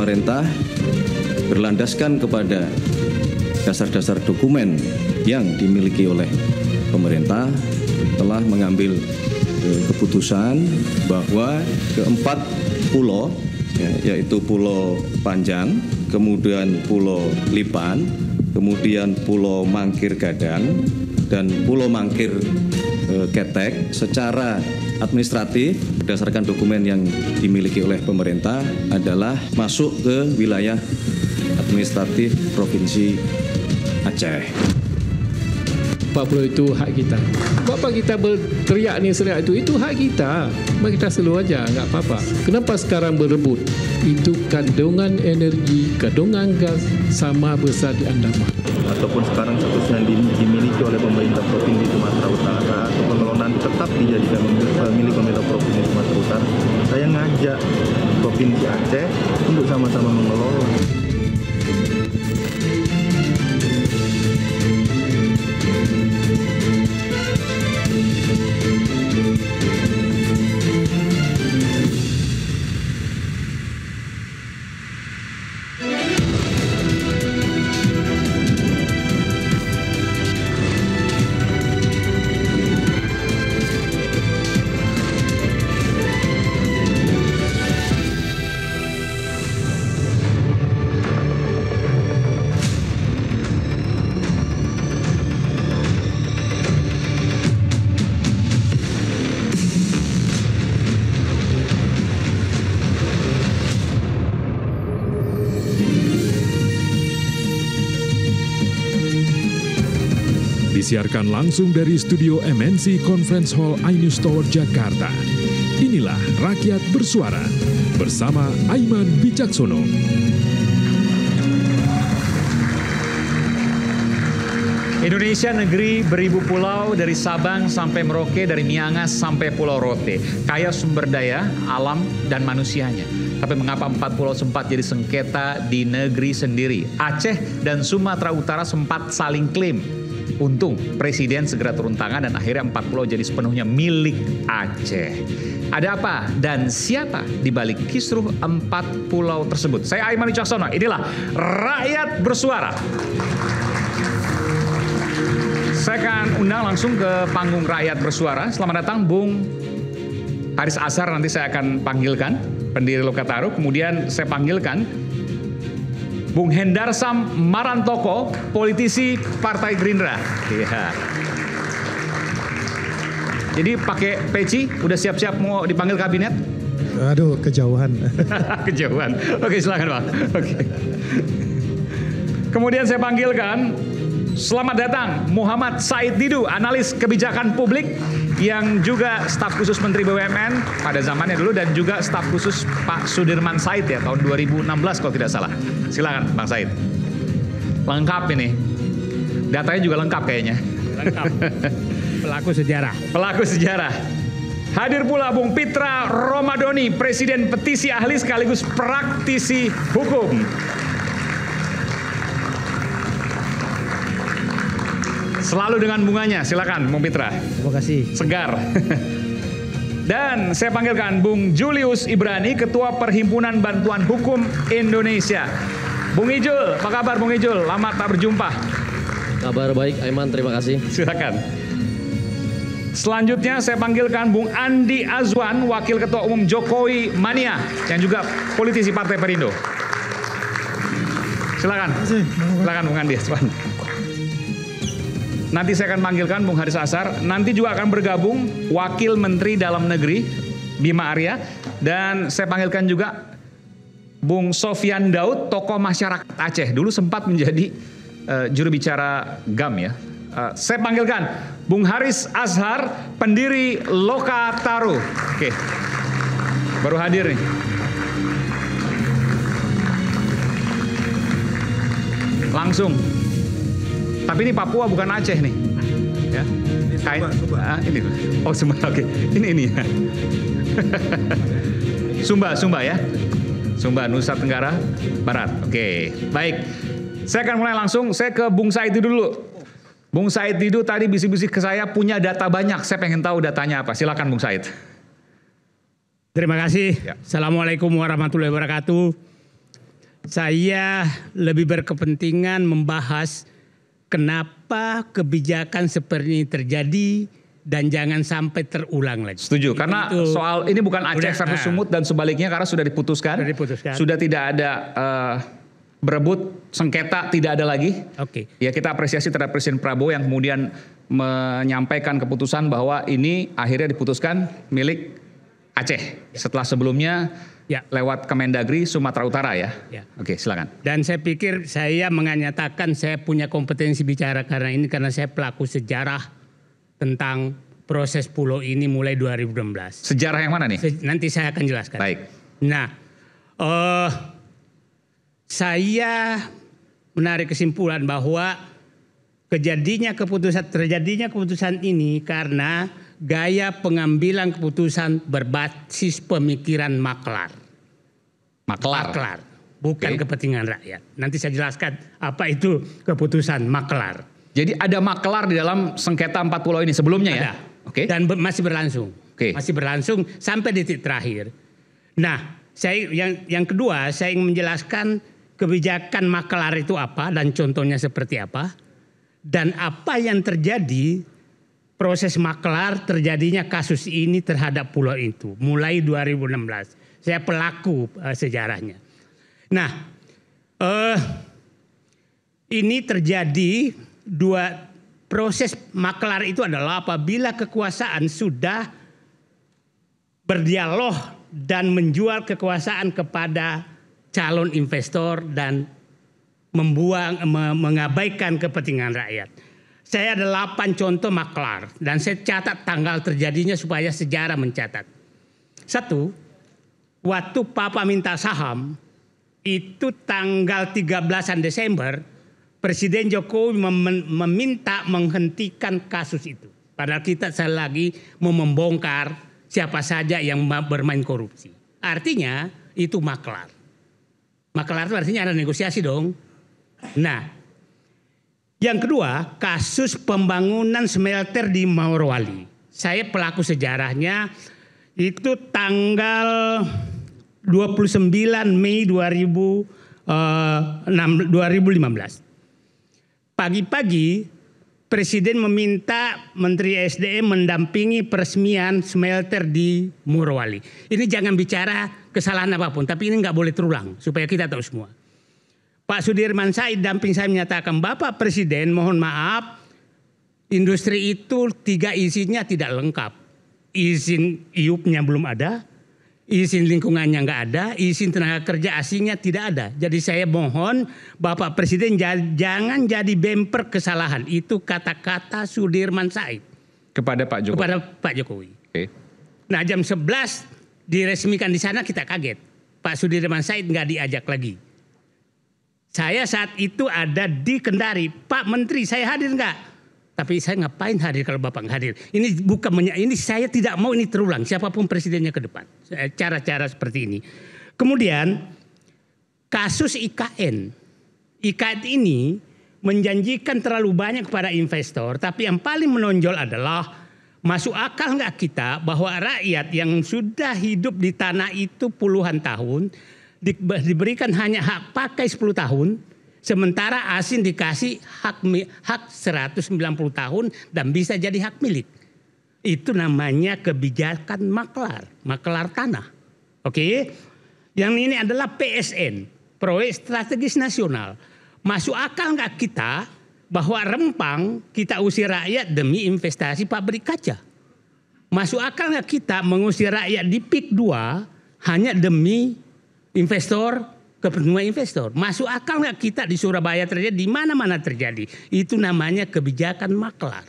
pemerintah berlandaskan kepada dasar-dasar dokumen yang dimiliki oleh pemerintah telah mengambil keputusan bahwa keempat pulau, yaitu Pulau Panjang, kemudian Pulau Lipan, kemudian Pulau Mangkir Gadang, dan Pulau Mangkir Ketek secara administratif berdasarkan dokumen yang dimiliki oleh pemerintah adalah masuk ke wilayah administratif Provinsi Aceh. 40 itu hak kita. Bapak kita berteriak ni seriak itu hak kita. Mari kita selalu aja, nggak apa-apa. Kenapa sekarang berebut? Itu kandungan energi, kandungan gas sama besar di Andaman. Ataupun sekarang status yang dimiliki oleh pemerintah Provinsi Sumatera Utara ataupun kalau nanti tetap dijadikan milik pemerintah Provinsi Sumatera Utara, saya ngajak Provinsi Aceh untuk sama-sama mengelola. Disiarkan langsung dari studio MNC Conference Hall iNews Tower Jakarta. Inilah Rakyat Bersuara bersama Aiman Wicaksono. Indonesia negeri beribu pulau dari Sabang sampai Merauke, dari Miangas sampai Pulau Rote. Kaya sumber daya, alam, dan manusianya. Tapi mengapa 4 pulau sempat jadi sengketa di negeri sendiri? Aceh dan Sumatera Utara sempat saling klaim. Untung Presiden segera turun tangan dan akhirnya 4 pulau jadi sepenuhnya milik Aceh. Ada apa dan siapa di balik kisruh 4 pulau tersebut? Saya Aiman Wicaksono, inilah Rakyat Bersuara. Saya akan undang langsung ke panggung Rakyat Bersuara. Selamat datang Bung Haris Azhar, nanti saya akan panggilkan, pendiri Lokataru. Kemudian saya panggilkan Bung Hendarsam Marantoko, politisi Partai Gerindra. Iya. Jadi pakai peci, udah siap-siap mau dipanggil kabinet? Aduh, kejauhan. Kejauhan. Oke, silakan Pak. Oke. Kemudian saya panggilkan, selamat datang Muhammad Said Didu, analis kebijakan publik yang juga staf khusus Menteri BUMN pada zamannya dulu dan juga staf khusus Pak Sudirman Said ya tahun 2016 kalau tidak salah. Silakan Bang Said. Lengkap ini. Datanya juga lengkap kayaknya. Lengkap. Pelaku sejarah. Pelaku sejarah. Hadir pula Bung Pitra Romadoni, Presiden Petisi Ahli sekaligus praktisi hukum. Selalu dengan bunganya, silakan Bung Pitra. Terima kasih. Segar. Dan saya panggilkan Bung Julius Ibrani, Ketua Perhimpunan Bantuan Hukum Indonesia. Bung Ijul, apa kabar Bung Ijul? Lama tak berjumpa. Kabar baik, Aiman, terima kasih. Silakan. Selanjutnya saya panggilkan Bung Andi Azwan, Wakil Ketua Umum Jokowi Mania, yang juga politisi Partai Perindo. Silakan. Silakan Bung Andi Azwan. Nanti saya akan panggilkan Bung Haris Azhar. Nanti juga akan bergabung Wakil Menteri Dalam Negeri Bima Arya. Dan saya panggilkan juga Bung Sofyan Daud, tokoh masyarakat Aceh. Dulu sempat menjadi juru bicara GAM ya. Saya panggilkan Bung Haris Azhar, pendiri Lokataru. Oke, baru hadir nih. Langsung. Tapi ini Papua bukan Aceh nih. Ya. Sumba. Ini. Oh, Sumba. Oke. Ini ya. Sumba ya. Sumba, Nusa Tenggara Barat. Oke. Baik. Saya akan mulai langsung. Saya ke Bung Said dulu. Bung Said Didu tadi bisik-bisik ke saya punya data banyak. Saya pengen tahu datanya apa. Silakan Bung Said. Terima kasih. Ya. Assalamualaikum warahmatullahi wabarakatuh. Saya lebih berkepentingan membahas kenapa kebijakan seperti ini terjadi dan jangan sampai terulang lagi. Setuju, karena soal ini bukan Aceh versus Sumut dan sebaliknya karena sudah diputuskan. Sudah tidak ada berebut, sengketa tidak ada lagi. Oke. Ya, kita apresiasi terhadap Presiden Prabowo yang kemudian menyampaikan keputusan bahwa ini akhirnya diputuskan milik Aceh. Setelah sebelumnya lewat Kemendagri Sumatera Utara ya. Oke, silakan. Dan saya pikir saya menyatakan saya punya kompetensi bicara karena saya pelaku sejarah tentang proses pulau ini mulai 2016. Sejarah yang mana nih? Nanti saya akan jelaskan. Baik. Nah, saya menarik kesimpulan bahwa terjadinya keputusan ini karena gaya pengambilan keputusan berbasis pemikiran maklar. Maklar, bukan kepentingan rakyat. Nanti saya jelaskan apa itu keputusan maklar. Jadi ada maklar di dalam sengketa 4 pulau ini sebelumnya ya? Oke. Dan masih berlangsung. Masih berlangsung sampai detik terakhir. Nah, yang kedua saya ingin menjelaskan kebijakan maklar itu apa dan contohnya seperti apa. Dan apa yang terjadi proses maklar terjadinya kasus ini terhadap pulau itu mulai 2016. Saya pelaku sejarahnya. Nah, ini terjadi proses maklar itu adalah apabila kekuasaan sudah berdialog dan menjual kekuasaan kepada calon investor dan mengabaikan kepentingan rakyat. Saya ada 8 contoh maklar dan saya catat tanggal terjadinya supaya sejarah mencatat. 1, waktu Papa minta saham itu tanggal 13 Desember Presiden Jokowi meminta menghentikan kasus itu. Padahal kita lagi mau membongkar siapa saja yang bermain korupsi. Artinya itu maklar. Maklar itu artinya ada negosiasi dong. Nah, yang kedua kasus pembangunan smelter di Morowali. Saya pelaku sejarahnya itu tanggal 29 Mei 2015. Pagi-pagi Presiden meminta Menteri SDM mendampingi peresmian smelter di Morowali. Ini jangan bicara kesalahan apapun, tapi ini nggak boleh terulang supaya kita tahu semua. Pak Sudirman Said damping saya menyatakan, Bapak Presiden mohon maaf, industri itu 3 izinnya tidak lengkap. Izin IUP-nya belum ada, izin lingkungannya nggak ada, izin tenaga kerja asingnya tidak ada. Jadi saya mohon Bapak Presiden jangan jadi bemper kesalahan. Itu kata-kata Sudirman Said. Kepada Pak Jokowi? Kepada Pak Jokowi. Nah jam 11 diresmikan di sana kita kaget. Pak Sudirman Said nggak diajak lagi. Saya saat itu ada di Kendari. Pak Menteri saya hadir nggak? Tapi saya ngapain hadir kalau Bapak nggak hadir? Ini bukan ini saya tidak mau ini terulang. Siapapun presidennya ke depan. Cara-cara seperti ini. Kemudian kasus IKN. IKN ini menjanjikan terlalu banyak kepada investor. Tapi yang paling menonjol adalah masuk akal nggak kita bahwa rakyat yang sudah hidup di tanah itu puluhan tahun diberikan hanya hak pakai 10 tahun. Sementara asing dikasih hak 190 tahun dan bisa jadi hak milik. Itu namanya kebijakan maklar tanah. Oke. Yang ini adalah PSN, Proyek Strategis Nasional. Masuk akal nggak kita bahwa Rempang kita usir rakyat demi investasi pabrik kaca? Masuk akal nggak kita mengusir rakyat di PIK 2 hanya demi investor, kepentingan investor? Masuk akal nggak kita di Surabaya terjadi, di mana-mana terjadi? Itu namanya kebijakan maklar.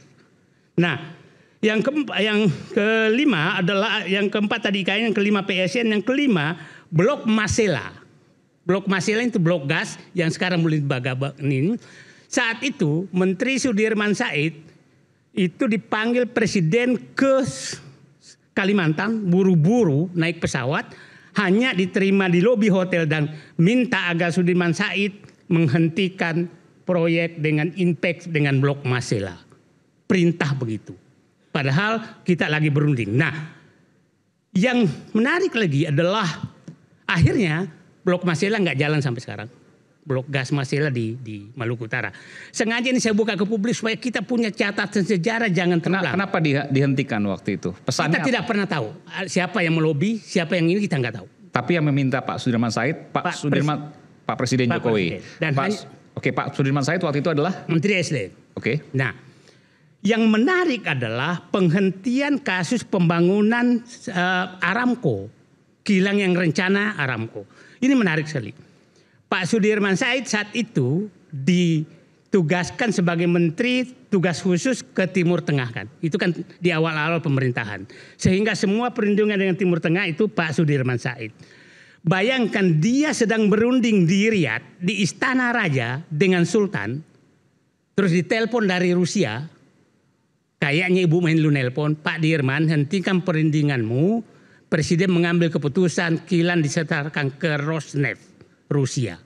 Nah, yang kelima adalah yang keempat tadi IKN, yang kelima PSN, yang kelima Blok Masela. Blok Masela itu blok gas yang sekarang mulai dibagabanin. Saat itu Menteri Sudirman Said itu dipanggil Presiden ke Kalimantan, buru-buru naik pesawat. Hanya diterima di lobi hotel dan minta agar Sudirman Said menghentikan proyek dengan impact dengan Blok Masela. Perintah begitu. Padahal kita lagi berunding. Nah, yang menarik lagi adalah akhirnya Blok Masela nggak jalan sampai sekarang. Blok gas Masela di Maluku Utara. Sengaja ini saya buka ke publik supaya kita punya catatan sejarah, jangan terulang. Kenapa dihentikan waktu itu? Pesannya Kita tidak pernah tahu siapa yang melobi, siapa yang ini kita nggak tahu. Tapi yang meminta Pak Sudirman Said, Pak Presiden Jokowi. Dan Pak Sudirman Said waktu itu adalah Menteri SDM. Oke. Nah, yang menarik adalah penghentian kasus pembangunan Aramco, kilang yang rencana Aramco. Ini menarik sekali. Pak Sudirman Said saat itu ditugaskan sebagai menteri tugas khusus ke Timur Tengah kan. Itu kan di awal-awal pemerintahan. Sehingga semua perundingan dengan Timur Tengah itu Pak Sudirman Said. Bayangkan dia sedang berunding di Riyadh, di Istana Raja dengan Sultan. Terus ditelepon dari Rusia. Kayaknya Ibu Menlu nelpon, Pak Dirman hentikan perundinganmu. Presiden mengambil keputusan kilang disetarkan ke Rosneft, Rusia.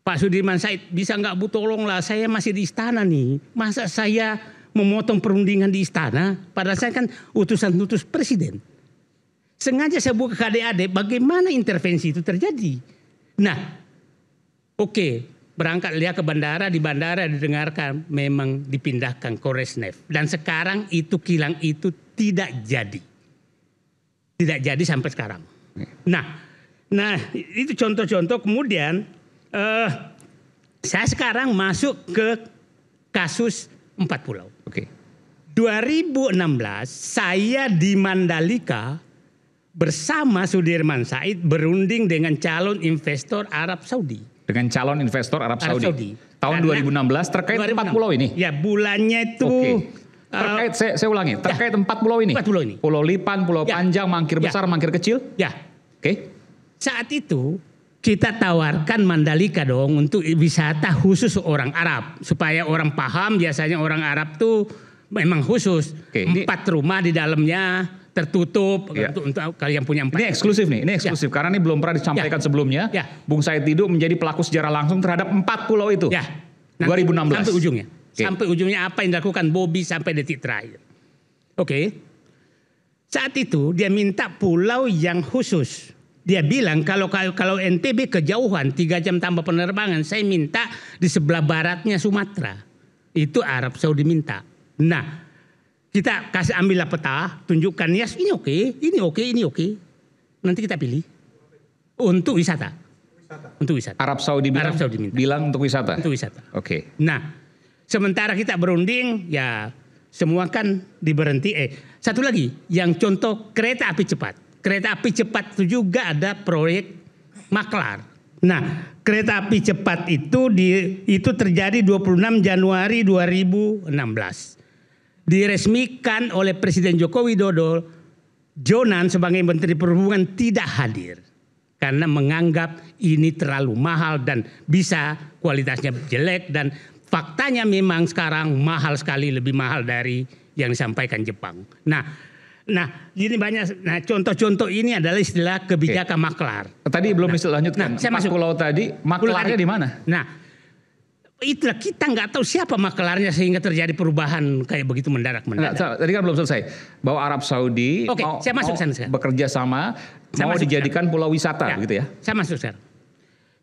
Pak Sudirman Said, bisa nggak Bu tolonglah, saya masih di istana nih. Masa saya memotong perundingan di istana? Padahal saya kan utusan-utus presiden. Sengaja saya buka KDAD, bagaimana intervensi itu terjadi. Nah, oke, berangkat lihat ke bandara, di bandara didengarkan memang dipindahkan ke Rosneft. Dan sekarang itu kilang itu tidak jadi. Tidak jadi sampai sekarang. Nah itu contoh-contoh. Kemudian saya sekarang masuk ke kasus 4 pulau. Oke. 2016 saya di Mandalika bersama Sudirman Said berunding dengan calon investor Arab Saudi. Dengan calon investor Arab Saudi. Tahun 2016 terkait 4 pulau ini. Ya, bulannya itu. Oke. Terkait saya ulangi, terkait 4 pulau ini. 4 pulau ini. Pulau Lipan, Pulau Panjang, Mangkir Besar, Mangkir Kecil. Ya. Oke. Saat itu kita tawarkan Mandalika dong untuk wisata khusus orang Arab. Supaya orang paham, biasanya orang Arab tuh memang khusus. Oke, 4 rumah di dalamnya tertutup untuk kalian punya 4. Ini eksklusif nih, ini eksklusif karena ini belum pernah disampaikan sebelumnya. Bung Said Didu menjadi pelaku sejarah langsung terhadap 4 pulau itu. 2016. Sampai ujungnya. Sampai ujungnya apa yang dilakukan Bobby sampai detik terakhir. Oke. Saat itu dia minta pulau yang khusus. Dia bilang kalau NTB kejauhan 3 jam tambah penerbangan, saya minta di sebelah baratnya Sumatera. Itu Arab Saudi minta. Nah, kita kasih ambillah peta, tunjukkan ya ini oke, ini oke, ini oke. Nanti kita pilih untuk wisata. Untuk wisata. Arab Saudi bilang untuk wisata. Untuk wisata. Oke. Nah, sementara kita berunding, ya semua kan diberhenti. Satu lagi, yang contoh kereta api cepat. Kereta api cepat itu juga ada proyek maklar. Nah, kereta api cepat itu terjadi 26 Januari 2016. Diresmikan oleh Presiden Joko Widodo, Jonan sebagai Menteri Perhubungan tidak hadir. Karena menganggap ini terlalu mahal dan bisa kualitasnya jelek. Dan faktanya memang sekarang mahal sekali, lebih mahal dari yang disampaikan Jepang. Nah, ini banyak. Nah, contoh-contoh ini adalah istilah kebijakan maklar. Tadi belum dilanjutkan. Saya masuk pulau tadi, maklarnya di mana? Nah, itulah kita nggak tahu siapa maklarnya sehingga terjadi perubahan kayak begitu mendadak. Tadi kan belum selesai. Bahwa Arab Saudi saya masuk sana sekarang. Bekerja sama, mau dijadikan pulau wisata, begitu ya? Saya masuk sekarang.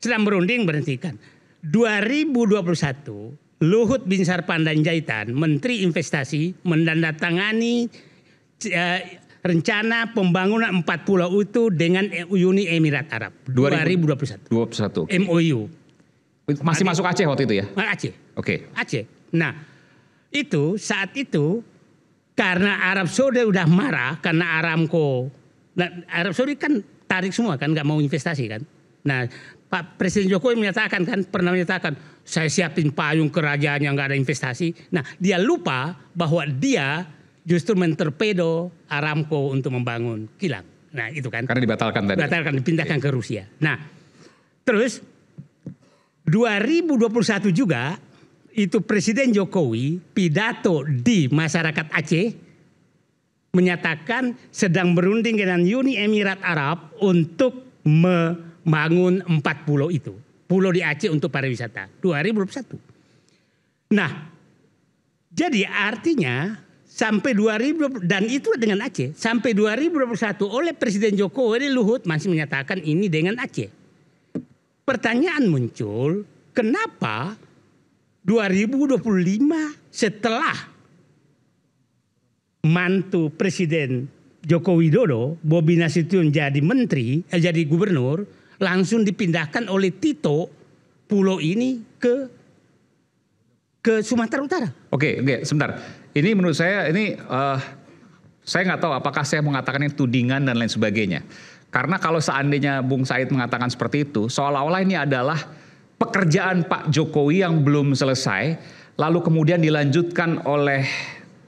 Sedang berunding berhentikan. 2021 Luhut Binsar Panjaitan, Menteri Investasi, menandatangani rencana pembangunan 4 pulau itu dengan Uni Emirat Arab 2021. MOU. Masih masuk Aceh waktu itu ya? Aceh. Oke. Aceh. Nah, itu saat itu karena Arab Saudi udah marah karena Aramco. Nah, Arab Saudi kan tarik semua kan, nggak mau investasi kan. Nah, Pak Presiden Jokowi pernah menyatakan saya siapin payung kerajaan yang nggak ada investasi. Nah, dia lupa bahwa dia justru mentorpedo Aramco untuk membangun kilang. Nah, itu kan. Karena dibatalkan tadi. Dibatalkan, dipindahkan ke Rusia. Nah, terus 2021 juga itu Presiden Jokowi pidato di masyarakat Aceh menyatakan sedang berunding dengan Uni Emirat Arab untuk membangun 4 pulau itu. Pulau di Aceh untuk pariwisata 2021. Nah, jadi artinya sampai 2020 dan itu dengan Aceh sampai 2021 oleh Presiden Jokowi Luhut masih menyatakan ini dengan Aceh. pertanyaan muncul, kenapa 2025 setelah mantu Presiden Joko Widodo, Bobi Nasution jadi menteri, jadi gubernur, langsung dipindahkan oleh Tito pulau ini ke Sumatera Utara. Oke, sebentar. Ini menurut saya saya nggak tahu apakah saya mengatakan ini tudingan dan lain sebagainya. Karena kalau seandainya Bung Said mengatakan seperti itu, seolah-olah ini adalah pekerjaan Pak Jokowi yang belum selesai, lalu kemudian dilanjutkan oleh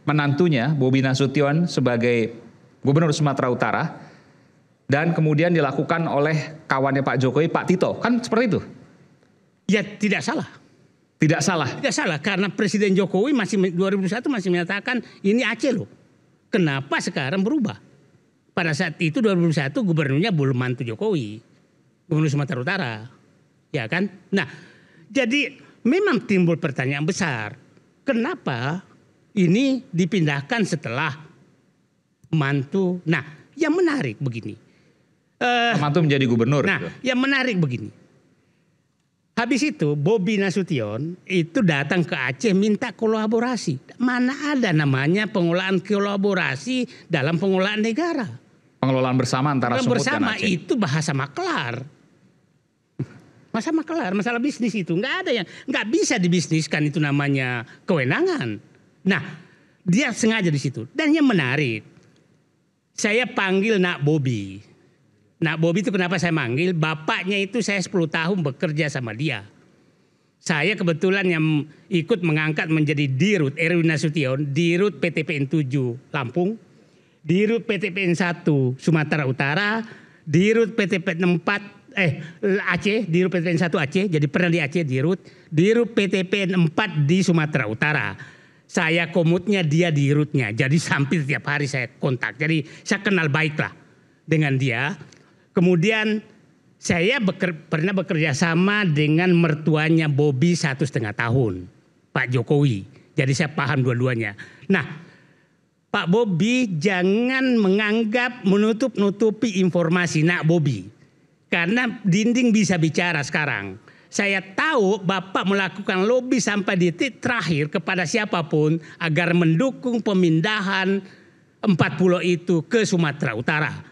menantunya Bobi Nasution sebagai Gubernur Sumatera Utara, dan kemudian dilakukan oleh kawannya Pak Jokowi, Pak Tito, kan seperti itu? Ya tidak salah. Tidak salah. Tidak salah karena Presiden Jokowi 2001 masih menyatakan ini Aceh loh. Kenapa sekarang berubah? Pada saat itu 2001 gubernurnya belum mantu Jokowi, Gubernur Sumatera Utara, ya kan? Nah, jadi memang timbul pertanyaan besar, kenapa ini dipindahkan setelah mantu? Nah, yang menarik begini. Mantu menjadi gubernur. Nah, gitu. yang menarik begini. Habis itu Bobi Nasution itu datang ke Aceh minta kolaborasi. Mana ada namanya pengolahan kolaborasi dalam pengolahan negara. Pengelolaan bersama antara Sumut dan Aceh. Itu bahasa maklar. Masa maklar, masalah bisnis itu nggak bisa dibisniskan, itu namanya kewenangan. Nah, dia sengaja di situ. Dan yang menarik, saya panggil Nak Bobi. Nak Bobi itu kenapa saya manggil? Bapaknya itu saya 10 tahun bekerja sama dia. Saya kebetulan yang ikut mengangkat menjadi Dirut Erwin Nasution, Dirut PTPN 7 Lampung, Dirut PTPN 1 Sumatera Utara, Dirut PTPN 4 Aceh, Dirut PTPN 1 Aceh, jadi pernah di Aceh Dirut PTPN 4 di Sumatera Utara. Saya komutnya, dia dirutnya, jadi hampir tiap hari saya kontak. Jadi saya kenal baiklah dengan dia. Kemudian saya pernah bekerja sama dengan mertuanya Bobi 1,5 tahun, Pak Jokowi. Jadi saya paham dua-duanya. Nah, Pak Bobi jangan menganggap menutup-nutupi informasi Nak Bobi. Karena dinding bisa bicara sekarang. Saya tahu Bapak melakukan lobby sampai di titik terakhir kepada siapapun agar mendukung pemindahan 4 pulau itu ke Sumatera Utara.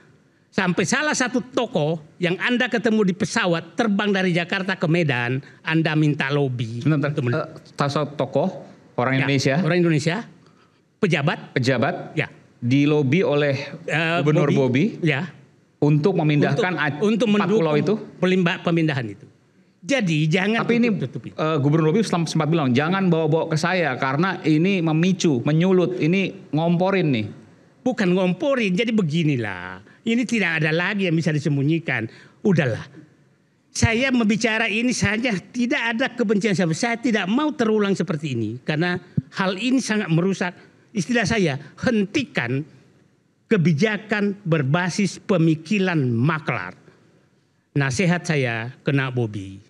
Sampai salah satu tokoh yang Anda ketemu di pesawat terbang dari Jakarta ke Medan, Anda minta lobby. Tokoh orang Indonesia? Orang Indonesia. Pejabat? Ya. Di-lobby oleh Gubernur Bobi? Ya. Untuk memindahkan untuk 4 pulau itu? Pemindahan itu. Jadi jangan tapi ini Gubernur Bobi sempat bilang jangan bawa-bawa ke saya karena ini memicu, menyulut, ini ngomporin nih. Bukan ngomporin, jadi beginilah. Ini tidak ada lagi yang bisa disembunyikan. Udahlah. Saya membicara ini saja tidak ada kebencian sama. Saya tidak mau terulang seperti ini karena hal ini sangat merusak. Istilah saya, hentikan kebijakan berbasis pemikiran maklar. Nasihat saya kena Bobi.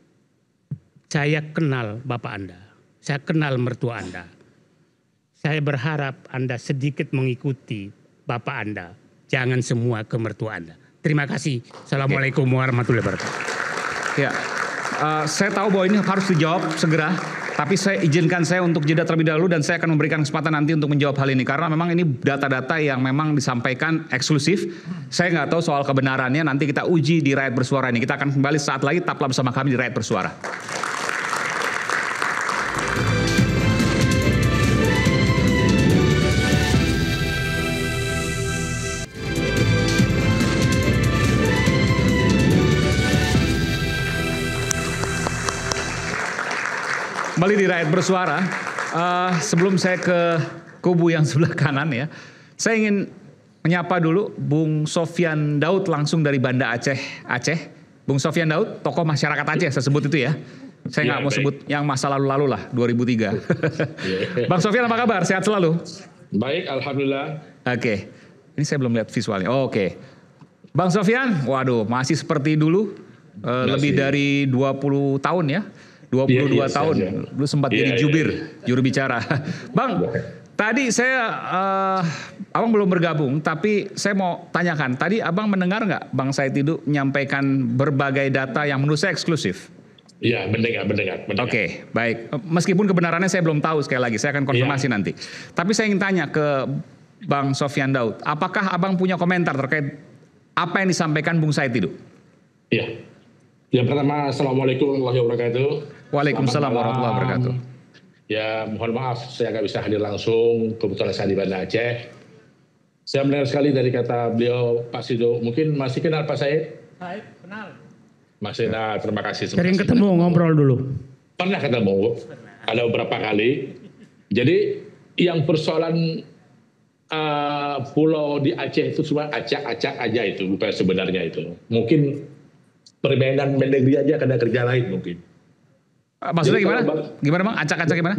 Saya kenal Bapak Anda. Saya kenal mertua Anda. Saya berharap Anda sedikit mengikuti Bapak Anda. Jangan semua ke mertua Anda. Terima kasih. Assalamualaikum warahmatullahi wabarakatuh. Ya, saya tahu bahwa ini harus dijawab segera. Tapi saya izinkan saya untuk jeda terlebih dahulu dan saya akan memberikan kesempatan nanti untuk menjawab hal ini. Karena memang ini data-data yang memang disampaikan eksklusif. Saya nggak tahu soal kebenarannya, nanti kita uji di Rakyat Bersuara ini. Kita akan kembali saat lagi, tetaplah bersama kami di Rakyat Bersuara. Kembali di Rakyat Bersuara, sebelum saya ke kubu yang sebelah kanan ya, saya ingin menyapa dulu Bung Sofyan Daud langsung dari Banda Aceh. Bung Sofyan Daud, tokoh masyarakat Aceh, saya sebut itu ya. Saya nggak mau sebut yang masa lalu-lalu lah, 2003. Bang Sofyan apa kabar? Sehat selalu? Baik, Alhamdulillah. Oke, ini saya belum lihat visualnya. Oke. Bang Sofyan, waduh masih seperti dulu, lebih dari 20 tahun ya. 22 tahun, dulu sempat jadi jubir, juru bicara. Bang, Tadi Abang belum bergabung, tapi saya mau tanyakan. Tadi Abang mendengar nggak Bang Said Didu menyampaikan berbagai data yang menurut saya eksklusif? Iya, mendengar. Oke, baik. Meskipun kebenarannya saya belum tahu, sekali lagi saya akan konfirmasi nanti. Tapi saya ingin tanya ke Bang Sofyan Daud, apakah Abang punya komentar terkait apa yang disampaikan Bung Said Didu? Iya. Yang pertama, Assalamualaikum warahmatullahi wabarakatuh. Waalaikumsalam warahmatullahi wabarakatuh. Ya, mohon maaf saya nggak bisa hadir langsung, kebetulan saya di Banda Aceh. Saya mendengar sekali dari kata beliau, Pak Sido. Mungkin masih kenal Pak Said? Said, kenal. Masih kenal, terima kasih. Sering ketemu, ngobrol dulu. Pernah ketemu, ada beberapa kali. Jadi yang persoalan pulau di Aceh itu cuma acak-acak aja itu, bukan sebenarnya itu. Mungkin permainan Mendagri aja karena kerja lain mungkin. Maksudnya gimana? Gimana Bang? Acak-acak gimana?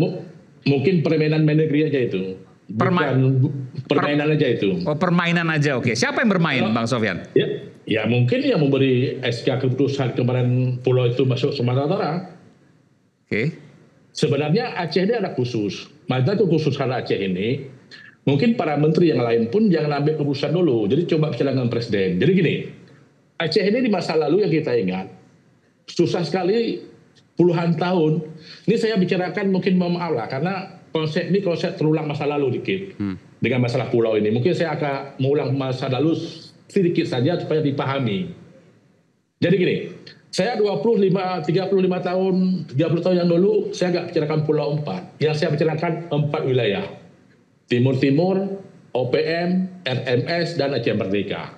Mungkin permainan Mendagri aja itu. Permainan aja itu. Oh, permainan aja, oke. Siapa yang bermain, Bang Sofyan? Ya mungkin yang memberi SK keputusan kemarin pulau itu masuk Sumatera Utara. Oke. Sebenarnya Aceh ini ada khusus. Maksudnya itu khusus karena Aceh ini. Mungkin para menteri yang lain pun jangan ambil keputusan dulu. Jadi coba bicara dengan presiden. Jadi gini, Aceh ini di masa lalu yang kita ingat, susah sekali puluhan tahun. Ini saya bicarakan mungkin mohon maaf lah, karena konsep terulang masa lalu dikit. Dengan masalah pulau ini. Mungkin saya akan mengulang masa lalu sedikit saja supaya dipahami. Jadi gini, saya 30 tahun yang dulu, saya nggak bicarakan pulau 4. Yang saya bicarakan 4 wilayah. Timur-Timur, OPM, RMS, dan Aceh Merdeka.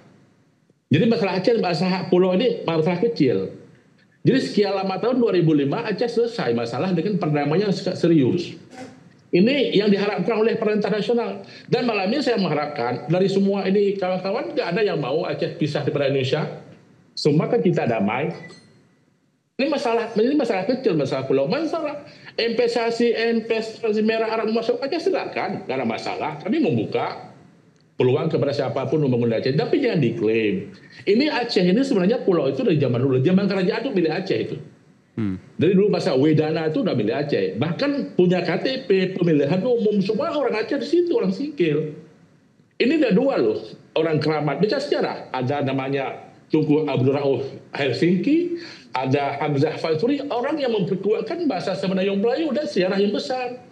Jadi masalah Aceh, masalah pulau ini masalah kecil. Jadi sekian lama tahun 2005 Aceh selesai masalah dengan perdamaian serius. Ini yang diharapkan oleh pemerintah nasional. Dan malam ini saya mengharapkan dari semua ini kawan-kawan nggak ada yang mau Aceh pisah daripada Indonesia. Semua kan kita damai. Ini masalah kecil, masalah pulau. Masalah investasi merah Arab masuk Aceh silakan, nggak ada masalah. Kami membuka peluang kepada siapapun membangun Aceh, tapi jangan diklaim. Ini Aceh ini sebenarnya pulau itu dari zaman dulu, zaman kerajaan itu milik Aceh itu. Dari dulu masa Wedana itu udah milik Aceh. Bahkan punya KTP, pemilihan umum, semua orang Aceh di situ, orang Singkil. Ini ada dua loh, orang keramat. Baca sejarah, ada namanya Tunku Abdul Rauf Helsinki, ada Hamzah Faisuri, orang yang memperkuatkan bahasa Semenanjung Melayu dan sejarah yang besar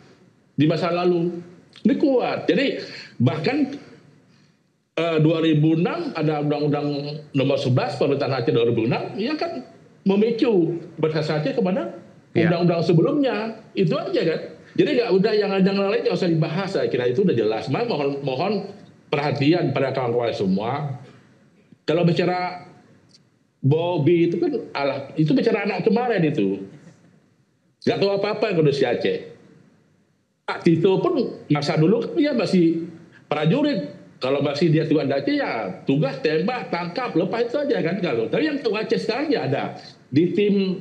di masa lalu. Ini kuat. Jadi bahkan 2006 ada Undang-Undang Nomor 11 Pemerintahan Aceh 2006 yang kan memicu bahasa Aceh kepada undang-undang sebelumnya. Itu aja kan. Jadi nggak udah yang lain nggak usah dibahas. Saya kira itu udah jelas. Mohon perhatian pada kawan-kawan semua. Kalau bicara Bobby itu kan itu bicara anak kemarin itu. Nggak tahu apa-apa yang kondisi Aceh. Pak Tito pun masa dulu kan dia masih prajurit. Kalau masih dia Tuan Aceh ya tugas tembak, tangkap, lepas itu aja kan. Tapi yang tahu Aceh sekarang ya ada. Di tim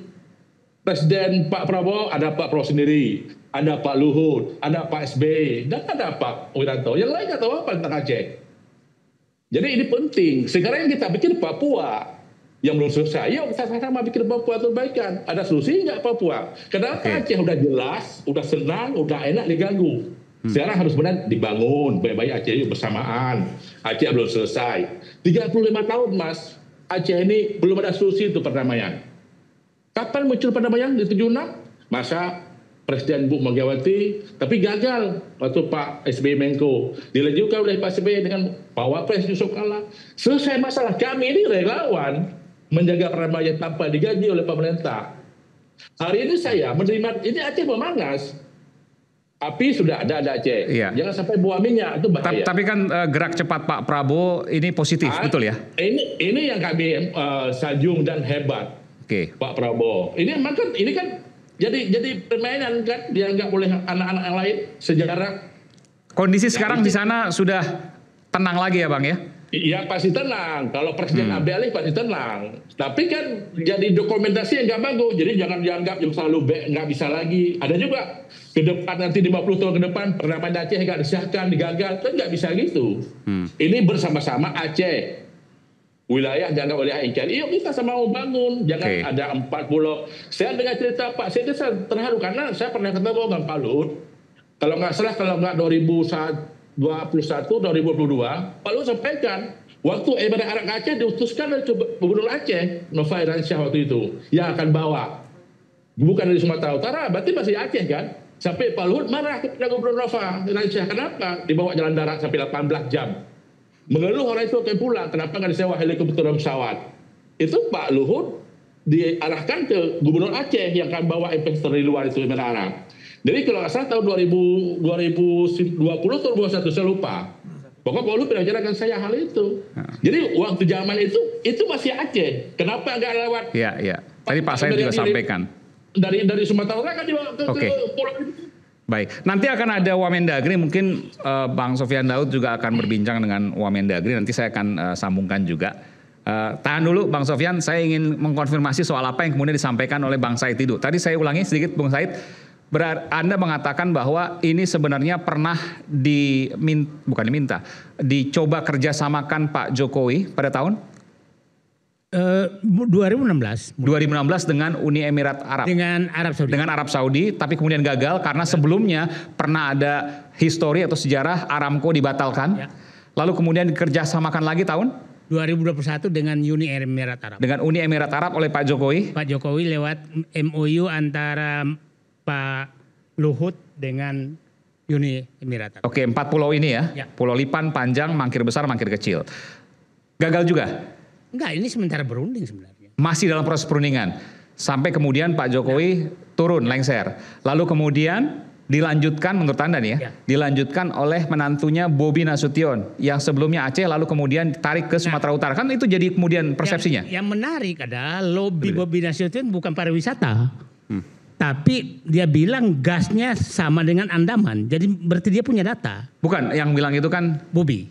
Presiden Pak Prabowo ada Pak Prabowo sendiri. Ada Pak Luhut, ada Pak SBY, dan ada Pak Wiranto. Yang lain nggak tahu apa tentang Aceh. Jadi ini penting. Sekarang yang kita pikir Papua. Yang belum selesai, yuk kita sama bikin Papua perbaikan. Ada solusi nggak Papua? Kenapa Aceh udah jelas, udah senang, udah enak diganggu. Sekarang harus benar dibangun, baik-baik Aceh yuk bersamaan. Aceh belum selesai. 35 tahun Mas, Aceh ini belum ada solusi untuk perdamaian. Kapan muncul perdamaian di 76? Masa Presiden Bu Megawati, tapi gagal waktu Pak SBY Menko. Dilanjutkan oleh Pak SBY dengan Pak Wapres Yusuf Kala. Selesai masalah. Kami ini relawan menjaga perdamaian tanpa digaji oleh pemerintah. Hari ini saya menerima, ini Aceh memangas. Api sudah ada Aceh. Iya. Jangan sampai buah minyak, itu bahaya. Tapi kan gerak cepat Pak Prabowo ini positif, betul ya? Ini yang kami sanjung dan hebat. Pak Prabowo. Ini kan jadi permainan kan dianggap oleh anak-anak yang lain sejarah. Kondisi sekarang di sana sudah tenang lagi ya Bang ya? Iya pasti tenang. Kalau Presiden ambil alih pasti tenang. Tapi kan jadi dokumentasi yang nggak bagus. Jadi jangan dianggap yang selalu nggak bisa lagi. Ada juga ke depan nanti 50 tahun ke depan perdamaian Aceh nggak disahkan, digagal. Kan nggak bisa gitu. Ini bersama-sama Aceh. Wilayah dianggap oleh ICAN. Yuk kita sama mau bangun. Jangan ada 4 pulau. Saya dengar cerita Pak Siti, saya terharu karena saya pernah ketemu dengan Pak Luhut. Kalau nggak salah, kalau nggak 2021, 2022, Pak Luhut sampaikan waktu Emirat Arab Aceh diutuskan dari Gubernur Aceh, Nova Iransyah waktu itu, yang akan bawa. Bukan dari Sumatera Utara, berarti masih Aceh kan? Sampai Pak Luhut marah kepada Gubernur Nova Iransyah. Kenapa? Dibawa jalan darat sampai 18 jam. Mengeluh orang itu akan pulang. Kenapa nggak disewa helikopter dan pesawat? Itu Pak Luhut diarahkan ke Gubernur Aceh yang akan bawa investor dari luar itu Emirat Arab. Jadi kalau nggak salah tahun 2020 atau 2021 saya lupa. Pokoknya Pak Luhut pernah menceritakan saya hal itu. Jadi waktu zaman itu masih Aceh. Kenapa nggak lewat? Iya. Tadi Pak Said juga sampaikan. Dari Sumatera Utara kan dibawa ke pulau itu. Baik, nanti akan ada Wamendagri, mungkin Bang Sofyan Daud juga akan berbincang dengan Wamendagri, nanti saya akan sambungkan juga. Tahan dulu Bang Sofyan, saya ingin mengkonfirmasi soal apa yang kemudian disampaikan oleh Bang Said Didu. Tadi saya ulangi sedikit Bang Said, Anda mengatakan bahwa ini sebenarnya pernah dicoba kerjasamakan Pak Jokowi pada tahun? 2016 dengan Uni Emirat Arab. Dengan Arab Saudi, tapi kemudian gagal karena sebelumnya pernah ada histori atau sejarah Aramco dibatalkan. Ya. Lalu kemudian dikerjasamakan lagi tahun 2021 dengan Uni Emirat Arab. Dengan Uni Emirat Arab oleh Pak Jokowi. Pak Jokowi lewat MOU antara Pak Luhut dengan Uni Emirat Arab. Oke, 4 pulau ini ya. Pulau Lipan, Panjang, Mangkir Besar, Mangkir Kecil. Gagal juga? Enggak, ini sementara berunding sebenarnya. Masih dalam proses perundingan. Sampai kemudian Pak Jokowi turun, lengser. Lalu kemudian dilanjutkan menurut Anda nih ya, dilanjutkan oleh menantunya Bobi Nasution yang sebelumnya Aceh lalu kemudian ditarik ke Sumatera Utara. Kan itu jadi kemudian persepsinya. Yang menarik adalah lobby Bobi Nasution bukan pariwisata. Tapi dia bilang gasnya sama dengan Andaman. Jadi berarti dia punya data. Bukan, yang bilang itu kan Bobi.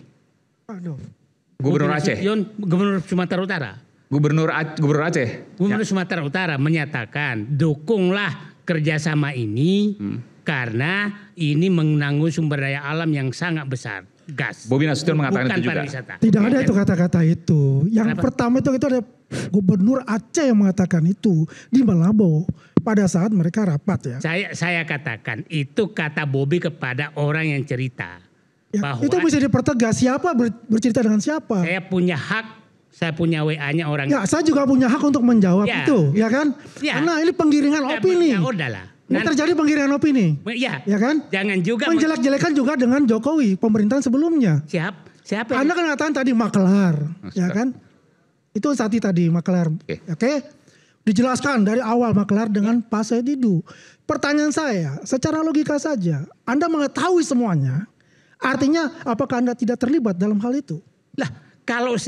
Gubernur Aceh. Gubernur Sumatera Utara. Gubernur Aceh. Gubernur Sumatera Utara menyatakan dukunglah kerjasama ini karena ini menanggung sumber daya alam yang sangat besar, gas. Bobi Nasution mengatakan itu juga. Pariwisata. Tidak ada itu kata-kata itu. Yang pertama itu ada Gubernur Aceh yang mengatakan itu di Malabo pada saat mereka rapat ya. Saya katakan itu kata Bobi kepada orang yang cerita. Ya, bahwa itu bisa dipertegas siapa bercerita dengan siapa. Saya punya hak, saya punya WA-nya orang. Ya, saya juga punya hak untuk menjawab itu, ya kan? Ya. Karena ini penggiringan opini. Ya udahlah. Ini terjadi penggiringan opini. Ya kan? Jangan juga menjelek-jelekan juga dengan Jokowi pemerintahan sebelumnya. Siapa? Anda kan katakan tadi maklar, ya kan? Itu tadi maklar. Oke. Dijelaskan dari awal maklar dengan Pak Said Didu. Pertanyaan saya, secara logika saja, Anda mengetahui semuanya. Artinya apakah Anda tidak terlibat dalam hal itu? Lah, kalau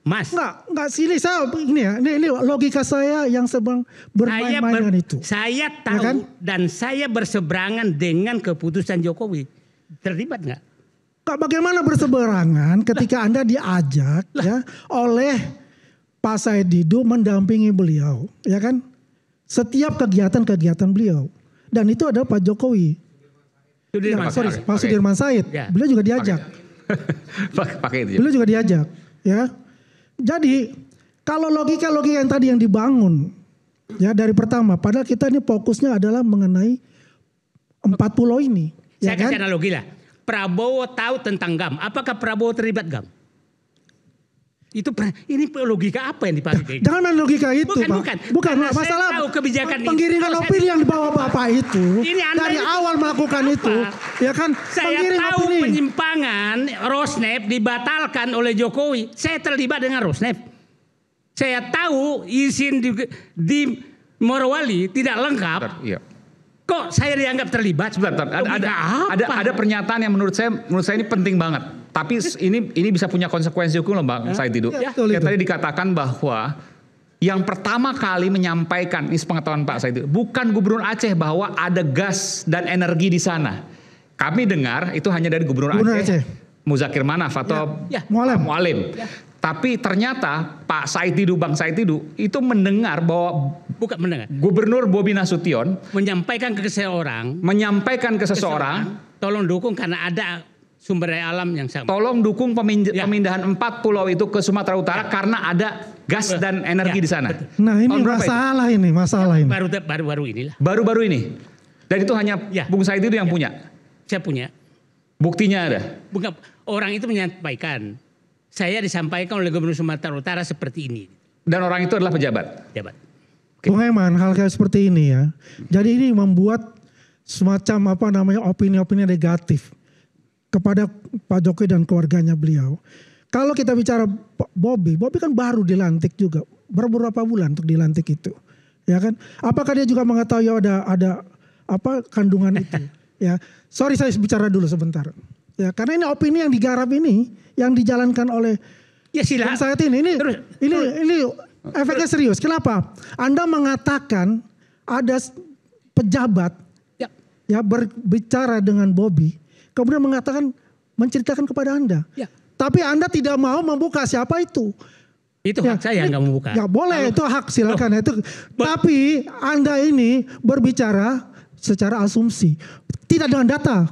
Mas. Enggak sini saya ini logika saya yang sedang bermain-main dengan itu. Saya tahu ya kan? Dan saya berseberangan dengan keputusan Jokowi. Terlibat enggak? Bagaimana berseberangan ketika Anda diajak ya oleh Pak Said Didu mendampingi beliau, ya kan? Setiap kegiatan-kegiatan beliau. Dan itu adalah Pak Jokowi. Pak Sudirman Said, ya. Beliau juga diajak. Beliau juga diajak, ya. Jadi kalau logika yang tadi yang dibangun, ya dari pertama, padahal kita ini fokusnya adalah mengenai 4 pulau ini. Saya kasih analogi lah. Prabowo tahu tentang GAM. Apakah Prabowo terlibat GAM? Ini logika apa yang dipakai? Jangan main logika itu, bukan masalah kebijakan penggiringan opini yang dibawa Bapak itu dari awal melakukan itu, ya kan? Saya tahu penyimpangan Rosneft dibatalkan oleh Jokowi. Saya terlibat dengan Rosneft. Saya tahu izin di Morowali tidak lengkap. Kok saya dianggap terlibat? Ada pernyataan yang menurut saya ini penting banget. Tapi ini bisa punya konsekuensi hukum loh Bang Said Didu. Tadi dikatakan bahwa yang pertama kali menyampaikan, ini sepengetahuan Pak Said Didu, bukan Gubernur Aceh bahwa ada gas dan energi di sana. Kami dengar itu hanya dari Gubernur Aceh. Muzakir Manaf atau Mualim. Tapi ternyata Pak Said Didu, Bang Said Didu itu mendengar bahwa Gubernur Bobi Nasution menyampaikan ke seseorang, tolong dukung karena ada sumber daya alam yang sama. Tolong dukung pemindahan 4 pulau itu ke Sumatera Utara karena ada gas dan energi di sana. Nah ini masalah ini. Baru-baru inilah. Baru-baru ini. Dan itu hanya Bung Said Didu yang punya. Saya punya. Buktinya ada? Bukan, orang itu menyampaikan. Saya disampaikan oleh Gubernur Sumatera Utara seperti ini. Dan orang itu adalah pejabat? Pejabat. Bung Eman, hal kayak seperti ini ya. Jadi ini membuat semacam opini-opini negatif kepada Pak Jokowi dan keluarganya beliau. Kalau kita bicara Bobi kan baru dilantik juga. Beberapa bulan untuk dilantik itu. Ya kan? Apakah dia juga mengetahui ada kandungan itu? Ya, sorry saya bicara dulu sebentar. Ya, karena ini opini yang digarap ini yang dijalankan oleh silakan. Saat ini efeknya serius. Kenapa? Anda mengatakan ada pejabat ya berbicara dengan Bobi, kemudian menceritakan kepada Anda. Ya. Tapi Anda tidak mau membuka siapa itu. Itu hak saya nggak membuka. Ya boleh, itu hak, silakan itu. Tapi Anda ini berbicara secara asumsi, tidak dengan data.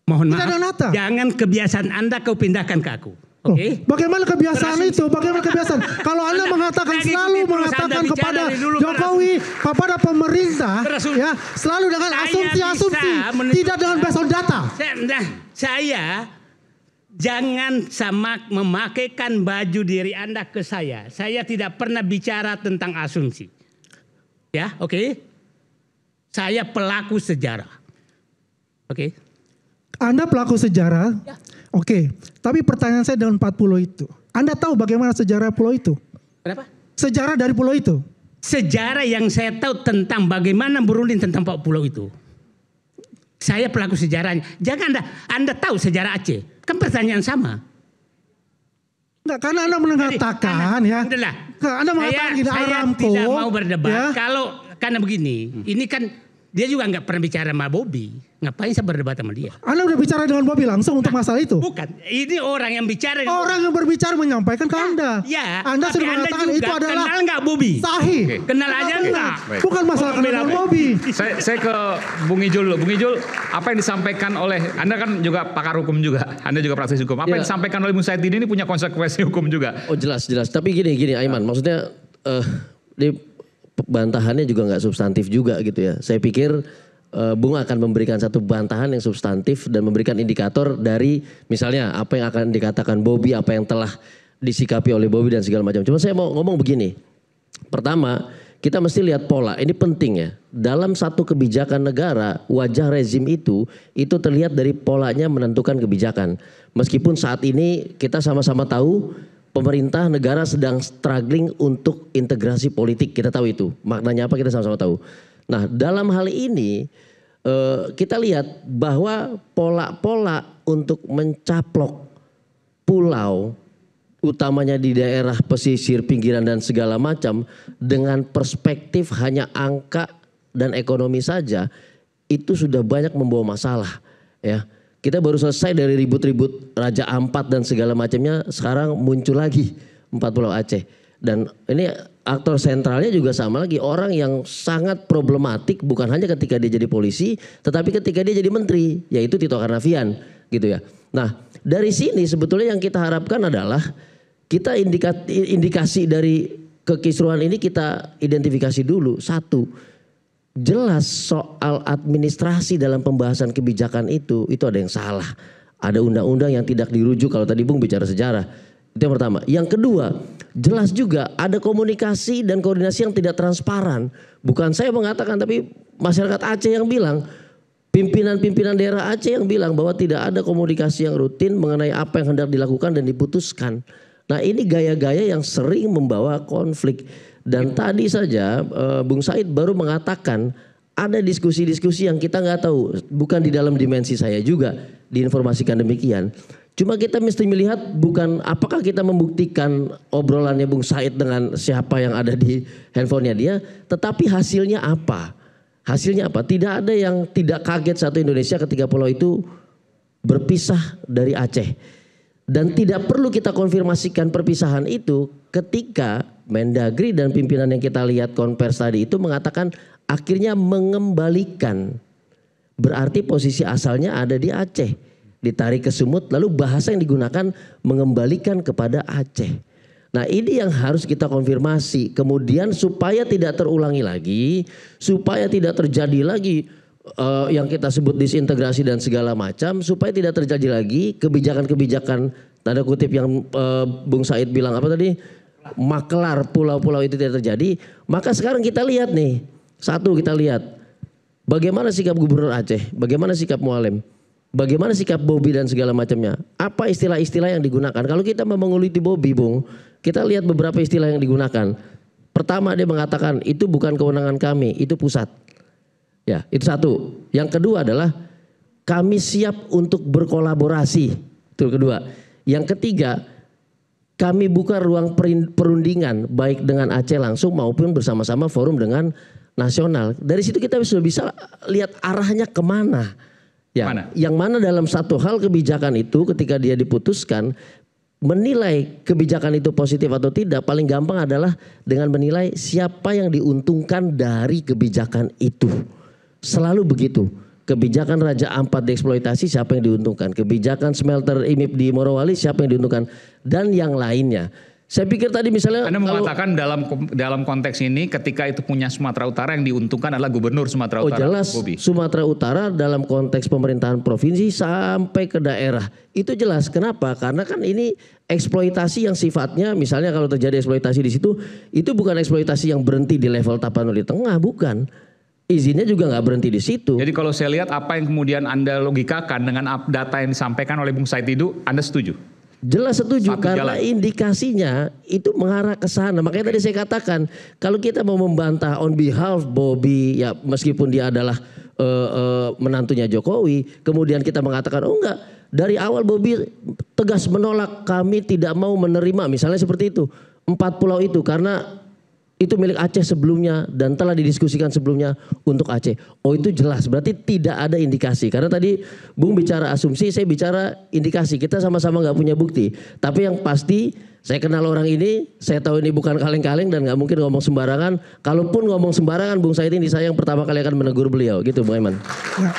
Mohon tidak maaf, dengan data. Jangan kebiasaan Anda kau pindahkan ke aku. Oke? Bagaimana kebiasaan itu? Bagaimana kebiasaan? Kalau Anda mengatakan selalu mengatakan kepada Jokowi, kepada pemerintah, ya selalu dengan asumsi-asumsi, tidak dengan based on data. Saya jangan memakaikan baju diri Anda ke saya. Saya tidak pernah bicara tentang asumsi. Ya, oke? Saya pelaku sejarah. Oke? Anda pelaku sejarah? Ya. Oke, tapi pertanyaan saya dengan 40 itu. Anda tahu bagaimana sejarah pulau itu? Kenapa? Sejarah dari pulau itu. Sejarah yang saya tahu tentang bagaimana berunding tentang pulau itu. Saya pelaku sejarahnya. Jangan Anda tahu sejarah Aceh. Kan pertanyaan sama. Enggak, karena Anda mengatakan Anda mengatakan gini, Aramco. Saya tidak mau berdebat. Ya. Karena begini, ini kan dia juga nggak pernah bicara sama Bobi. Ngapain saya berdebat sama dia? Anda udah bicara dengan Bobi langsung untuk masalah itu? Bukan, ini orang yang bicara. Orang yang berbicara menyampaikan ke Anda. Ya, Anda sudah mengatakan itu adalah kenal nggak Bobi? Sahih. Kenal aja enggak? Bukan masalah kenal Bobi. Saya ke Bung Ijul dulu. Bung Ijul, apa yang disampaikan oleh Anda kan juga pakar hukum juga. Anda juga praktisi hukum. Apa yang disampaikan oleh Bung Saidin ini punya konsekuensi hukum juga? Oh jelas. Tapi gini Aiman, maksudnya di bantahannya juga nggak substantif juga gitu ya. Saya pikir Bung akan memberikan satu bantahan yang substantif dan memberikan indikator dari misalnya apa yang akan dikatakan Bobi, apa yang telah disikapi oleh Bobi dan segala macam. Cuma saya mau ngomong begini. Pertama, kita mesti lihat pola. Ini penting ya. Dalam satu kebijakan negara, wajah rezim itu terlihat dari polanya menentukan kebijakan. Meskipun saat ini kita sama-sama tahu pemerintah negara sedang struggling untuk integrasi politik. Kita tahu itu. Maknanya apa kita sama-sama tahu. Nah, dalam hal ini kita lihat bahwa pola-pola untuk mencaplok pulau utamanya di daerah pesisir, pinggiran dan segala macam dengan perspektif hanya angka dan ekonomi saja itu sudah banyak membawa masalah ya. Kita baru selesai dari ribut-ribut Raja Ampat dan segala macamnya, sekarang muncul lagi 4 Pulau Aceh. Dan ini aktor sentralnya juga sama lagi, orang yang sangat problematik bukan hanya ketika dia jadi polisi, tetapi ketika dia jadi menteri, yaitu Tito Karnavian gitu ya. Nah, dari sini sebetulnya yang kita harapkan adalah kita indikasi dari kekisruhan ini kita identifikasi dulu. Satu, jelas soal administrasi dalam pembahasan kebijakan itu ada yang salah. Ada undang-undang yang tidak dirujuk kalau tadi Bung bicara sejarah. Itu yang pertama. Yang kedua, jelas juga ada komunikasi dan koordinasi yang tidak transparan. Bukan saya mengatakan tapi masyarakat Aceh yang bilang, pimpinan-pimpinan daerah Aceh yang bilang bahwa tidak ada komunikasi yang rutin mengenai apa yang hendak dilakukan dan diputuskan. Nah, ini gaya-gaya yang sering membawa konflik. Dan tadi saja Bung Said baru mengatakan ada diskusi-diskusi yang kita nggak tahu, bukan di dalam dimensi saya juga diinformasikan demikian. Cuma kita mesti melihat bukan apakah kita membuktikan obrolannya Bung Said dengan siapa yang ada di handphonenya dia, tetapi hasilnya apa? Hasilnya apa? Tidak ada yang tidak kaget satu Indonesia ketika pulau itu berpisah dari Aceh. Dan tidak perlu kita konfirmasikan perpisahan itu ketika Mendagri dan pimpinan yang kita lihat konvers tadi itu mengatakan akhirnya mengembalikan. Berarti posisi asalnya ada di Aceh. Ditarik ke Sumut, lalu bahasa yang digunakan mengembalikan kepada Aceh. Nah, ini yang harus kita konfirmasi. Kemudian supaya tidak terulangi lagi, supaya tidak terjadi lagi yang kita sebut disintegrasi dan segala macam supaya tidak terjadi lagi kebijakan-kebijakan tanda kutip yang Bung Said bilang apa tadi, maklar pulau-pulau itu tidak terjadi. Maka sekarang kita lihat nih, satu kita lihat bagaimana sikap Gubernur Aceh, bagaimana sikap Mualem, bagaimana sikap Bobi dan segala macamnya. Apa istilah-istilah yang digunakan? Kalau kita mau menguliti Bobi, Bung, kita lihat beberapa istilah yang digunakan. Pertama dia mengatakan itu bukan kewenangan kami, itu pusat. Ya, itu satu. Yang kedua adalah kami siap untuk berkolaborasi. Itu kedua. Yang ketiga, kami buka ruang perundingan baik dengan Aceh langsung maupun bersama-sama forum dengan nasional. Dari situ kita sudah bisa lihat arahnya kemana. Ya, yang mana dalam satu hal kebijakan itu ketika dia diputuskan, menilai kebijakan itu positif atau tidak paling gampang adalah dengan menilai siapa yang diuntungkan dari kebijakan itu. Selalu begitu. Kebijakan Raja Ampat dieksploitasi siapa yang diuntungkan. Kebijakan smelter IMIP di Morowali siapa yang diuntungkan. Dan yang lainnya. Saya pikir tadi misalnya Anda mengatakan dalam konteks ini ketika itu punya Sumatera Utara yang diuntungkan adalah Gubernur Sumatera Utara. Oh jelas, Bobi. Sumatera Utara dalam konteks pemerintahan provinsi sampai ke daerah. Itu jelas. Kenapa? Karena kan ini eksploitasi yang sifatnya misalnya kalau terjadi eksploitasi di situ, itu bukan eksploitasi yang berhenti di level Tapanuli Tengah, bukan. Izinnya juga nggak berhenti di situ. Jadi kalau saya lihat apa yang kemudian Anda logikakan dengan data yang disampaikan oleh Bung Said itu, Anda setuju? Jelas setuju Satu karena jalan. indikasinya itu mengarah ke sana. Makanya tadi saya katakan kalau kita mau membantah on behalf Bobi ya meskipun dia adalah menantunya Jokowi, kemudian kita mengatakan oh enggak, dari awal Bobi tegas menolak, kami tidak mau menerima misalnya seperti itu 4 pulau itu karena itu milik Aceh sebelumnya dan telah didiskusikan sebelumnya untuk Aceh. Oh itu jelas, berarti tidak ada indikasi. Karena tadi Bung bicara asumsi, saya bicara indikasi. Kita sama-sama nggak punya bukti. Tapi yang pasti saya kenal orang ini, saya tahu ini bukan kaleng-kaleng dan nggak mungkin ngomong sembarangan. Kalaupun ngomong sembarangan, Bung Said ini saya yang pertama kali akan menegur beliau. Gitu Bung Aiman. Ya,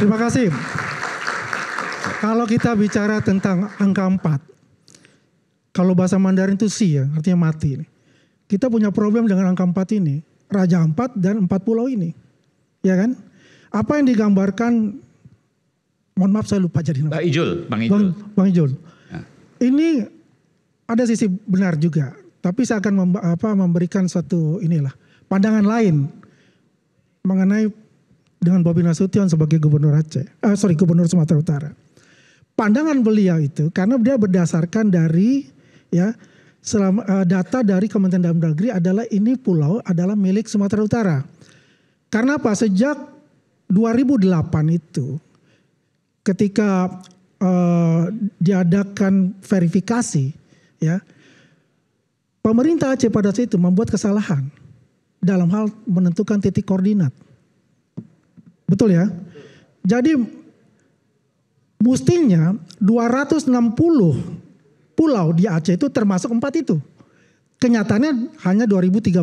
terima kasih. Kalau kita bicara tentang angka 4, kalau bahasa Mandarin itu si ya, artinya mati. Kita punya problem dengan angka 4 ini. Raja Ampat dan 4 pulau ini. Ya kan? Apa yang digambarkan, mohon maaf saya lupa jadi nama. Bang Ijul. Ya. Ini ada sisi benar juga. Tapi saya akan memberikan suatu pandangan lain. Mengenai dengan Bobi Nasution sebagai Gubernur Aceh. Gubernur Sumatera Utara. Pandangan beliau itu karena dia berdasarkan dari data dari Kementerian Dalam Negeri adalah ini pulau adalah milik Sumatera Utara. Karena apa? Sejak 2008 itu ketika diadakan verifikasi ya, pemerintah Aceh pada saat itu membuat kesalahan dalam hal menentukan titik koordinat. Betul ya? Jadi mestinya 260 pulau di Aceh itu termasuk 4 itu. Kenyataannya hanya 2013.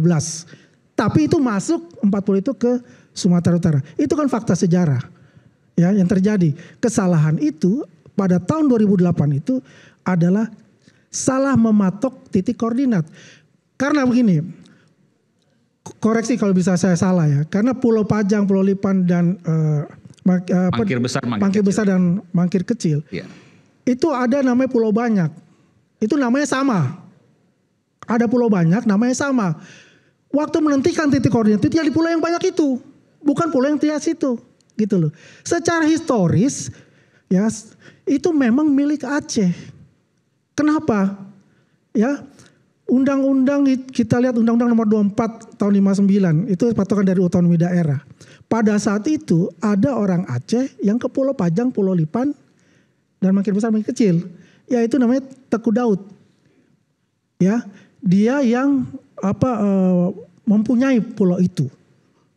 Tapi itu masuk 40 itu ke Sumatera Utara. Itu kan fakta sejarah ya yang terjadi. Kesalahan itu pada tahun 2008 itu adalah salah mematok titik koordinat. Karena begini, koreksi kalau bisa saya salah ya. Karena Pulau Pajang, Pulau Lipan dan Mangkir Besar dan Mangkir Kecil. Ya. Itu ada namanya pulau banyak. Itu namanya sama. Ada pulau banyak namanya sama. Waktu menentukan titik koordinat itu ya di pulau yang banyak itu. Bukan pulau yang di situ. Gitu loh. Secara historis ya itu memang milik Aceh. Kenapa? Ya, undang-undang kita lihat Undang-Undang Nomor 24 tahun 59 itu patokan dari otonomi daerah. Pada saat itu ada orang Aceh yang ke Pulau Pajang, Pulau Lipan dan Mangkir Besar, Mangkir Kecil. Yaitu namanya Teku Daud. Ya, dia yang mempunyai pulau itu.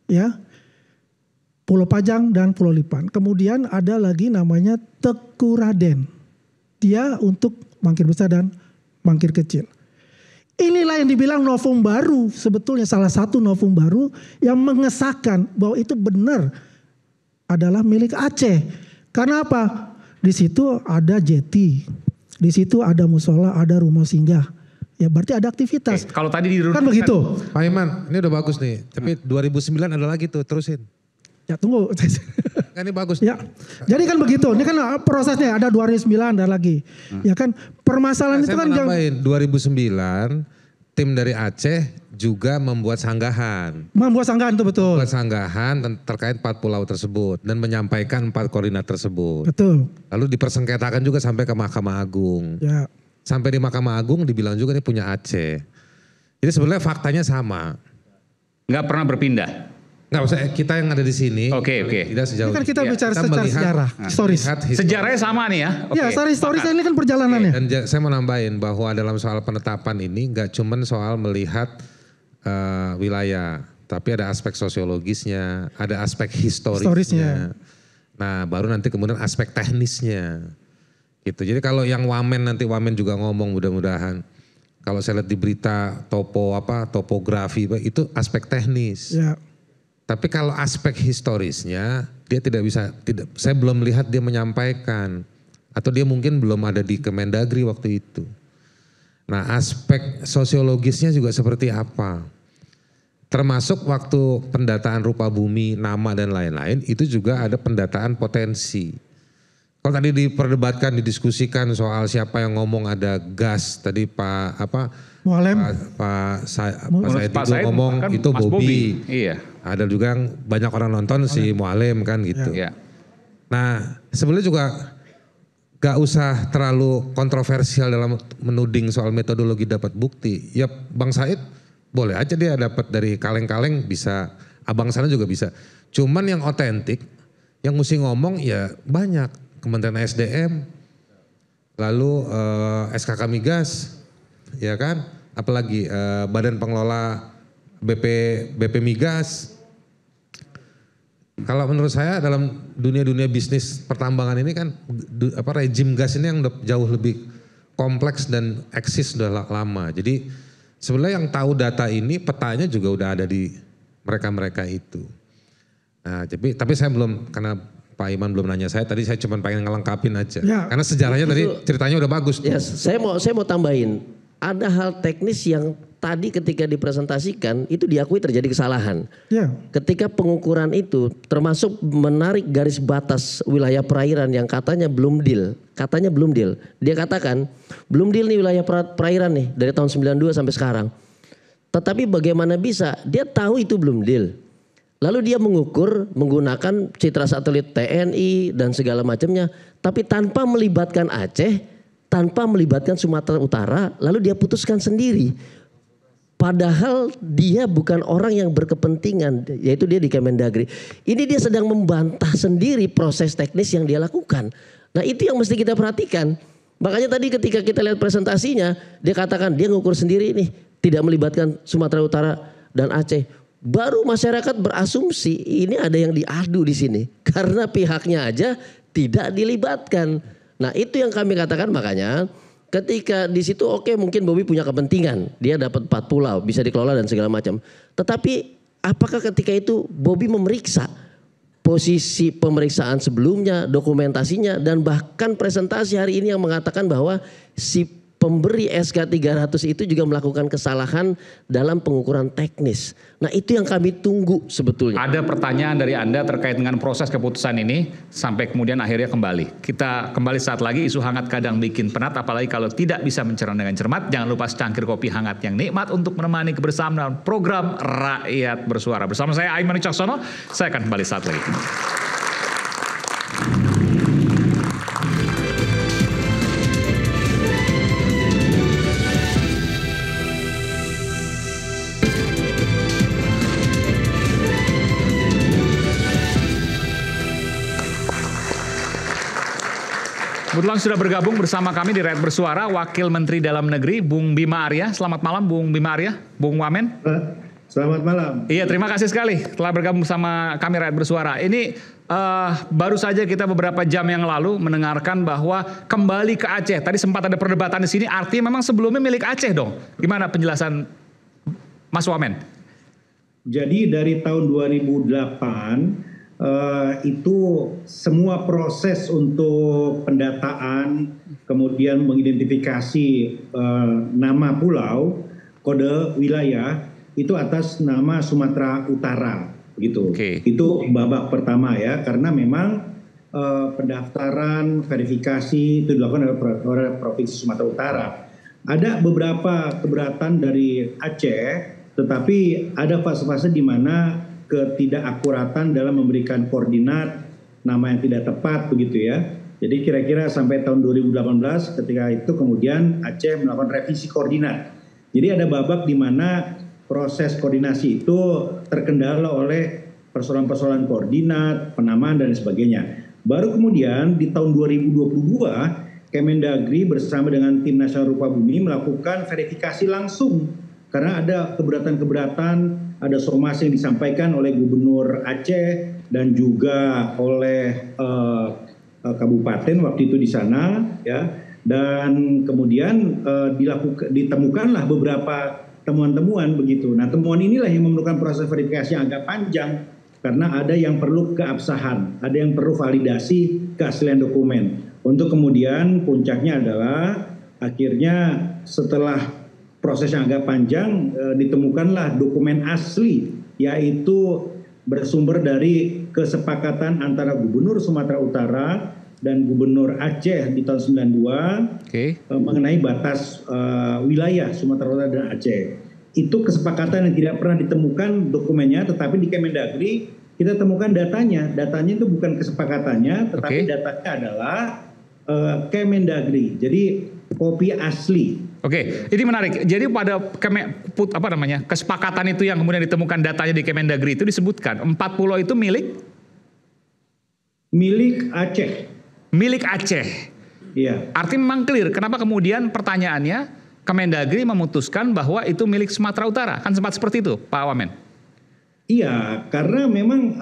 Ya. Pulau Pajang dan Pulau Lipan. Kemudian ada lagi namanya Teku Raden. Dia untuk Mangkir Besar dan Mangkir Kecil. Inilah yang dibilang novum baru, sebetulnya salah satu novum baru yang mengesahkan bahwa itu benar adalah milik Aceh. Karena apa? Di situ ada jeti, di situ ada musola, ada rumah singgah. Ya berarti ada aktivitas. Kalau tadi kan begitu. Pak Iman, ini udah bagus nih. Tapi 2009 ada lagi tuh, terusin. Ya tunggu. Kan ini bagus. Ya. Jadi kan begitu. Ini kan prosesnya ada 2009 ada lagi. Ya kan permasalahan itu kan saya mau nambahin 2009 tim dari Aceh juga membuat sanggahan. Membuat sanggahan itu betul. Membuat sanggahan terkait 4 pulau tersebut dan menyampaikan 4 koordinat tersebut. Betul. Lalu dipersengketakan juga sampai ke Mahkamah Agung. Ya. Sampai di Mahkamah Agung dibilang juga ini punya Aceh. Jadi sebenarnya faktanya sama. Nggak pernah berpindah. Nggak usah, kita yang ada di sini. Oke. Tidak sejauh. Ini kan kita bicara secara melihat, sejarah, historis. Sejarahnya sama nih ya. Ya, secara historis ini kan perjalanannya. Dan saya mau nambahin bahwa dalam soal penetapan ini nggak cuman soal melihat wilayah, tapi ada aspek sosiologisnya, ada aspek historisnya. Nah, baru nanti kemudian aspek teknisnya. Gitu. Jadi kalau yang Wamen nanti Wamen juga ngomong mudah-mudahan. Kalau saya lihat di berita topografi itu aspek teknis. Ya. Tapi kalau aspek historisnya dia saya belum melihat dia menyampaikan atau dia mungkin belum ada di Kemendagri waktu itu. Nah, aspek sosiologisnya juga seperti apa? Termasuk waktu pendataan rupa bumi, nama dan lain-lain itu juga ada pendataan potensi. Kalau tadi diperdebatkan, didiskusikan soal siapa yang ngomong ada gas, tadi Pak Said ngomong itu Bobby. Iya. Ada juga yang banyak orang nonton si Mualim kan gitu. Ya. Nah sebenarnya juga gak usah terlalu kontroversial dalam menuding soal metodologi dapat bukti. Ya Bang Said boleh aja dia dapat dari kaleng-kaleng bisa, Abang sana juga bisa. Cuman yang otentik, yang mesti ngomong ya banyak. Kementerian SDM, lalu SKK Migas, ya kan? Apalagi Badan Pengelola BP Migas. Kalau menurut saya dalam dunia bisnis pertambangan ini kan rejim gas ini yang udah jauh lebih kompleks dan eksis sudah lama. Jadi sebenarnya yang tahu data ini petanya juga udah ada di mereka-mereka itu. Nah, tapi saya belum, karena Pak Iman belum nanya saya, tadi saya cuma pengen ngelengkapin aja. Ya, karena sejarahnya tadi ceritanya udah bagus. Ya, saya mau tambahin. Ada hal teknis yang tadi ketika dipresentasikan itu diakui terjadi kesalahan. Ya. Ketika pengukuran itu termasuk menarik garis batas wilayah perairan yang katanya belum deal. Dia katakan belum deal nih wilayah perairan nih dari tahun 92 sampai sekarang. Tetapi bagaimana bisa? Dia tahu itu belum deal. Lalu dia mengukur menggunakan citra satelit TNI dan segala macamnya. Tapi tanpa melibatkan Aceh, tanpa melibatkan Sumatera Utara. Lalu dia putuskan sendiri. Padahal dia bukan orang yang berkepentingan. Yaitu dia di Kemendagri. Ini dia sedang membantah sendiri proses teknis yang dia lakukan. Nah itu yang mesti kita perhatikan. Makanya tadi ketika kita lihat presentasinya. Dia katakan dia ngukur sendiri nih. Tidak melibatkan Sumatera Utara dan Aceh. Baru masyarakat berasumsi ini ada yang diadu di sini karena pihaknya aja tidak dilibatkan. Nah itu yang kami katakan, makanya ketika di situ oke, mungkin Bobby punya kepentingan, dia dapat 4 pulau bisa dikelola dan segala macam. Tetapi apakah ketika itu Bobby memeriksa posisi pemeriksaan sebelumnya, dokumentasinya, dan bahkan presentasi hari ini yang mengatakan bahwa si pemberi SK 300 itu juga melakukan kesalahan dalam pengukuran teknis. Nah itu yang kami tunggu sebetulnya. Ada pertanyaan dari Anda terkait dengan proses keputusan ini sampai kemudian akhirnya kembali. Kita kembali saat lagi. Isu hangat kadang bikin penat, apalagi kalau tidak bisa mencerna dengan cermat. Jangan lupa secangkir kopi hangat yang nikmat untuk menemani kebersamaan program Rakyat Bersuara. Bersama saya Aiman Wicaksono, saya akan kembali saat lagi. Kebetulan sudah bergabung bersama kami di Rakyat Bersuara, Wakil Menteri Dalam Negeri, Bung Bima Arya. Selamat malam, Bung Bima Arya, Bung Wamen. Selamat malam. Iya, terima kasih sekali telah bergabung bersama kami Rakyat Bersuara. Ini baru saja kita beberapa jam yang lalu mendengarkan bahwa kembali ke Aceh. Tadi sempat ada perdebatan di sini, artinya memang sebelumnya milik Aceh dong. Gimana penjelasan Mas Wamen? Jadi dari tahun 2008, itu semua proses untuk pendataan, kemudian mengidentifikasi nama pulau, kode wilayah, itu atas nama Sumatera Utara. begitu. Itu babak pertama ya, karena memang pendaftaran verifikasi itu dilakukan oleh Provinsi Sumatera Utara. Ada beberapa keberatan dari Aceh, tetapi ada fase-fase di mana ketidakakuratan dalam memberikan koordinat, nama yang tidak tepat begitu ya. Jadi kira-kira sampai tahun 2018 ketika itu kemudian Aceh melakukan revisi koordinat. Jadi ada babak di mana proses koordinasi itu terkendala oleh persoalan-persoalan koordinat, penamaan dan sebagainya. Baru kemudian di tahun 2022 Kemendagri bersama dengan Tim Nasional Rupa Bumi melakukan verifikasi langsung karena ada keberatan-keberatan, ada somasi yang disampaikan oleh Gubernur Aceh dan juga oleh kabupaten waktu itu di sana ya, dan kemudian ditemukanlah beberapa temuan-temuan begitu. Nah, temuan inilah yang memerlukan proses verifikasi yang agak panjang karena ada yang perlu keabsahan, ada yang perlu validasi keaslian dokumen. Untuk kemudian puncaknya adalah akhirnya setelah proses yang agak panjang ditemukanlah dokumen asli, yaitu bersumber dari kesepakatan antara Gubernur Sumatera Utara dan Gubernur Aceh di tahun 92 mengenai batas wilayah Sumatera Utara dan Aceh. Itu kesepakatan yang tidak pernah ditemukan dokumennya, tetapi di Kemendagri kita temukan datanya. Datanya itu bukan kesepakatannya, tetapi datanya adalah Kemendagri. Jadi kopi asli. Oke, ini menarik. Jadi pada kesepakatan itu yang kemudian ditemukan datanya di Kemendagri itu disebutkan 4 pulau itu milik Aceh. Milik Aceh. Iya. Artinya memang clear. Kenapa kemudian pertanyaannya Kemendagri memutuskan bahwa itu milik Sumatera Utara? Kan sempat seperti itu, Pak Wamen. Iya, karena memang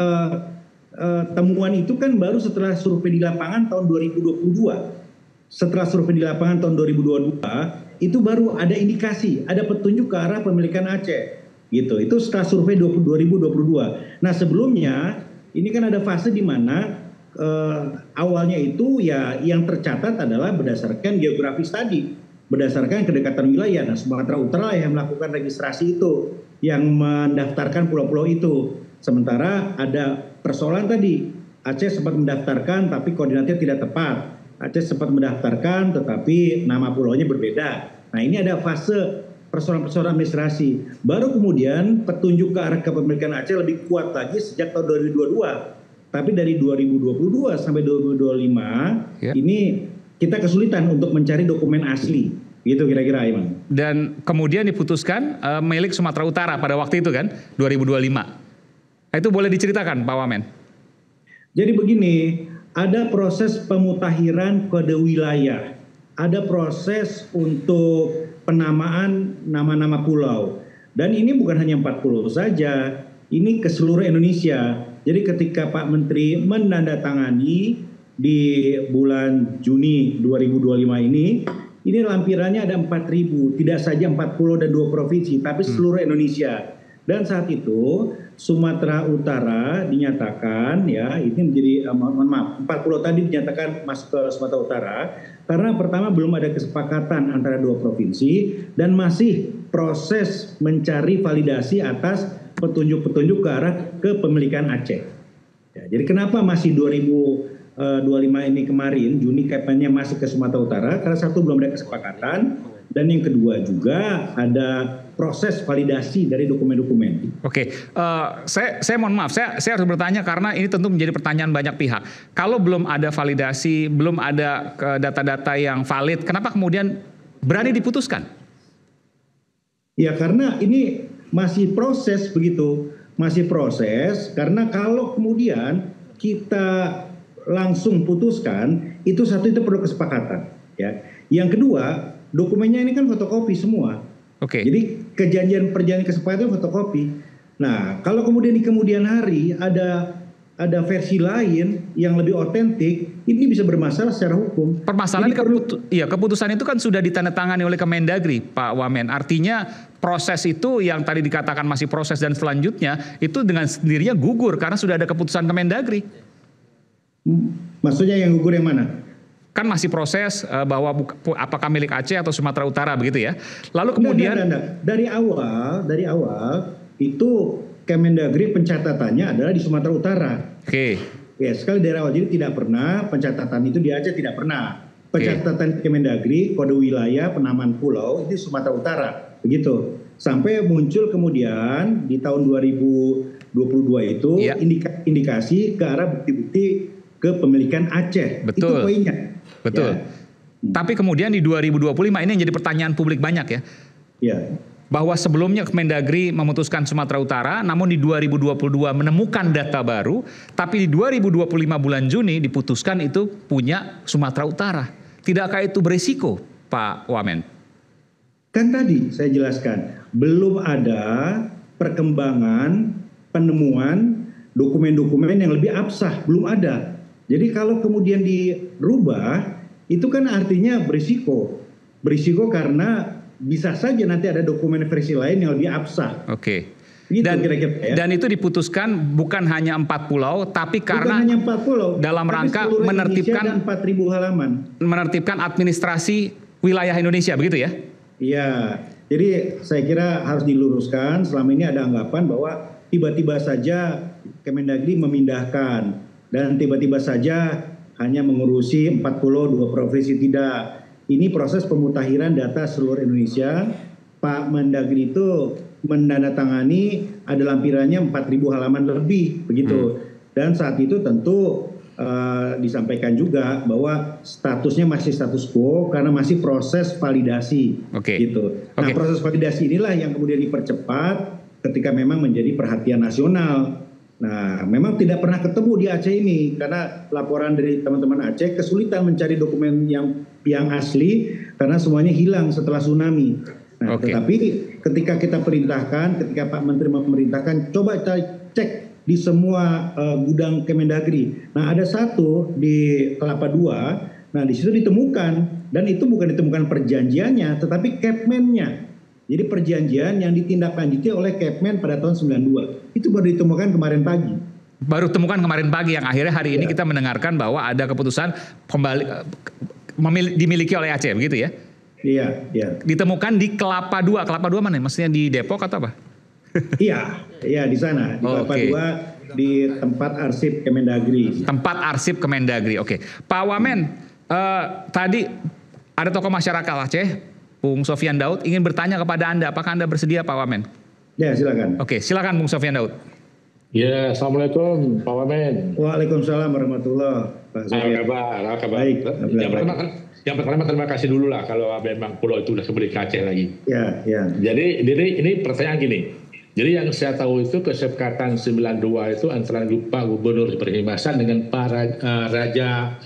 temuan itu kan baru setelah survei di lapangan tahun 2022. Setelah survei di lapangan tahun 2022, itu baru ada indikasi, ada petunjuk ke arah pemilikan Aceh. Gitu. Itu setelah survei 2022. Nah, sebelumnya ini kan ada fase di mana awalnya itu ya yang tercatat adalah berdasarkan geografis tadi, berdasarkan kedekatan wilayah. Nah, Sumatera Utara yang melakukan registrasi itu, yang mendaftarkan pulau-pulau itu. Sementara ada persoalan tadi, Aceh sempat mendaftarkan tapi koordinatnya tidak tepat. Aceh sempat mendaftarkan tetapi nama pulaunya berbeda. Nah, ini ada fase persoalan-persoalan administrasi. Baru kemudian petunjuk ke arah kepemilikan Aceh lebih kuat lagi sejak tahun 2022. Tapi dari 2022 sampai 2025 ini kita kesulitan untuk mencari dokumen asli. Gitu kira-kira, Iman. Dan kemudian diputuskan milik Sumatera Utara pada waktu itu kan, 2025. Itu boleh diceritakan, Pak Wamen? Jadi begini, ada proses pemutakhiran kode wilayah, ada proses untuk penamaan nama-nama pulau. Dan ini bukan hanya 4 pulau saja, ini ke seluruh Indonesia. Jadi ketika Pak Menteri menandatangani di bulan Juni 2025 ini lampirannya ada 4.000, tidak saja 4 pulau dan 2 provinsi, tapi seluruh Indonesia. Dan saat itu Sumatera Utara dinyatakan ya, ini menjadi 4 pulau tadi dinyatakan masuk ke Sumatera Utara karena pertama belum ada kesepakatan antara 2 provinsi dan masih proses mencari validasi atas petunjuk-petunjuk ke arah kepemilikan Aceh. Ya, jadi kenapa masih 2025 ini kemarin Juni kapannya masuk ke Sumatera Utara? Karena satu belum ada kesepakatan dan yang kedua juga ada proses validasi dari dokumen-dokumen. Oke, saya mohon maaf, saya harus bertanya karena ini tentu menjadi pertanyaan banyak pihak. Kalau belum ada validasi, belum ada data-data yang valid, kenapa kemudian berani diputuskan? Ya karena ini masih proses begitu, masih proses karena kalau kemudian kita langsung putuskan itu satu itu perlu kesepakatan ya. Yang kedua, dokumennya ini kan fotokopi semua. Oke. Jadi perjanjian kesepakatan fotokopi. Nah, kalau kemudian di kemudian hari ada versi lain yang lebih otentik, ini bisa bermasalah secara hukum. Permasalahan keputusan itu kan sudah ditandatangani oleh Kemendagri, Pak Wamen. Artinya proses itu yang tadi dikatakan masih proses dan selanjutnya itu dengan sendirinya gugur karena sudah ada keputusan Kemendagri. Maksudnya yang gugur yang mana? Kan masih proses bahwa apakah milik Aceh atau Sumatera Utara begitu ya. Lalu kemudian dari awal itu Kemendagri pencatatannya adalah di Sumatera Utara. Oke. Ya, sekali daerah awal jadi tidak pernah pencatatan itu di Aceh, tidak pernah. Pencatatan Kemendagri kode wilayah penamaan pulau itu di Sumatera Utara, begitu. Sampai muncul kemudian di tahun 2022 itu indikasi ke arah bukti-bukti kepemilikan Aceh. Betul. Itu poinnya. Betul. Ya. Tapi kemudian di 2025 ini yang jadi pertanyaan publik banyak ya. Ya. Bahwa sebelumnya Kemendagri memutuskan Sumatera Utara, namun di 2022 menemukan data baru, tapi di 2025 bulan Juni diputuskan itu punya Sumatera Utara. Tidakkah itu berisiko, Pak Wamen? Kan tadi saya jelaskan, belum ada perkembangan penemuan dokumen-dokumen yang lebih absah, belum ada. Jadi kalau kemudian dirubah, itu kan artinya berisiko. Berisiko karena bisa saja nanti ada dokumen versi lain yang lebih absah. Oke. Gitu, Dan, kira-kira, ya. Dan itu diputuskan bukan hanya 4 pulau, tapi karena bukan hanya 4 pulau, dalam rangka menertibkan 4.000 halaman. Menertibkan administrasi wilayah Indonesia, begitu ya? Iya. Jadi saya kira harus diluruskan. Selama ini ada anggapan bahwa tiba-tiba saja Kemendagri memindahkan dan tiba-tiba saja hanya mengurusi 4 pulau 2 provinsi. Tidak. Ini proses pemutakhiran data seluruh Indonesia. Pak Mendagri itu menandatangani ada lampirannya 4.000 halaman lebih, begitu. Dan saat itu tentu disampaikan juga bahwa statusnya masih status quo karena masih proses validasi, gitu. Nah, proses validasi inilah yang kemudian dipercepat ketika memang menjadi perhatian nasional. Nah, memang tidak pernah ketemu di Aceh ini karena laporan dari teman-teman Aceh kesulitan mencari dokumen yang asli karena semuanya hilang setelah tsunami. Nah, tetapi ketika kita perintahkan, ketika Pak Menteri memerintahkan, coba kita cek di semua gudang Kemendagri. Nah, ada satu di Kelapa II. Nah, di situ ditemukan dan itu bukan ditemukan perjanjiannya, tetapi Kepmennya. Jadi perjanjian yang ditindaklanjuti oleh Kepmen pada tahun 92. Itu baru ditemukan kemarin pagi. Baru temukan kemarin pagi yang akhirnya hari ini kita mendengarkan bahwa ada keputusan dimiliki oleh Aceh, begitu ya? Iya, iya. Ditemukan di Kelapa II. Kelapa II mana? Maksudnya di Depok atau apa? Iya di sana. Di Kelapa II di tempat arsip Kemendagri. Tempat arsip Kemendagri, oke. Pak Wamen, tadi ada tokoh masyarakat Aceh, Bung Sofyan Daud ingin bertanya kepada Anda, apakah Anda bersedia Pak Wamen? Ya, silakan. Oke, silakan Bung Sofyan Daud. Ya, Assalamualaikum Pak Wamen. Waalaikumsalam warahmatullahi wabarakatuh. Apa kabar? Baik. Yang pertama terima kasih dulu lah kalau memang pulau itu sudah kembali ke Aceh lagi. Ya. Jadi ini pertanyaan gini. Jadi yang saya tahu itu kesepakatan 92 itu antara Pak Gubernur Perhimasan dengan Pak Raja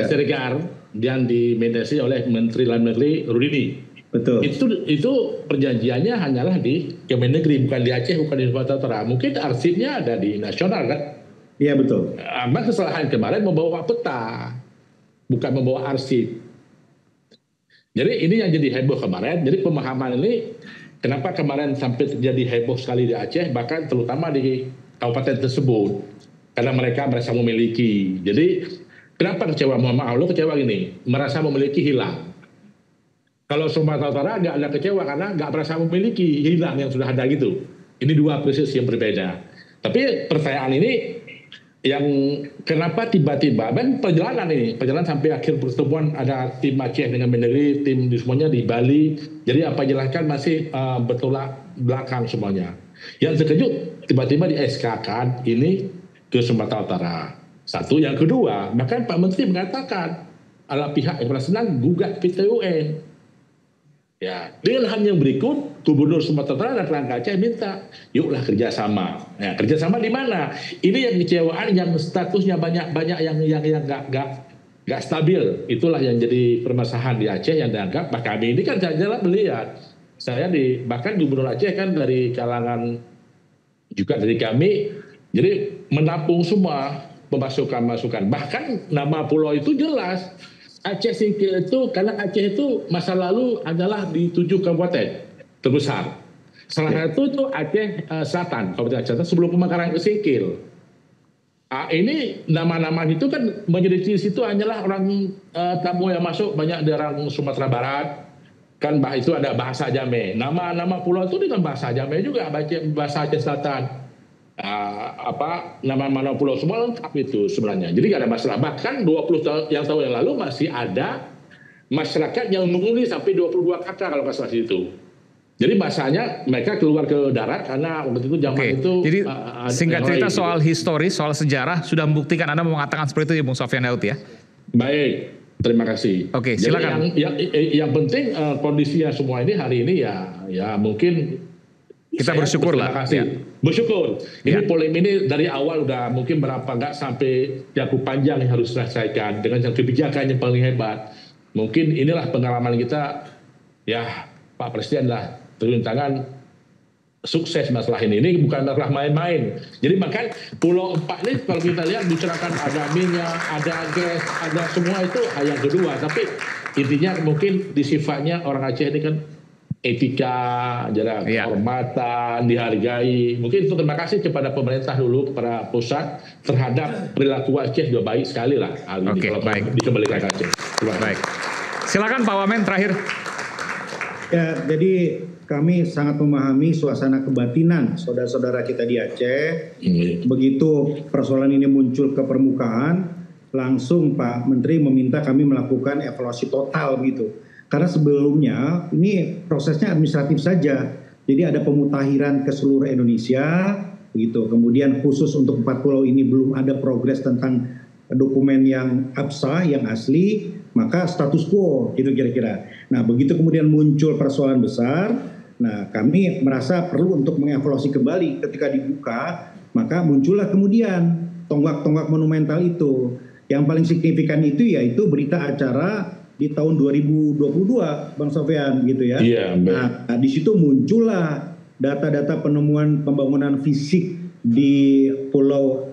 Siregar yang dimediasi oleh Menteri Dalam Negeri Rudini. Betul. Itu perjanjiannya hanyalah di Kemendagri, bukan di Aceh, bukan di Sumatera Utara. Mungkin arsipnya ada di nasional kan? Iya betul. Kesalahan kemarin membawa peta, bukan membawa arsip. Jadi ini yang jadi heboh kemarin. Jadi pemahaman ini kenapa kemarin sampai terjadi heboh sekali di Aceh, bahkan terutama di kabupaten tersebut, karena mereka merasa memiliki. Jadi kenapa kecewa? Mohon maaf, lo kecewa gini, merasa memiliki hilang. Kalau Sumatera Utara nggak ada kecewa karena nggak merasa memiliki, hilang yang sudah ada gitu. Ini dua posisi yang berbeda. Tapi pertanyaan ini yang kenapa tiba-tiba perjalanan sampai akhir pertemuan ada tim Aceh dengan Mendagri, tim di semuanya di Bali. Jadi apa jelaskan masih bertolak belakang semuanya. Yang terkejut tiba-tiba di SK-kan ini ke Sumatera Utara. Satu, yang kedua, bahkan Pak Menteri mengatakan ala pihak yang senang gugat PT UN. Ya, dengan hal yang berikut, Gubernur Sumatera Utara dan Kerangka Aceh minta, yuklah kerjasama. Ya, kerjasama di mana? Ini yang kecewaan, yang statusnya banyak yang nggak stabil. Itulah yang jadi permasalahan di Aceh yang dianggap. Bah kami ini kan jalan melihat. Bahkan Gubernur Aceh kan dari kalangan juga dari kami, jadi menampung semua pemasukan-masukan. Bahkan nama pulau itu jelas. Aceh Singkil itu, karena Aceh itu masa lalu adalah di 7 kabupaten terbesar. Salah satu itu Aceh Selatan, Kabupaten Aceh Selatan sebelum pemekaran ke Singkil. Ini nama-nama itu kan menjadi di situ hanyalah orang tamu yang masuk banyak dari orang Sumatera Barat, kan itu ada bahasa Jame. Nama pulau itu dengan bahasa Jame juga, bahasa Aceh Selatan. Nama pulau semua lengkap itu sebenarnya. Jadi nggak ada masalah. Bahkan 20 tahun yang lalu masih ada masyarakat yang mengundi sampai 22 kata kalau nggak salah itu. Jadi bahasanya mereka keluar ke darat karena waktu itu zaman itu. Jadi singkat cerita soal historis, soal sejarah sudah membuktikan Anda mau mengatakan seperti itu ya Bung Sofyan Daud ya. Baik, terima kasih. Oke, silakan. Jadi yang penting kondisinya semua ini hari ini ya mungkin kita bersyukur lah. Terima kasih. Ya. Bersyukur. Ini polemik ini dari awal udah mungkin nggak sampai jangka panjang yang harus diselesaikan dengan yang kebijakan yang paling hebat. Mungkin inilah pengalaman kita ya Pak Presiden lah turun tangan sukses masalah ini. Ini bukan masalah main-main. Jadi makanya Pulau 4 ini kalau kita lihat bicarakan ada minyak, ada gas, ada semua itu hal yang kedua. Tapi intinya mungkin di sifatnya orang Aceh ini kan etika, jarak kehormatan, dihargai. Mungkin itu terima kasih kepada pemerintah dulu, kepada pusat terhadap perilaku Aceh juga baik sekali lah. Oke, baik. Dikembalikan ke Aceh. Baik. Silakan Pak Wamen terakhir. Ya, jadi kami sangat memahami suasana kebatinan saudara-saudara kita di Aceh. Begitu persoalan ini muncul ke permukaan, langsung Pak Menteri meminta kami melakukan evaluasi total gitu. Karena sebelumnya ini prosesnya administratif saja. Jadi ada pemutakhiran ke seluruh Indonesia, begitu. Kemudian khusus untuk 4 pulau ini belum ada progres tentang dokumen yang absah, yang asli, maka status quo gitu kira-kira. Nah begitu kemudian muncul persoalan besar, nah kami merasa perlu untuk mengevaluasi kembali. Ketika dibuka, maka muncullah kemudian tonggak-tonggak monumental itu. Yang paling signifikan itu yaitu berita acara di tahun 2022, Bang Sofyan gitu ya. Iya, nah di situ muncullah data-data penemuan pembangunan fisik di pulau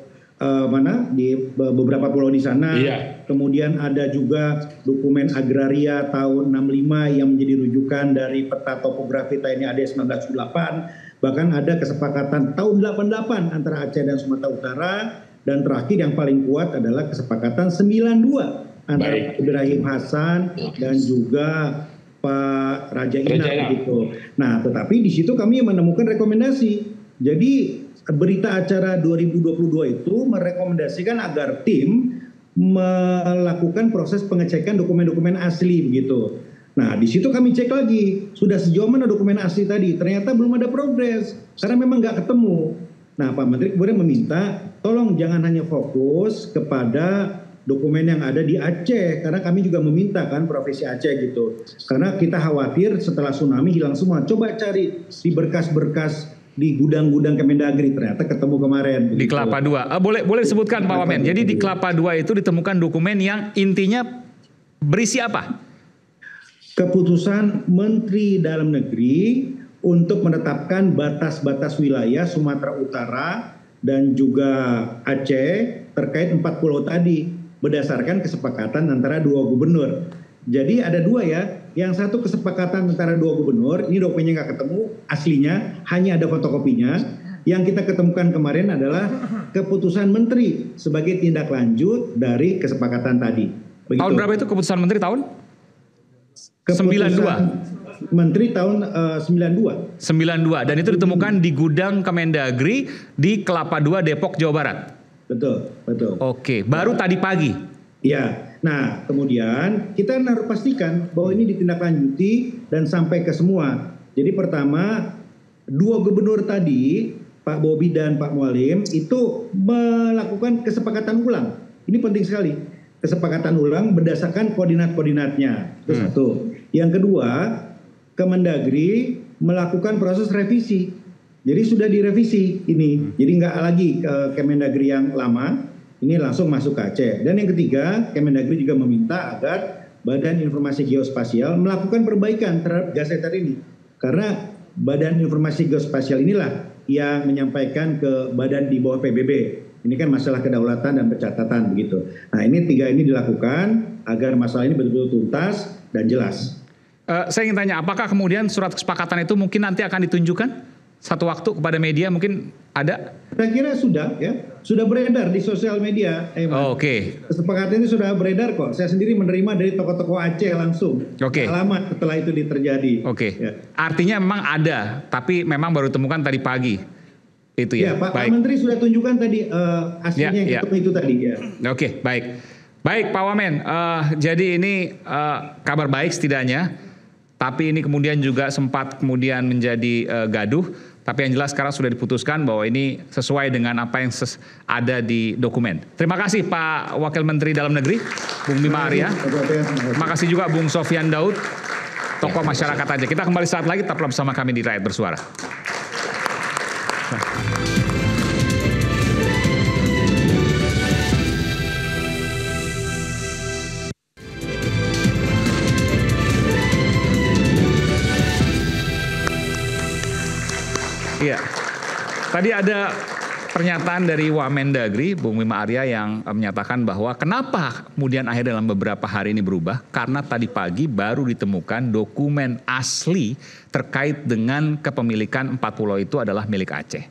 di beberapa pulau di sana. Iya. Kemudian ada juga dokumen agraria tahun 65 yang menjadi rujukan dari peta topografi TNI AD 1978. Bahkan ada kesepakatan tahun 88 antara Aceh dan Sumatera Utara. Dan terakhir yang paling kuat adalah kesepakatan 92 antara Pak Ibrahim Hasan dan juga Pak Raja Inap gitu. Nah, tetapi di situ kami menemukan rekomendasi. Jadi berita acara 2022 itu merekomendasikan agar tim melakukan proses pengecekan dokumen-dokumen asli begitu. Nah, di situ kami cek lagi, sudah sejauh mana dokumen asli tadi? Ternyata belum ada progres karena memang nggak ketemu. Nah, Pak Menteri kemudian meminta, tolong jangan hanya fokus kepada dokumen yang ada di Aceh, karena kami juga meminta kan Provinsi Aceh gitu. Karena kita khawatir setelah tsunami hilang semua. Coba cari di berkas-berkas di gudang-gudang Kemendagri, ternyata ketemu kemarin. Di Kelapa II. Boleh disebutkan Pak Wamen. Jadi di Kelapa II itu ditemukan dokumen yang intinya berisi apa? Keputusan Menteri Dalam Negeri untuk menetapkan batas-batas wilayah Sumatera Utara dan juga Aceh terkait 4 pulau tadi berdasarkan kesepakatan antara 2 gubernur. Jadi ada 2 ya, yang satu kesepakatan antara 2 gubernur, ini dokumennya nggak ketemu, aslinya hanya ada fotokopinya. Yang kita ketemukan kemarin adalah keputusan menteri sebagai tindak lanjut dari kesepakatan tadi. Begitu. Tahun berapa itu keputusan menteri tahun? 92. Menteri tahun 92. 92 dan itu ditemukan di gudang Kemendagri di Kelapa II Depok Jawa Barat. Betul. Oke, baru tadi pagi. Ya. Nah, kemudian kita harus pastikan bahwa ini ditindaklanjuti dan sampai ke semua. Jadi pertama, 2 gubernur tadi, Pak Bobi dan Pak Mualim itu melakukan kesepakatan ulang. Ini penting sekali. Kesepakatan ulang berdasarkan koordinat-koordinatnya. Itu satu. Yang kedua, Kemendagri melakukan proses revisi. Jadi sudah direvisi ini. Jadi nggak lagi Kemendagri yang lama, ini langsung masuk ke Aceh. Dan yang ketiga, Kemendagri juga meminta agar Badan Informasi Geospasial melakukan perbaikan terhadap gazeter ini. Karena Badan Informasi Geospasial inilah yang menyampaikan ke badan di bawah PBB. Ini kan masalah kedaulatan dan pencatatan begitu. Nah, ini 3 ini dilakukan agar masalah ini betul-betul tuntas dan jelas. Saya ingin tanya, apakah kemudian surat kesepakatan itu mungkin nanti akan ditunjukkan satu waktu kepada media mungkin ada? Saya kira sudah beredar di sosial media. Oke. Kesepakatan itu sudah beredar kok. Saya sendiri menerima dari tokoh-tokoh Aceh langsung. Oke. Lama setelah itu terjadi. Oke. Ya. Artinya memang ada, tapi memang baru temukan tadi pagi. Itu ya. Pak Menteri sudah tunjukkan tadi aslinya yang ketemu itu tadi. Ya. Oke, baik. Baik Pak Wamen, jadi ini kabar baik setidaknya. Tapi ini kemudian juga sempat kemudian menjadi gaduh. Tapi yang jelas sekarang sudah diputuskan bahwa ini sesuai dengan apa yang ada di dokumen. Terima kasih Pak Wakil Menteri Dalam Negeri, Bung Bima Arya. Terima kasih juga Bung Sofyan Daud, tokoh masyarakat Aceh. Kita kembali saat lagi, tetaplah bersama kami di Rakyat Bersuara. Iya, tadi ada pernyataan dari Wamendagri, Bung Bima Arya yang menyatakan bahwa kenapa kemudian akhirnya dalam beberapa hari ini berubah, karena tadi pagi baru ditemukan dokumen asli terkait dengan kepemilikan 4 pulau itu adalah milik Aceh.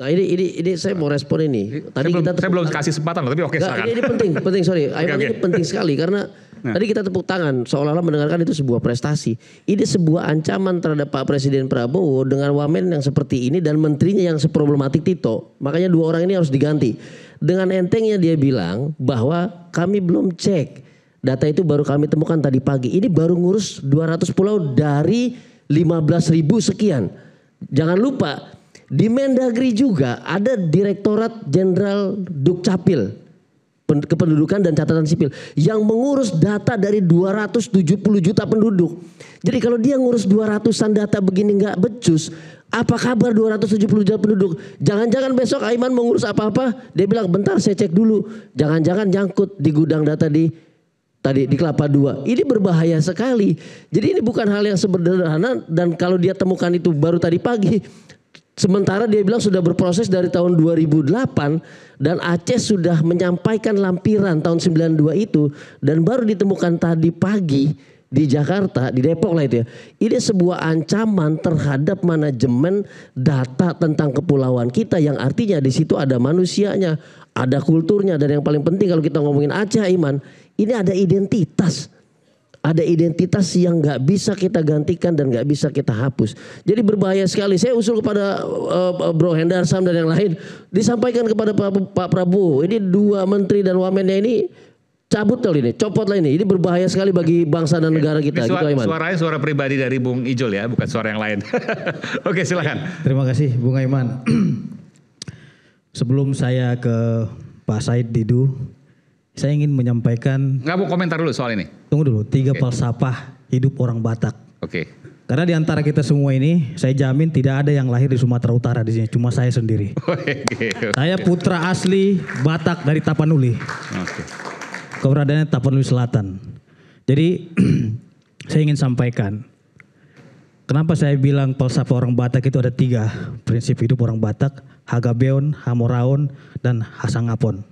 Nah ini saya mau respon ini. Tadi saya belum kasih kesempatan, tapi oke silakan. Ini penting sorry. Ini penting sekali karena tadi kita tepuk tangan seolah-olah mendengarkan itu sebuah prestasi. Ini sebuah ancaman terhadap Pak Presiden Prabowo dengan wamen yang seperti ini dan menterinya yang seproblematik Tito. Makanya 2 orang ini harus diganti. Dengan entengnya dia bilang bahwa kami belum cek. Data itu baru kami temukan tadi pagi. Ini baru ngurus 200 pulau dari 15.000 sekian. Jangan lupa di Mendagri juga ada Direktorat Jenderal Dukcapil Kependudukan dan Catatan Sipil yang mengurus data dari 270 juta penduduk. Jadi kalau dia ngurus 200-an data begini nggak becus, apa kabar 270 juta penduduk? Jangan-jangan besok Aiman mengurus apa-apa, dia bilang bentar saya cek dulu. Jangan-jangan nyangkut di gudang data di Kelapa II. Ini berbahaya sekali. Jadi ini bukan hal yang sederhana dan kalau dia temukan itu baru tadi pagi. Sementara dia bilang sudah berproses dari tahun 2008 dan Aceh sudah menyampaikan lampiran tahun 92 itu dan baru ditemukan tadi pagi di Jakarta, di Depok lah itu ya. Ini sebuah ancaman terhadap manajemen data tentang kepulauan kita yang artinya di situ ada manusianya, ada kulturnya dan yang paling penting kalau kita ngomongin Aceh Iman, ini ada identitas. Ada identitas yang nggak bisa kita gantikan dan nggak bisa kita hapus. Jadi berbahaya sekali. Saya usul kepada Bro Hendarsam dan yang lain disampaikan kepada Pak Prabowo. Ini 2 menteri dan wamennya ini cabut lah ini, copot lah ini. Ini berbahaya sekali bagi bangsa dan negara kita. Suaranya suara pribadi dari Bung Ijol ya, bukan suara yang lain. Oke silakan. Terima kasih Bung Aiman. Sebelum saya ke Pak Said Didu, saya ingin menyampaikan. Nggak mau komentar dulu soal ini. Tunggu dulu. 3 falsafah hidup orang Batak. Oke. Karena di antara kita semua ini, saya jamin tidak ada yang lahir di Sumatera Utara di sini. Cuma saya sendiri. Saya putra asli Batak dari Tapanuli. Keberadaannya Tapanuli Selatan. Jadi saya ingin sampaikan. Kenapa saya bilang falsafah orang Batak itu ada 3 prinsip hidup orang Batak. Hagabeon, Hamoraon, dan Hasangapon.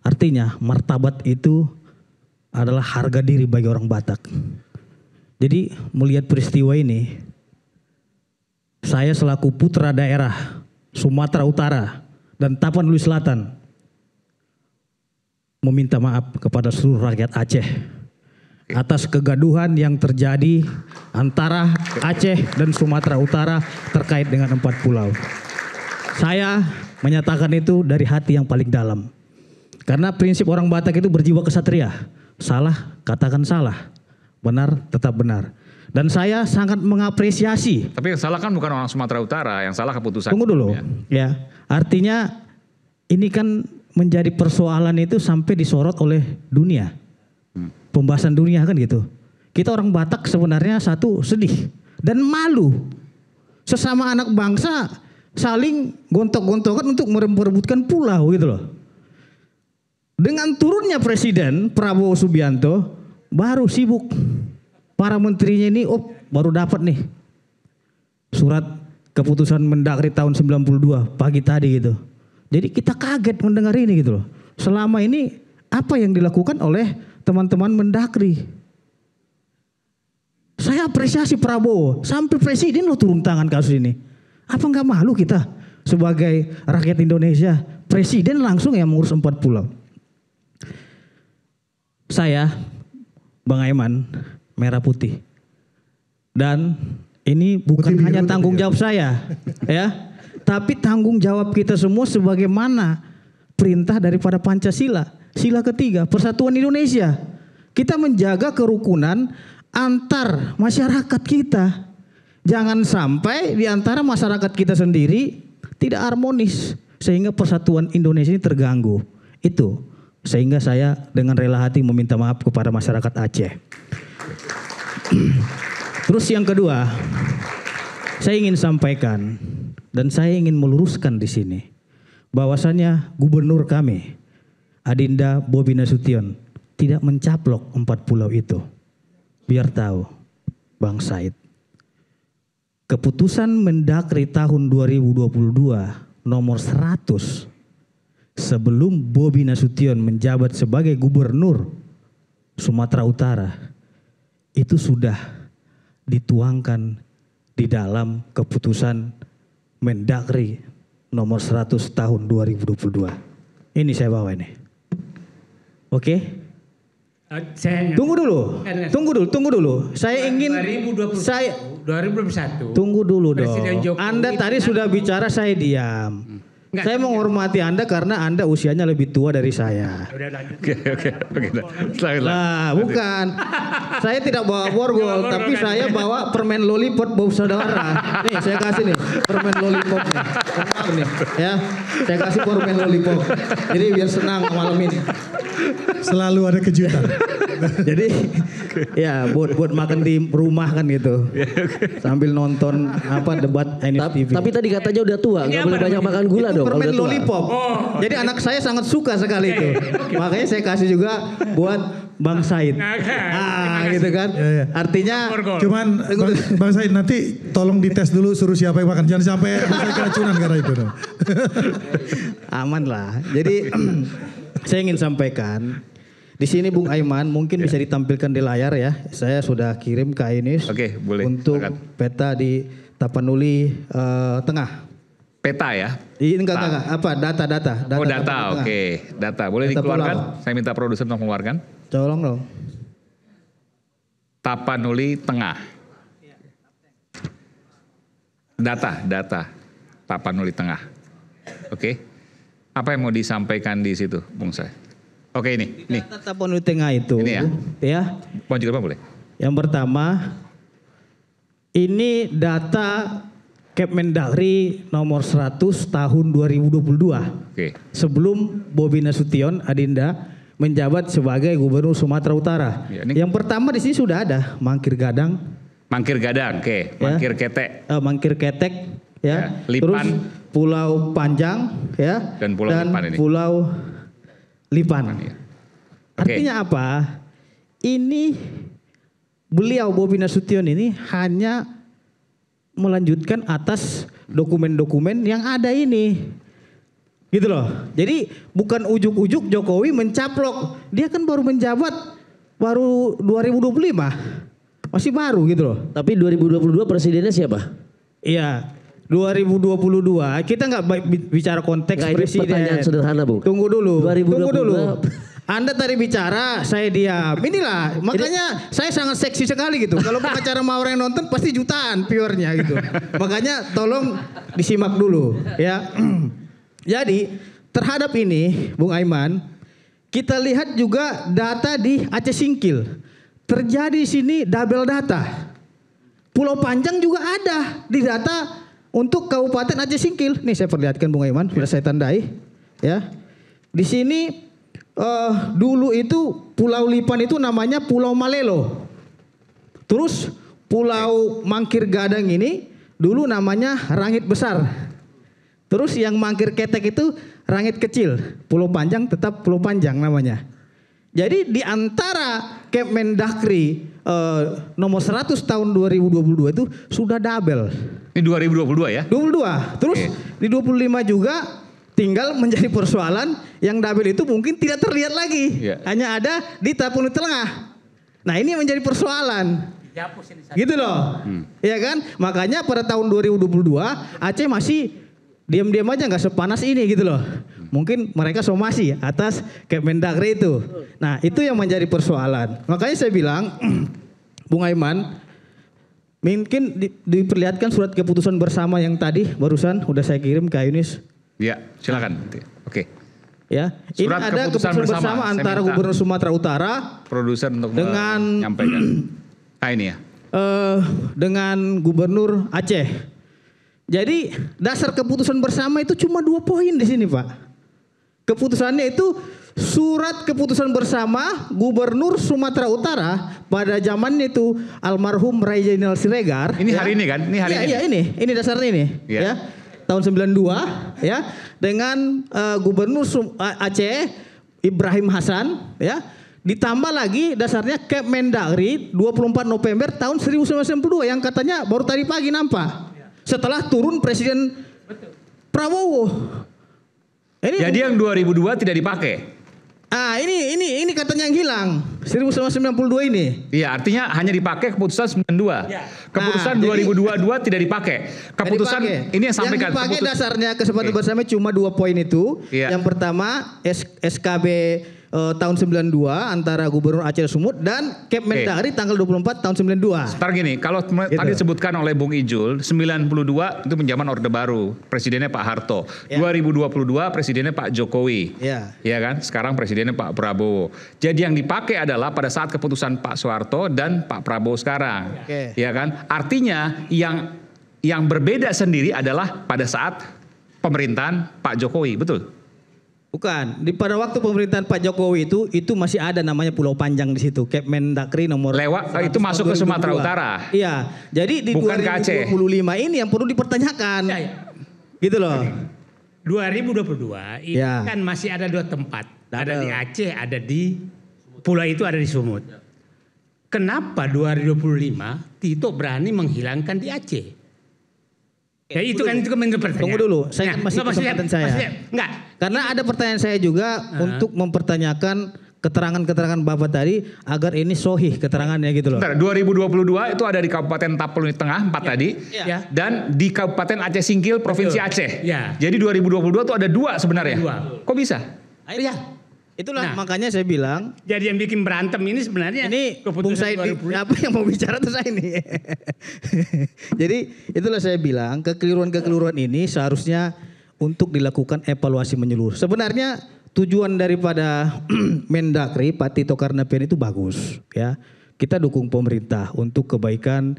Artinya martabat itu adalah harga diri bagi orang Batak. Jadi melihat peristiwa ini, saya selaku putra daerah Sumatera Utara dan Tapanuli Selatan meminta maaf kepada seluruh rakyat Aceh atas kegaduhan yang terjadi antara Aceh dan Sumatera Utara terkait dengan 4 pulau. Saya menyatakan itu dari hati yang paling dalam. Karena prinsip orang Batak itu berjiwa kesatria. Salah, katakan salah. Benar, tetap benar. Dan saya sangat mengapresiasi. Tapi yang salah kan bukan orang Sumatera Utara, yang salah keputusan. Tunggu dulu. Ya, artinya ini kan menjadi persoalan itu sampai disorot oleh dunia. Pembahasan dunia kan gitu. Kita orang Batak sebenarnya satu sedih dan malu. Sesama anak bangsa saling gontok-gontokan untuk merebutkan pulau gitu loh. Dengan turunnya Presiden Prabowo Subianto baru sibuk para menterinya ini baru dapat nih surat keputusan Mendagri tahun 92 pagi tadi gitu. Jadi kita kaget mendengar ini gitu loh. Selama ini apa yang dilakukan oleh teman-teman Mendagri? Saya apresiasi Prabowo, sampai presiden lo turun tangan kasus ini. Apa nggak malu kita sebagai rakyat Indonesia? Presiden langsung yang mengurus 4 pulau. Saya, Bang Aiman, merah putih. Dan ini bukan hanya tanggung jawab saya, ya, tapi tanggung jawab kita semua sebagaimana perintah daripada Pancasila, sila ketiga, Persatuan Indonesia. Kita menjaga kerukunan antar masyarakat kita. Jangan sampai di antara masyarakat kita sendiri tidak harmonis sehingga persatuan Indonesia ini terganggu. Itu sehingga saya dengan rela hati meminta maaf kepada masyarakat Aceh. Terus yang kedua, saya ingin sampaikan dan saya ingin meluruskan di sini bahwasannya gubernur kami Adinda Bobi Nasution tidak mencaplok 4 pulau itu. Biar tahu Bang Said, keputusan Mendagri tahun 2022 nomor 100 sebelum Bobi Nasution menjabat sebagai gubernur Sumatera Utara itu sudah dituangkan di dalam keputusan Mendagri nomor 100 tahun 2022. Ini saya bawa ini. Oke? Tunggu dulu. Saya ingin 2021. Tunggu dulu dong. Jokowi Anda tadi sudah bicara, saya diam. Saya menghormati Anda karena Anda usianya lebih tua dari saya. Nah, bukan. Saya tidak bawa borgol, tapi saya bawa permen lollipop bau saudara. Nih, saya kasih nih permen lollipop nih. Ya, saya kasih permen lollipop. Jadi biar senang malam ini. Selalu ada kejutan. Jadi ya buat makan di rumah kan gitu. Sambil nonton debat TV. Tapi tadi katanya udah tua, nggak boleh banyak makan gula dong. Permen lollipop. Jadi anak saya sangat suka sekali itu. Makanya saya kasih juga buat Bang Said. Gitu kan. Artinya cuman Bang Said nanti tolong dites dulu suruh siapa yang makan. Jangan sampai keracunan karena itu dong. Aman lah. Jadi saya ingin sampaikan di sini Bung Aiman mungkin bisa ditampilkan di layar ya. Saya sudah kirim ke Ainis. Oke, boleh. Untuk peta di Tapanuli Tengah. Peta ya? Enggak. Apa? Data. Oh data, oke. Data. Boleh Data dikeluarkan? pulau. Saya minta produser untuk mengeluarkan. Tolong dong. Tapanuli Tengah. Data. Tapanuli Tengah. Oke. Apa yang mau disampaikan di situ, Bung Say? Oke ini. Data Tapanuli Tengah itu. Ini ya. Mau juga boleh? Yang pertama, ini data Kemendagri nomor 100 tahun 2022. Oke. Sebelum Bobi Nasution Adinda menjabat sebagai Gubernur Sumatera Utara. Ya, yang pertama di sini sudah ada Mangkir Gadang, oke. Mangkir Ketek. Mangkir Ketek, ya. Lipan. Terus Pulau Panjang, ya. Dan Pulau Lipan ini. Pulau Lipan. Ya. Artinya apa? Ini beliau Bobi Nasution ini hanya melanjutkan atas dokumen-dokumen yang ada ini. Gitu loh. Jadi bukan ujuk-ujuk Jokowi mencaplok. Dia kan baru menjabat baru 2025. Masih baru gitu loh. Tapi 2022 presidennya siapa? Iya. 2022 kita nggak bicara konteks presiden. Pertanyaan sederhana, Bung. Tunggu dulu. 2022. Tunggu dulu. Anda tadi bicara, saya diam. Inilah, makanya saya sangat seksi sekali gitu. Kalau pengacara mau orang yang nonton pasti jutaan viewernya gitu. Makanya tolong disimak dulu ya. Jadi terhadap ini, Bung Aiman, kita lihat juga data di Aceh Singkil. Terjadi di sini double data. Pulau Panjang juga ada di data untuk Kabupaten Aceh Singkil. Nih saya perlihatkan Bung Aiman, sudah saya tandai. Ya, di sini dulu itu Pulau Lipan itu namanya Pulau Malelo. Terus Pulau Mangkir Gadang ini dulu namanya Rangit Besar. Terus yang Mangkir Ketek itu Rangit Kecil. Pulau Panjang tetap Pulau Panjang namanya. Jadi di antara Kemendagri nomor 100 tahun 2022 itu sudah double. Ini 2022 ya? 22. Terus di 25 juga tinggal menjadi persoalan yang double itu mungkin tidak terlihat lagi. Hanya ada di Tapanuli Tengah. Nah ini menjadi persoalan. Gitu loh. Ya kan? Makanya pada tahun 2022 Aceh masih diam-diam aja nggak sepanas ini gitu loh. Mungkin mereka somasi atas Kemendagri itu. Nah itu yang menjadi persoalan. Makanya saya bilang, Bung Aiman, mungkin diperlihatkan surat keputusan bersama yang tadi barusan udah saya kirim ke Yunis. Ya, silakan. Oke. Ya, Surat ini ada keputusan bersama antara Gubernur Sumatera Utara, produser untuk dengan menyampaikan. Nah ini ya. Dengan Gubernur Aceh. Jadi dasar keputusan bersama itu cuma 2 poin di sini, Pak. Keputusannya itu surat keputusan bersama Gubernur Sumatera Utara pada zamannya itu almarhum Rai Zainal Siregar. Ini hari ini kan? Ini hari ini. Iya, ini dasarnya ini, ya. Tahun 92 ya, dengan Gubernur Aceh Ibrahim Hasan ya. Ditambah lagi dasarnya Kemendagri 24 November tahun 1992 yang katanya baru tadi pagi nampak. Setelah turun Presiden Prabowo. Jadi yang 2002 tidak dipakai. Ah, ini katanya yang hilang. 1992 ini. Iya, artinya hanya dipakai keputusan 92. Keputusan 2022 tidak dipakai. Keputusan ini yang sampaikan. Yang dipakai dasarnya kesepakatan bersama cuma 2 poin itu. Yang pertama SKB tahun 92 antara Gubernur Aceh Sumut dan Kemendagri tanggal 24 tahun 92. Sebentar gini, kalau tadi disebutkan oleh Bung Ijul, 92 itu penjaman Orde Baru, presidennya Pak Harto. 2022 presidennya Pak Jokowi. Ya kan? Sekarang presidennya Pak Prabowo. Jadi yang dipakai adalah pada saat keputusan Pak Soeharto dan Pak Prabowo sekarang. Ya kan? Artinya yang berbeda sendiri adalah pada saat pemerintahan Pak Jokowi, betul? Bukan, pada waktu pemerintahan Pak Jokowi itu masih ada namanya Pulau Panjang di situ, Kemendagri nomor itu masuk ke Sumatera Utara. Iya, jadi di 2025 ini yang perlu dipertanyakan, gitu loh. 2022 ini kan masih ada 2 tempat, ada di Aceh, ada di pulau itu ada di Sumut. Kenapa 2025 Tito berani menghilangkan di Aceh? Ya itu kan menjadi pertanyaan. Tunggu dulu, saya masih kesempatan saya. Enggak. Karena ada pertanyaan saya juga untuk mempertanyakan keterangan-keterangan Bapak tadi agar ini sohih keterangannya gitu loh. Bentar, 2022 itu ada di Kabupaten Tapanuli Tengah 4 tadi dan di Kabupaten Aceh Singkil Provinsi Aceh. Jadi 2022 itu ada 2 sebenarnya. Kok bisa? Iya. Itulah makanya saya bilang. Jadi yang bikin berantem ini sebenarnya ini Bung Said apa yang mau bicara tuh saya ini. Jadi itulah saya bilang kekeliruan-kekeliruan ini seharusnya untuk dilakukan evaluasi menyeluruh. Sebenarnya tujuan daripada Mendagri Pak Tito Karnavian itu bagus ya. Kita dukung pemerintah untuk kebaikan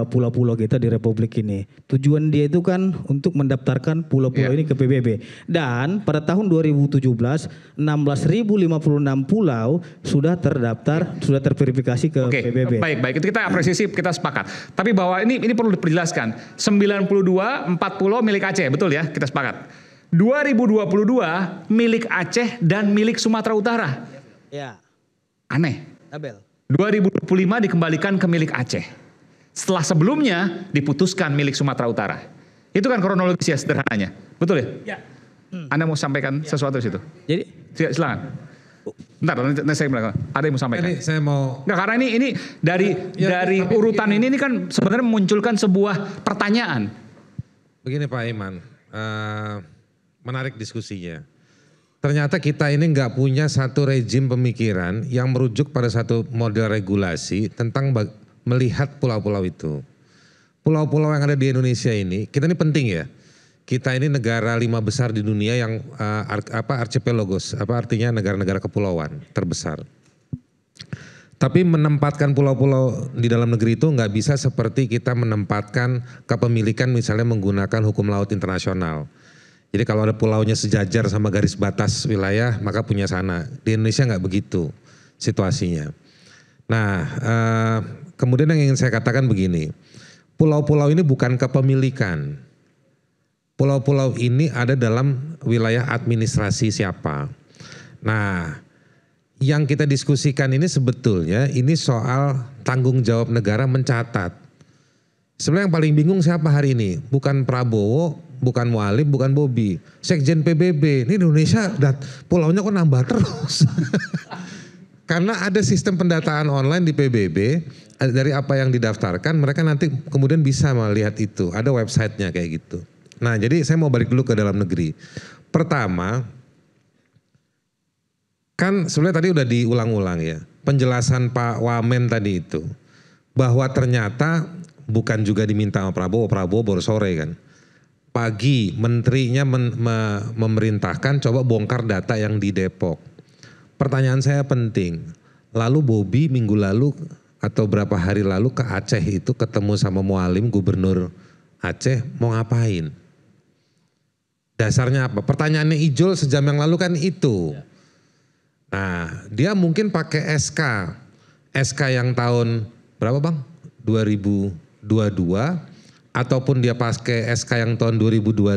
pulau-pulau kita di Republik ini. Tujuan dia itu kan untuk mendaftarkan pulau-pulau ini ke PBB. Dan pada tahun 2017 16.056 pulau sudah terdaftar, sudah terverifikasi ke PBB. Baik, itu kita apresiasi, kita sepakat. Tapi bahwa ini perlu dijelaskan. 4 pulau milik Aceh, betul ya? Kita sepakat. 2022 milik Aceh dan milik Sumatera Utara. Ya. Aneh. Tabel. 2025 dikembalikan ke milik Aceh. Setelah sebelumnya diputuskan milik Sumatera Utara. Itu kan kronologis ya sederhananya. Betul ya? Anda mau sampaikan sesuatu di situ? Jadi silakan. Bentar, nanti saya bilang. Ada yang mau sampaikan? Ini saya mau. Nggak, karena ini dari urutan ini kan sebenarnya memunculkan sebuah pertanyaan. Begini Pak Iman, menarik diskusinya. Ternyata kita ini nggak punya satu rejim pemikiran yang merujuk pada satu model regulasi tentang melihat pulau-pulau itu. Pulau-pulau yang ada di Indonesia ini, kita ini penting ya. Kita ini negara 5 besar di dunia yang archipelagos, artinya negara-negara kepulauan terbesar. Tapi menempatkan pulau-pulau di dalam negeri itu nggak bisa seperti kita menempatkan kepemilikan misalnya menggunakan hukum laut internasional. Jadi kalau ada pulaunya sejajar sama garis batas wilayah maka punya sana. Di Indonesia nggak begitu situasinya. Nah kemudian yang ingin saya katakan begini. Pulau-pulau ini bukan kepemilikan. Pulau-pulau ini ada dalam wilayah administrasi siapa. Nah yang kita diskusikan ini sebetulnya ini soal tanggung jawab negara mencatat. Sebenarnya yang paling bingung siapa hari ini? Bukan Prabowo, bukan Mualim, bukan Bobi. Sekjen PBB, ini Indonesia pulaunya kok nambah terus. Karena ada sistem pendataan online di PBB dari apa yang didaftarkan mereka nanti kemudian bisa melihat itu. Ada websitenya kayak gitu. Nah jadi saya mau balik dulu ke dalam negeri. Pertama, kan sebenarnya tadi udah diulang-ulang ya. Penjelasan Pak Wamen tadi itu. Bahwa ternyata bukan juga diminta sama Prabowo baru sore kan. Pagi menterinya memerintahkan coba bongkar data yang di Depok. Pertanyaan saya penting. Lalu Bobi minggu lalu atau berapa hari lalu ke Aceh itu ketemu sama Mualim gubernur Aceh mau ngapain? Dasarnya apa? Pertanyaannya Ijol sejam yang lalu kan itu. Nah dia mungkin pakai SK yang tahun berapa Bang? 2022 ataupun dia pakai SK yang tahun 2025.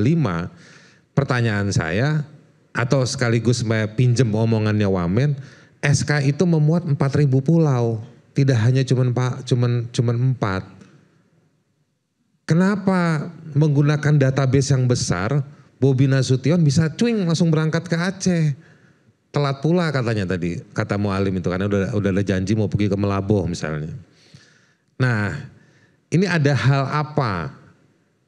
Pertanyaan saya atau sekaligus saya pinjem omongannya Wamen, SK itu memuat 4.000 pulau, tidak hanya cuman 4. Kenapa menggunakan database yang besar, Bobi Nasution bisa cuing langsung berangkat ke Aceh? Telat pula katanya tadi, kata Mualim itu karena udah ada janji mau pergi ke Melaboh misalnya. Nah, ini ada hal apa?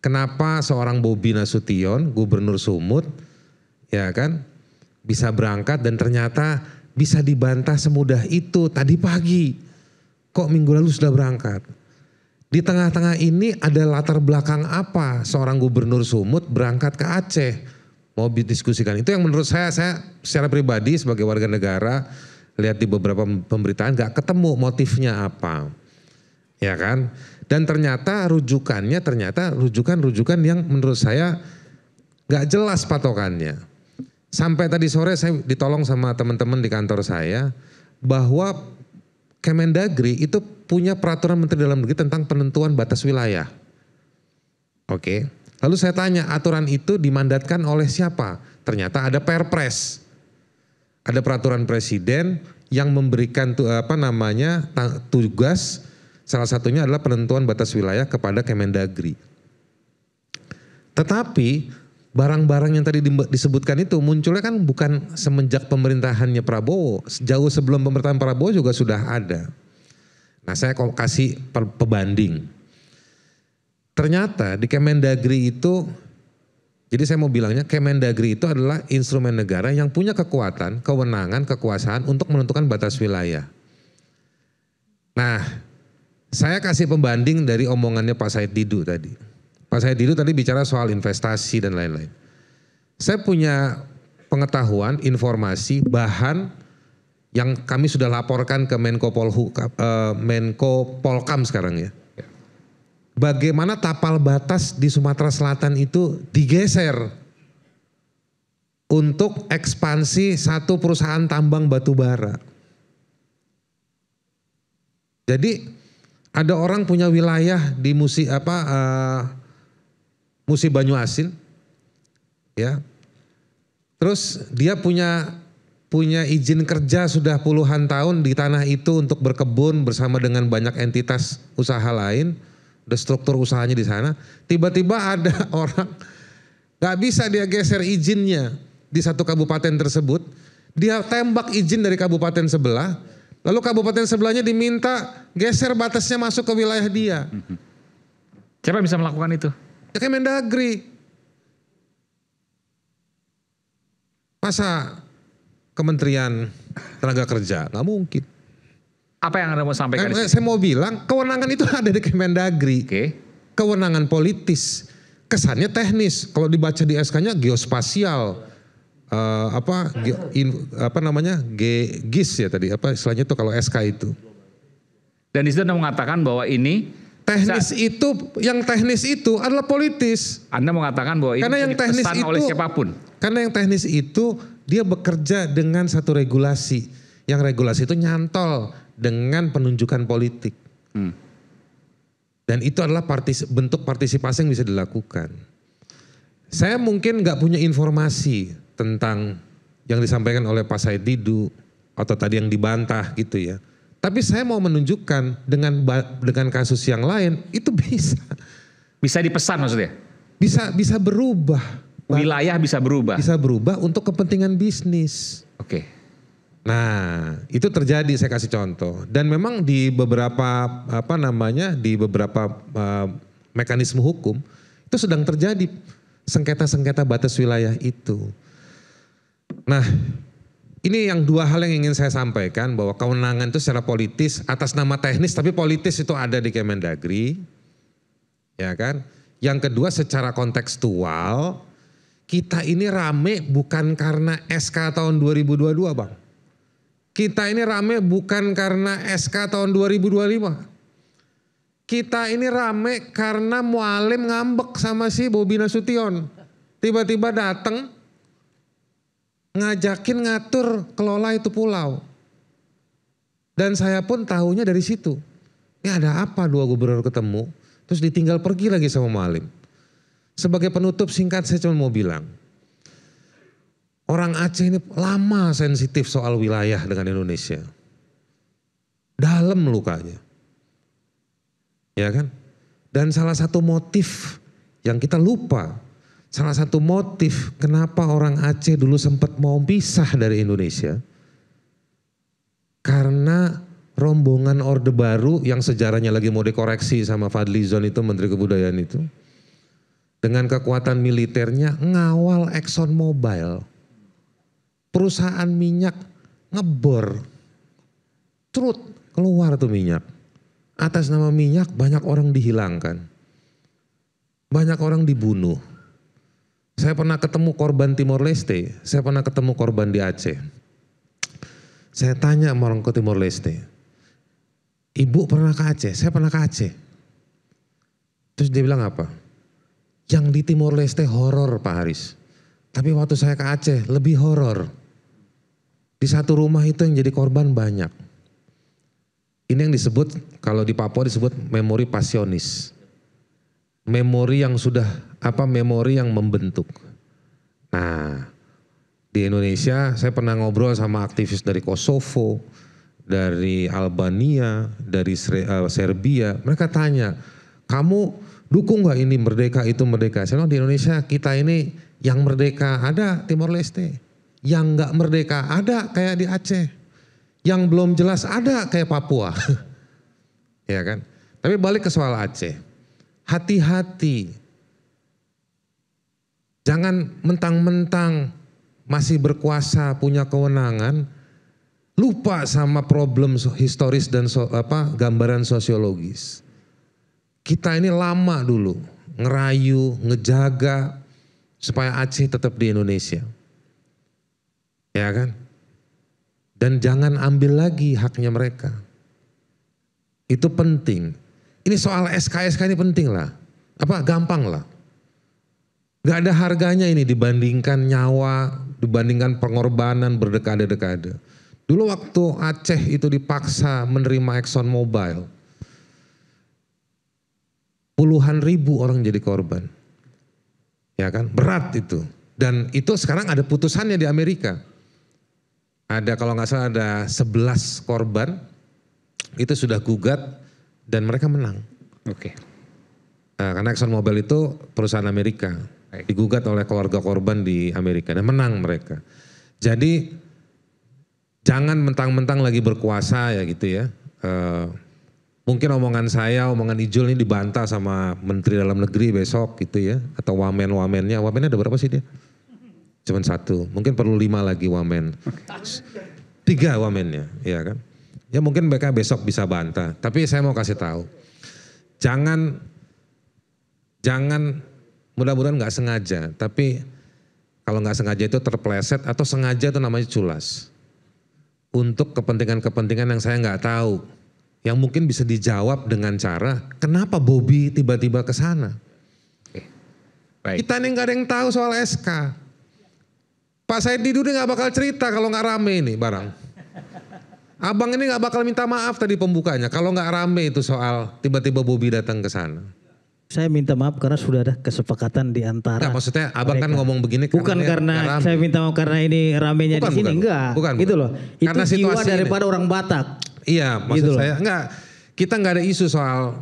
Kenapa seorang Bobi Nasution, gubernur Sumut, ya kan, bisa berangkat dan ternyata bisa dibantah semudah itu tadi pagi. Kok minggu lalu sudah berangkat? Di tengah-tengah ini ada latar belakang apa seorang gubernur Sumut berangkat ke Aceh? Mau didiskusikan. Itu yang menurut saya secara pribadi sebagai warga negara lihat di beberapa pemberitaan gak ketemu motifnya apa. Ya kan? Dan ternyata rujukannya rujukan yang menurut saya gak jelas patokannya. Sampai tadi sore saya ditolong sama teman-teman di kantor saya bahwa Kemendagri itu punya peraturan Menteri Dalam Negeri tentang penentuan batas wilayah. Oke. Lalu saya tanya aturan itu dimandatkan oleh siapa? Ternyata ada Perpres. Ada peraturan presiden yang memberikan tugas. Salah satunya adalah penentuan batas wilayah kepada Kemendagri. Tetapi barang-barang yang tadi disebutkan itu munculnya kan bukan semenjak pemerintahannya Prabowo. Jauh sebelum pemerintahan Prabowo juga sudah ada. Nah saya kasih pebanding. Ternyata di Kemendagri itu, jadi saya mau bilangnya Kemendagri itu adalah instrumen negara yang punya kekuatan, kewenangan, kekuasaan untuk menentukan batas wilayah. Nah, saya kasih pembanding dari omongannya Pak Said Didu tadi. Pak Said Didu tadi bicara soal investasi dan lain-lain. Saya punya pengetahuan, informasi, bahan yang kami sudah laporkan ke Menko Polkam sekarang ya. Bagaimana tapal batas di Sumatera Selatan itu digeser untuk ekspansi satu perusahaan tambang batu bara. Jadi ada orang punya wilayah di Musi Banyuasin, ya. Terus dia punya izin kerja sudah puluhan tahun di tanah itu untuk berkebun bersama dengan banyak entitas usaha lain. Ada struktur usahanya di sana. Tiba-tiba ada orang gak bisa dia geser izinnya di satu kabupaten tersebut. Dia tembak izin dari kabupaten sebelah. Lalu kabupaten sebelahnya diminta geser batasnya masuk ke wilayah dia. Siapa yang bisa melakukan itu? Kemendagri. Masa Kementerian Tenaga Kerja? Gak mungkin. Apa yang Anda mau sampaikan? Saya mau bilang kewenangan itu ada di Kemendagri. Kewenangan politis. Kesannya teknis. Kalau dibaca di SK-nya geospasial. GIS ya tadi. Apa istilahnya itu kalau SK itu. Dan di situ Anda mengatakan bahwa ini teknis yang teknis itu adalah politis. Anda mengatakan bahwa ini dipesan oleh siapapun. Karena yang teknis itu dia bekerja dengan satu regulasi. Yang regulasi itu nyantol dengan penunjukan politik. Dan itu adalah bentuk partisipasi yang bisa dilakukan. Saya mungkin gak punya informasi tentang yang disampaikan oleh Pak Said Didu atau tadi yang dibantah gitu ya. Tapi saya mau menunjukkan dengan kasus yang lain itu bisa. Bisa dipesan maksudnya? Bisa berubah. Wilayah bisa berubah? Bisa berubah untuk kepentingan bisnis. Oke. Nah, itu terjadi, saya kasih contoh. Dan memang di beberapa di beberapa mekanisme hukum itu sedang terjadi sengketa-sengketa batas wilayah itu. Nah, ini yang dua hal yang ingin saya sampaikan, bahwa kewenangan itu secara politis atas nama teknis, tapi politis itu ada di Kemendagri, ya kan? Yang kedua secara kontekstual, kita ini rame bukan karena SK tahun 2022, Bang. Kita ini rame bukan karena SK tahun 2025. Kita ini rame karena Mualim ngambek sama si Bobi Nasution. Tiba-tiba datang ngajakin ngatur kelola itu pulau. Dan saya pun tahunya dari situ. Ini ada apa dua gubernur ketemu, terus ditinggal pergi lagi sama Mualim. Sebagai penutup singkat saya cuma mau bilang, orang Aceh ini lama sensitif soal wilayah dengan Indonesia. Dalam lukanya. Ya kan? Dan salah satu motif yang kita lupa, salah satu motif kenapa orang Aceh dulu sempat mau pisah dari Indonesia, karena rombongan Orde Baru yang sejarahnya lagi mau dikoreksi sama Fadlizon itu, Menteri Kebudayaan itu, dengan kekuatan militernya ngawal Exxon Mobil. Perusahaan minyak ngebor, terus keluar tuh minyak. Atas nama minyak banyak orang dihilangkan, banyak orang dibunuh. Saya pernah ketemu korban Timor Leste, saya pernah ketemu korban di Aceh. Saya tanya sama orang ke Timor Leste, ibu pernah ke Aceh? Saya pernah ke Aceh. Terus dia bilang apa? Yang di Timor Leste horor Pak Haris, tapi waktu saya ke Aceh lebih horor. Di satu rumah itu yang jadi korban banyak. Ini yang disebut, kalau di Papua disebut memori pasionis. Memori yang sudah, memori yang membentuk. Nah, di Indonesia saya pernah ngobrol sama aktivis dari Kosovo, dari Albania, dari Serbia. Mereka tanya, kamu dukung gak ini merdeka itu merdeka? Saya bilang di Indonesia kita ini yang merdeka ada Timor Leste. Yang gak merdeka ada kayak di Aceh. Yang belum jelas ada kayak Papua. Ya kan? Tapi balik ke soal Aceh. Hati-hati. Jangan mentang-mentang masih berkuasa, punya kewenangan, lupa sama problem historis dan gambaran sosiologis. Kita ini lama dulu ngerayu, ngejaga supaya Aceh tetap di Indonesia. Ya kan? Dan jangan ambil lagi haknya mereka. Itu penting. Ini soal SK ini penting lah. Gampang lah. Gak ada harganya ini dibandingkan nyawa, dibandingkan pengorbanan berdekade-dekade. Dulu waktu Aceh itu dipaksa menerima Exxon Mobil, puluhan ribu orang jadi korban. Ya kan? Berat itu. Dan itu sekarang ada putusannya di Amerika. Ada kalau nggak salah ada 11 korban itu sudah gugat dan mereka menang. Oke. Nah, karena Exxon Mobil itu perusahaan Amerika, digugat oleh keluarga korban di Amerika dan menang mereka. Jadi jangan mentang-mentang lagi berkuasa ya gitu ya. Mungkin omongan saya, omongan Ijul ini dibantah sama Menteri Dalam Negeri besok gitu ya, atau wamennya. Wamennya ada berapa sih dia? Cuman 1, mungkin perlu 5 lagi wamen. 3 wamennya, ya kan. Ya mungkin mereka besok bisa bantah. Tapi saya mau kasih tahu, jangan mudah-mudahan nggak sengaja. Tapi kalau nggak sengaja itu terpleset atau sengaja itu namanya culas. Untuk kepentingan-kepentingan yang saya nggak tahu, yang mungkin bisa dijawab dengan cara, kenapa Bobi tiba-tiba ke sana? Kita ini nggak ada yang tahu soal SK. Pak Said Didu ini gak bakal cerita kalau gak rame ini barang. Abang ini gak bakal minta maaf tadi pembukanya kalau gak rame itu soal tiba-tiba Bobi datang ke sana. Saya minta maaf karena sudah ada kesepakatan di antara. Enggak, maksudnya abang mereka kan ngomong begini bukan karena saya minta maaf karena ini ramenya di sini, enggak. Bukan. Gitu loh. Itu karena jiwa daripada orang Batak. Iya, maksud gitu saya enggak. Kita nggak ada isu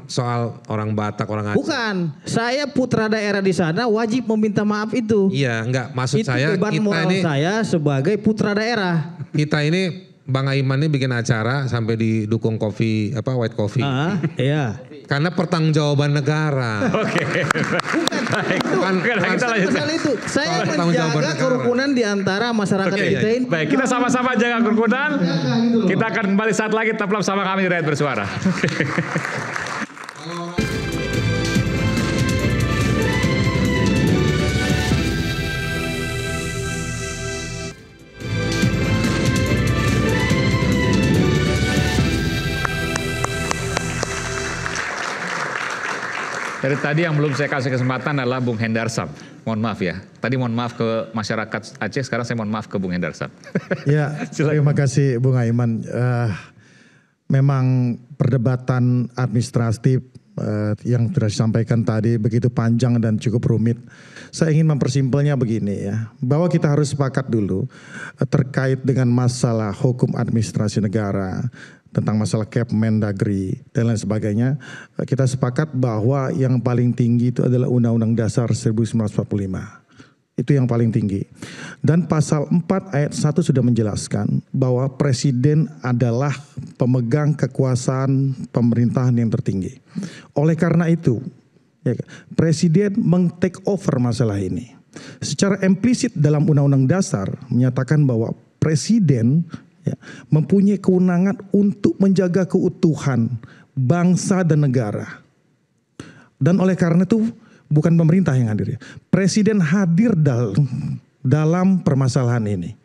soal orang Batak, orang Aceh. Bukan, saya putra daerah di sana wajib meminta maaf itu. Iya, enggak. Maksud itu saya beban kita moral ini saya sebagai putra daerah. Kita ini Bang Aiman ini bikin acara sampai didukung kopi white coffee. Iya. Karena pertanggungjawaban negara. Oke. Bukan, kita lanjutkan. Itu saya menjaga kerukunan di antara masyarakat kita ini. Baik, kita sama-sama jaga kerukunan. Kita akan kembali saat lagi, tetaplah bersama kami di Rakyat Bersuara. Dari tadi yang belum saya kasih kesempatan adalah Bung Hendarsam. Mohon maaf ya. Tadi mohon maaf ke masyarakat Aceh, sekarang saya mohon maaf ke Bung Hendarsam. Ya, terima kasih Bung Aiman. Memang perdebatan administratif yang sudah disampaikan tadi begitu panjang dan cukup rumit. Saya ingin mempersimpelnya begini ya, bahwa kita harus sepakat dulu terkait dengan masalah hukum administrasi negara, tentang masalah Kepmendagri dan lain sebagainya. Kita sepakat bahwa yang paling tinggi itu adalah Undang-Undang Dasar 1945. Itu yang paling tinggi. Dan pasal 4 ayat 1 sudah menjelaskan bahwa presiden adalah pemegang kekuasaan pemerintahan yang tertinggi. Oleh karena itu, ya, presiden meng-take over masalah ini. Secara implisit dalam Undang-Undang Dasar menyatakan bahwa presiden mempunyai kewenangan untuk menjaga keutuhan bangsa dan negara. Dan oleh karena itu bukan pemerintah yang hadir. Presiden hadir dalam permasalahan ini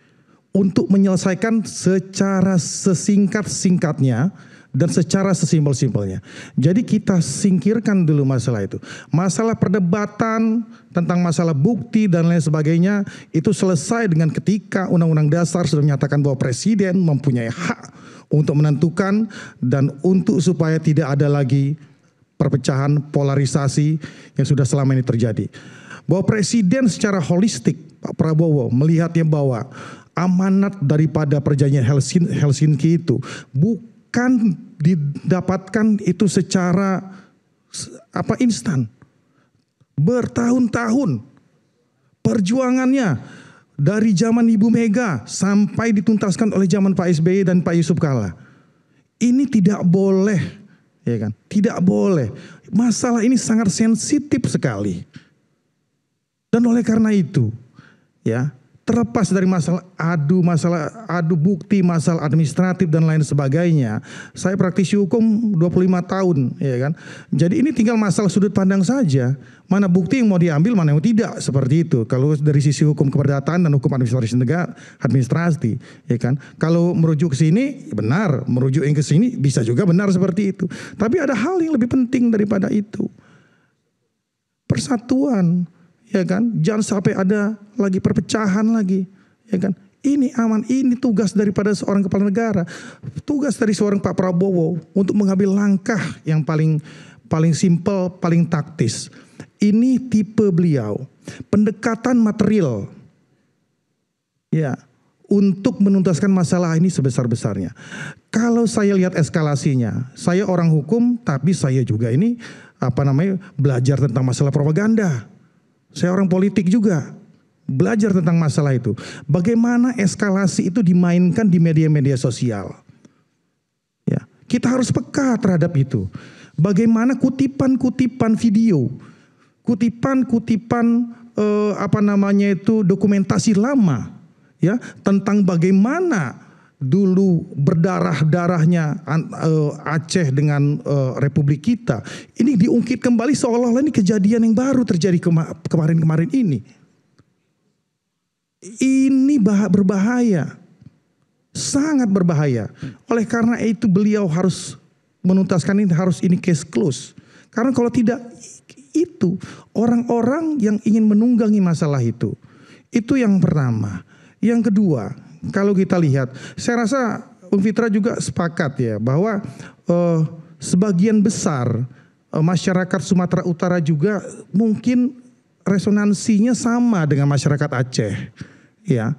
untuk menyelesaikan secara sesingkat-singkatnya dan secara sesimpel-simpelnya. Jadi kita singkirkan dulu masalah itu. Masalah perdebatan tentang masalah bukti dan lain sebagainya itu selesai dengan ketika Undang-Undang Dasar sudah menyatakan bahwa presiden mempunyai hak untuk menentukan dan untuk supaya tidak ada lagi perpecahan, polarisasi yang sudah selama ini terjadi. Bahwa presiden secara holistik, Pak Prabowo melihatnya bahwa amanat daripada perjanjian Helsinki itu bukan didapatkan itu secara instan. Bertahun-tahun perjuangannya dari zaman Ibu Mega sampai dituntaskan oleh zaman Pak SBY dan Pak Yusuf Kalla. Ini tidak boleh, ya kan? Tidak boleh. Masalah ini sangat sensitif sekali. Dan oleh karena itu, ya, terlepas dari masalah adu bukti, masalah administratif dan lain sebagainya. Saya praktisi hukum 25 tahun, ya kan. Jadi ini tinggal masalah sudut pandang saja. Mana bukti yang mau diambil, mana yang tidak, seperti itu. Kalau dari sisi hukum keperdataan dan hukum administrasi negara, administrasi, ya kan. Kalau merujuk ke sini benar, merujuk yang ke sini bisa juga benar seperti itu. Tapi ada hal yang lebih penting daripada itu. Persatuan. Ya kan, jangan sampai ada lagi perpecahan lagi, ya kan. Ini aman, ini tugas daripada seorang kepala negara, tugas dari seorang Pak Prabowo untuk mengambil langkah yang paling simpel, paling taktis. Ini tipe beliau, pendekatan material, ya, untuk menuntaskan masalah ini sebesar-besarnya. Kalau saya lihat eskalasinya, saya orang hukum, tapi saya juga ini belajar tentang masalah propaganda. Saya orang politik juga, belajar tentang masalah itu. Bagaimana eskalasi itu dimainkan di media-media sosial. Ya, kita harus peka terhadap itu. Bagaimana kutipan-kutipan video, kutipan-kutipan dokumentasi lama, ya, tentang bagaimana dulu berdarah-darahnya Aceh dengan Republik kita. Ini diungkit kembali seolah-olah ini kejadian yang baru terjadi kemarin-kemarin ini. Ini berbahaya. Sangat berbahaya. Oleh karena itu beliau harus menuntaskan ini, harus ini case close. Karena kalau tidak itu orang-orang yang ingin menunggangi masalah itu. Itu yang pertama. Yang kedua, kalau kita lihat, saya rasa Bung Fitra juga sepakat ya bahwa sebagian besar masyarakat Sumatera Utara juga mungkin resonansinya sama dengan masyarakat Aceh, ya.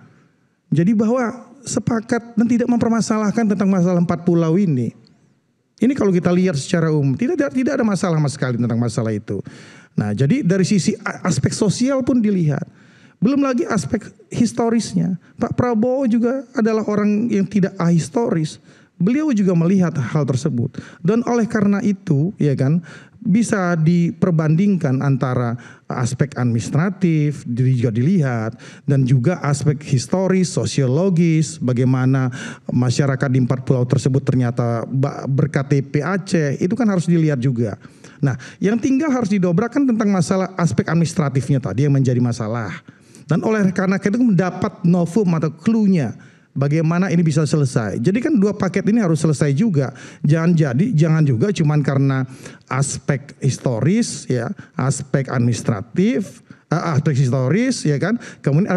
Jadi bahwa sepakat dan tidak mempermasalahkan tentang masalah 4 pulau ini. Ini kalau kita lihat secara umum tidak ada masalah sama sekali tentang masalah itu. Nah, jadi dari sisi aspek sosial pun dilihat Belum lagi aspek historisnya. Pak Prabowo juga adalah orang yang tidak ahistoris. Beliau juga melihat hal tersebut. Dan oleh karena itu, ya kan, bisa diperbandingkan antara aspek administratif juga dilihat dan juga aspek historis, sosiologis, bagaimana masyarakat di 4 pulau tersebut ternyata berKTP Aceh, itu kan harus dilihat juga. Nah, yang tinggal harus didobrakkan tentang masalah aspek administratifnya tadi yang menjadi masalah. Dan oleh karena itu mendapat novum atau clue-nya bagaimana ini bisa selesai. Jadi kan 2 paket ini harus selesai juga. Jangan juga cuman karena aspek historis ya, aspek administratif, aspek historis ya kan. Kemudian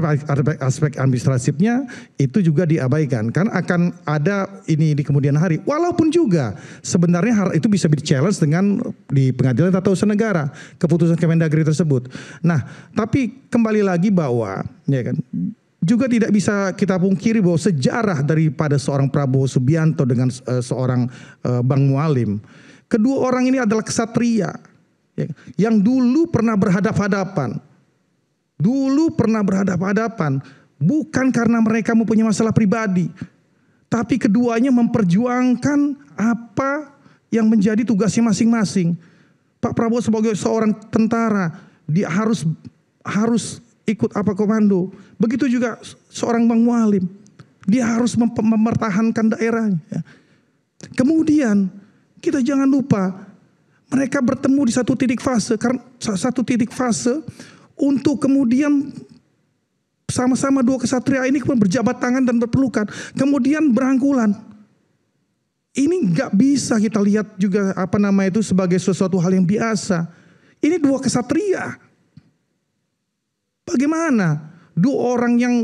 aspek administratifnya itu juga diabaikan. Kan akan ada ini di kemudian hari. Walaupun juga sebenarnya hal itu bisa di-challenge dengan di Pengadilan Tata Usaha Negara keputusan Kemendagri tersebut. Nah, tapi kembali lagi bahwa ya kan juga tidak bisa kita pungkiri bahwa sejarah daripada seorang Prabowo Subianto dengan seorang Bang Mualim. Kedua orang ini adalah kesatria ya, yang dulu pernah berhadapan-hadapan. Bukan karena mereka mempunyai masalah pribadi. Tapi keduanya memperjuangkan apa yang menjadi tugasnya masing-masing. Pak Prabowo sebagai seorang tentara, dia harus ikut apa komando. Begitu juga seorang Bang Mualim. Dia harus mempertahankan daerahnya. Kemudian kita jangan lupa mereka bertemu di satu titik fase untuk kemudian sama-sama 2 kesatria ini berjabat tangan dan berpelukan. Kemudian berangkulan. Ini nggak bisa kita lihat juga itu sebagai sesuatu hal yang biasa. Ini 2 kesatria. Bagaimana 2 orang yang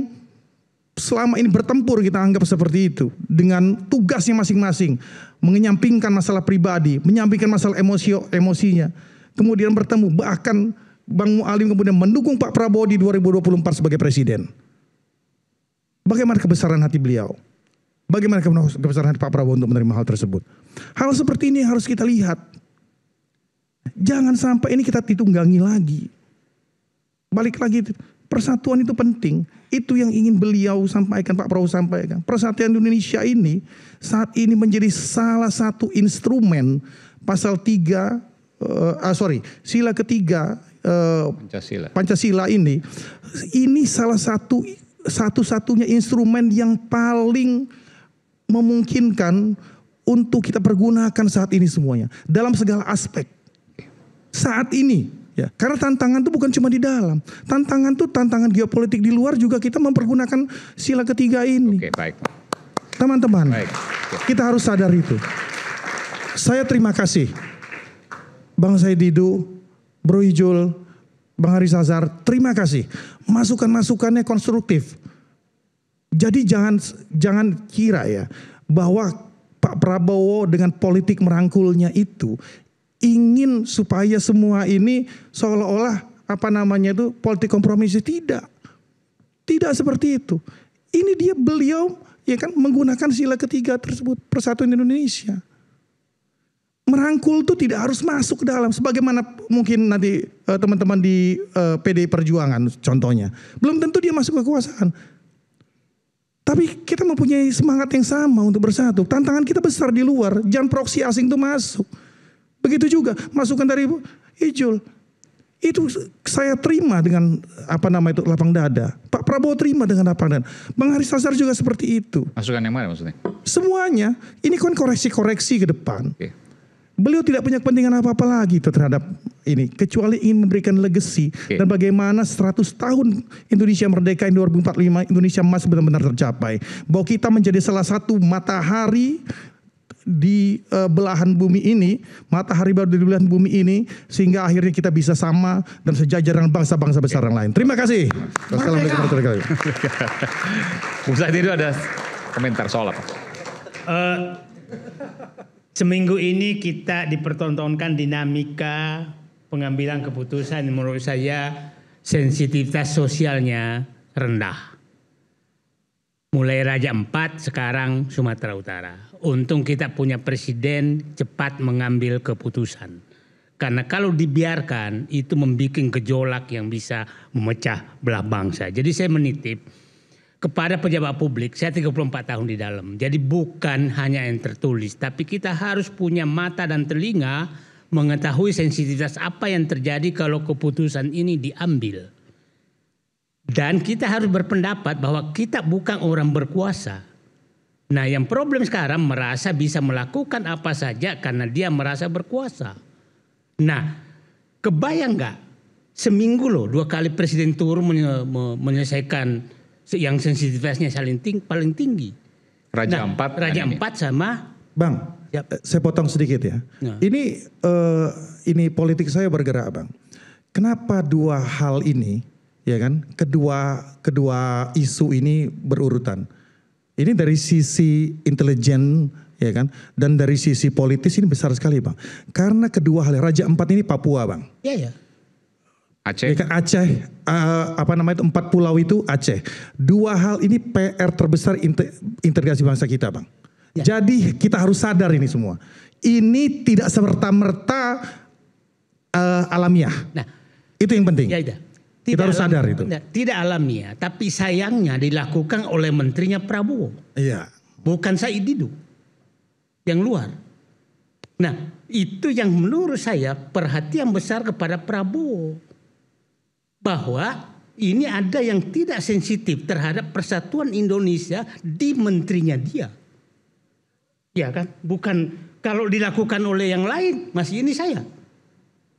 selama ini bertempur kita anggap seperti itu dengan tugasnya masing-masing, menyampingkan masalah pribadi, menyampingkan masalah emosinya, kemudian bertemu, bahkan Bang Mualim kemudian mendukung Pak Prabowo di 2024 sebagai presiden. Bagaimana kebesaran hati beliau? Bagaimana kebesaran hati Pak Prabowo untuk menerima hal tersebut? Hal seperti ini harus kita lihat. Jangan sampai ini kita ditunggangi lagi. Balik lagi, persatuan itu penting. Itu yang ingin beliau sampaikan, Pak Prabowo sampaikan. Persatuan Indonesia ini saat ini menjadi salah satu instrumen sila ketiga Pancasila ini salah satu-satunya instrumen yang paling memungkinkan untuk kita pergunakan saat ini semuanya dalam segala aspek. Saat ini ya, karena tantangan itu bukan cuma di dalam. Tantangan geopolitik di luar juga kita mempergunakan sila ketiga ini. Oke, baik. Teman-teman, kita harus sadar itu. Saya terima kasih Bang Said Didu, Bro Ijul, Bang Haris Azhar, terima kasih. Masukan-masukannya konstruktif. Jadi jangan kira ya bahwa Pak Prabowo dengan politik merangkulnya itu ingin supaya semua ini seolah-olah politik kompromi. Tidak seperti itu. Ini beliau ya kan menggunakan sila ketiga tersebut, Persatuan Indonesia. Merangkul itu tidak harus masuk ke dalam, sebagaimana mungkin nanti teman-teman di PDI Perjuangan contohnya, belum tentu dia masuk kekuasaan. Tapi kita mempunyai semangat yang sama untuk bersatu. Tantangan kita besar di luar, jangan proksi asing itu masuk. Begitu juga masukan dari Ijul. Itu saya terima dengan lapang dada. Pak Prabowo terima dengan lapang dada. Bang Haris Azhar juga seperti itu. Masukan yang mana maksudnya? Semuanya. Ini kan koreksi-koreksi ke depan. Okay. Beliau tidak punya kepentingan apa-apa lagi terhadap ini. Kecuali ingin memberikan legacy. Okay. Dan bagaimana 100 tahun Indonesia merdeka di 2045 Indonesia emas benar-benar tercapai. Bahwa kita menjadi salah satu matahari di belahan bumi ini, matahari baru di belahan bumi ini, sehingga akhirnya kita bisa sama dan sejajar dengan bangsa-bangsa besar yang lain. Terima kasih. Wassalamualaikum warahmatullahi wabarakatuh. Bung Said itu ada komentar soal apa? Seminggu ini kita dipertontonkan dinamika pengambilan keputusan yang menurut saya sensitivitas sosialnya rendah. Mulai Raja Ampat, sekarang Sumatera Utara. Untung kita punya presiden cepat mengambil keputusan. Karena kalau dibiarkan itu membuat gejolak yang bisa memecah belah bangsa. Jadi saya menitip kepada pejabat publik, saya 34 tahun di dalam. Jadi bukan hanya yang tertulis, tapi kita harus punya mata dan telinga mengetahui sensitivitas apa yang terjadi kalau keputusan ini diambil. Dan kita harus berpendapat bahwa kita bukan orang berkuasa. Nah, yang problem sekarang merasa bisa melakukan apa saja karena dia merasa berkuasa. Nah, kebayang nggak seminggu loh 2 kali presiden turun menyelesaikan yang sensitivitasnya paling tinggi. Raja Ampat. Raja Ampat sama Bang, saya potong sedikit ya. Nah. Ini politik saya bergerak, Bang. Kenapa 2 hal ini, ya kan? Kedua isu ini berurutan. Ini dari sisi intelijen, ya kan? Dan dari sisi politis ini besar sekali, Bang. Karena kedua hal, Raja Ampat ini Papua, Bang. Iya, ya. Aceh. Ya kan, Aceh, 4 pulau itu Aceh. 2 hal ini PR terbesar integrasi bangsa kita, Bang. Ya. Jadi kita harus sadar ini semua. Ini tidak serta-merta alamiah. Nah, itu yang penting. Ya, ya. Kita harus sadar itu. Tidak alamiah, tapi sayangnya dilakukan oleh menterinya Prabowo. Iya. Bukan Said Didu yang luar. Nah, itu yang menurut saya perhatian besar kepada Prabowo. Bahwa ini ada yang tidak sensitif terhadap persatuan Indonesia di menterinya dia. Ya kan? Bukan kalau dilakukan oleh yang lain, masih ini saya.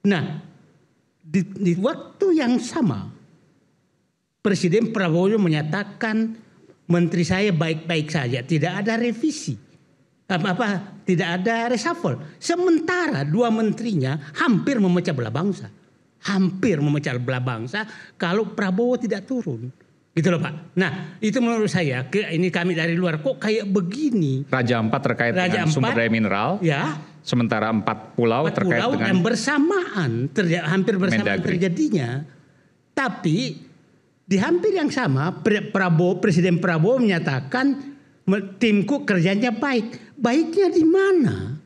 Nah, di waktu yang sama Presiden Prabowo menyatakan menteri saya baik-baik saja, tidak ada revisi, tidak ada reshuffle. Sementara 2 menterinya hampir memecah belah bangsa, kalau Prabowo tidak turun, gitu loh Pak. Nah itu menurut saya, ini kami dari luar kok kayak begini. Raja Ampat terkait dengan sumber daya mineral. Ya. Sementara 4 pulau terkait dengan dan bersamaan hampir bersamaan terjadinya. Tapi di hampir yang sama Presiden Prabowo menyatakan timku kerjanya baik. Baiknya di mana?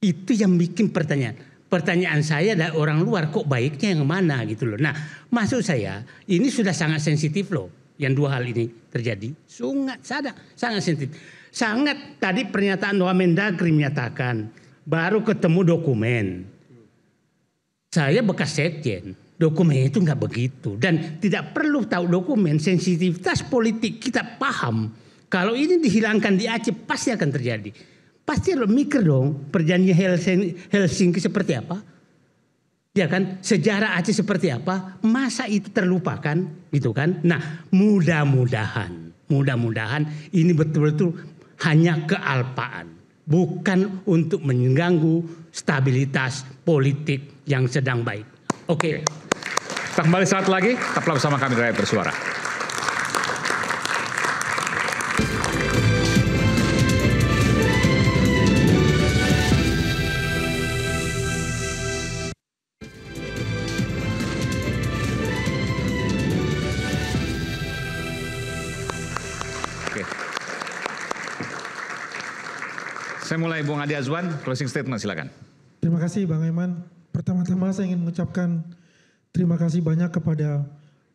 Itu yang bikin pertanyaan saya dari orang luar, kok baiknya yang mana gitu loh. Nah, maksud saya ini sudah sangat sensitif loh. Yang 2 hal ini terjadi. Sangat sensitif. Sangat tadi pernyataan Mendagri menyatakan baru ketemu dokumen. Saya bekas sekjen, dokumen itu nggak begitu dan tidak perlu tahu dokumen. Sensitivitas politik kita paham. Kalau ini dihilangkan di Aceh pasti akan terjadi. Pasti lo mikir dong perjanjian Helsinki seperti apa? Ya kan, sejarah Aceh seperti apa? Masa itu terlupakan gitu kan? Nah, mudah-mudahan ini betul-betul hanya kealpaan, bukan untuk mengganggu stabilitas politik yang sedang baik. Oke. Kita kembali saat lagi, tetaplah bersama kami Rakyat Bersuara. Saya mulai Bung Adi Azwan, closing statement silakan. Terima kasih Bang Aiman. Pertama-tama saya ingin mengucapkan terima kasih banyak kepada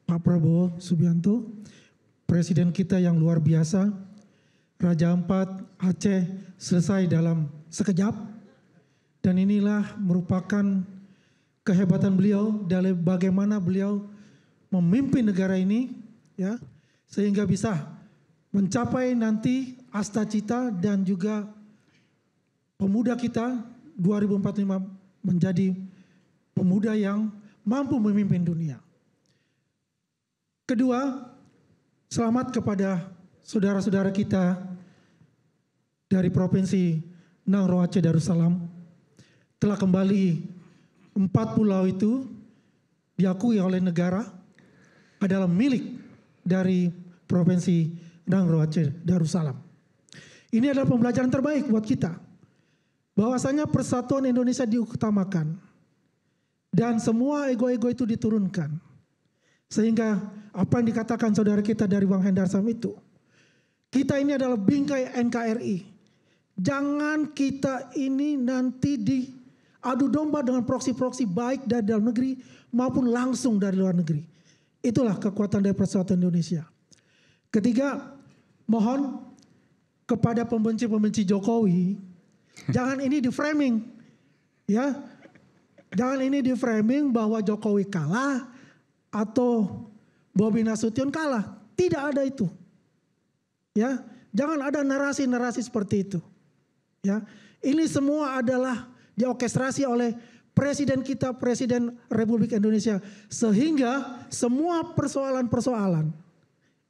Pak Prabowo Subianto, Presiden kita yang luar biasa. Raja Ampat Aceh selesai dalam sekejap. Dan inilah merupakan kehebatan beliau dari bagaimana beliau memimpin negara ini, ya, sehingga bisa mencapai nanti asta-cita dan juga pemuda kita 2045 menjadi pemuda yang mampu memimpin dunia. Kedua, selamat kepada saudara-saudara kita dari Provinsi Nangro Aceh Darussalam. Telah kembali 4 pulau itu diakui oleh negara adalah milik dari Provinsi Nangro Aceh Darussalam. Ini adalah pembelajaran terbaik buat kita. Bahwasanya persatuan Indonesia diutamakan dan semua ego-ego itu diturunkan. Sehingga apa yang dikatakan saudara kita dari Bang Hendarsam itu, kita ini adalah bingkai NKRI. Jangan kita ini nanti adu domba dengan proksi-proksi baik dari dalam negeri maupun langsung dari luar negeri. Itulah kekuatan dari persatuan Indonesia. Ketiga, mohon kepada pembenci-pembenci Jokowi, jangan ini di framing, ya, jangan ini di framing bahwa Jokowi kalah atau Bobi Nasution kalah. Tidak ada itu, ya, jangan ada narasi-narasi seperti itu, ya. Ini semua adalah diorkestrasi oleh Presiden kita, Presiden Republik Indonesia, sehingga semua persoalan-persoalan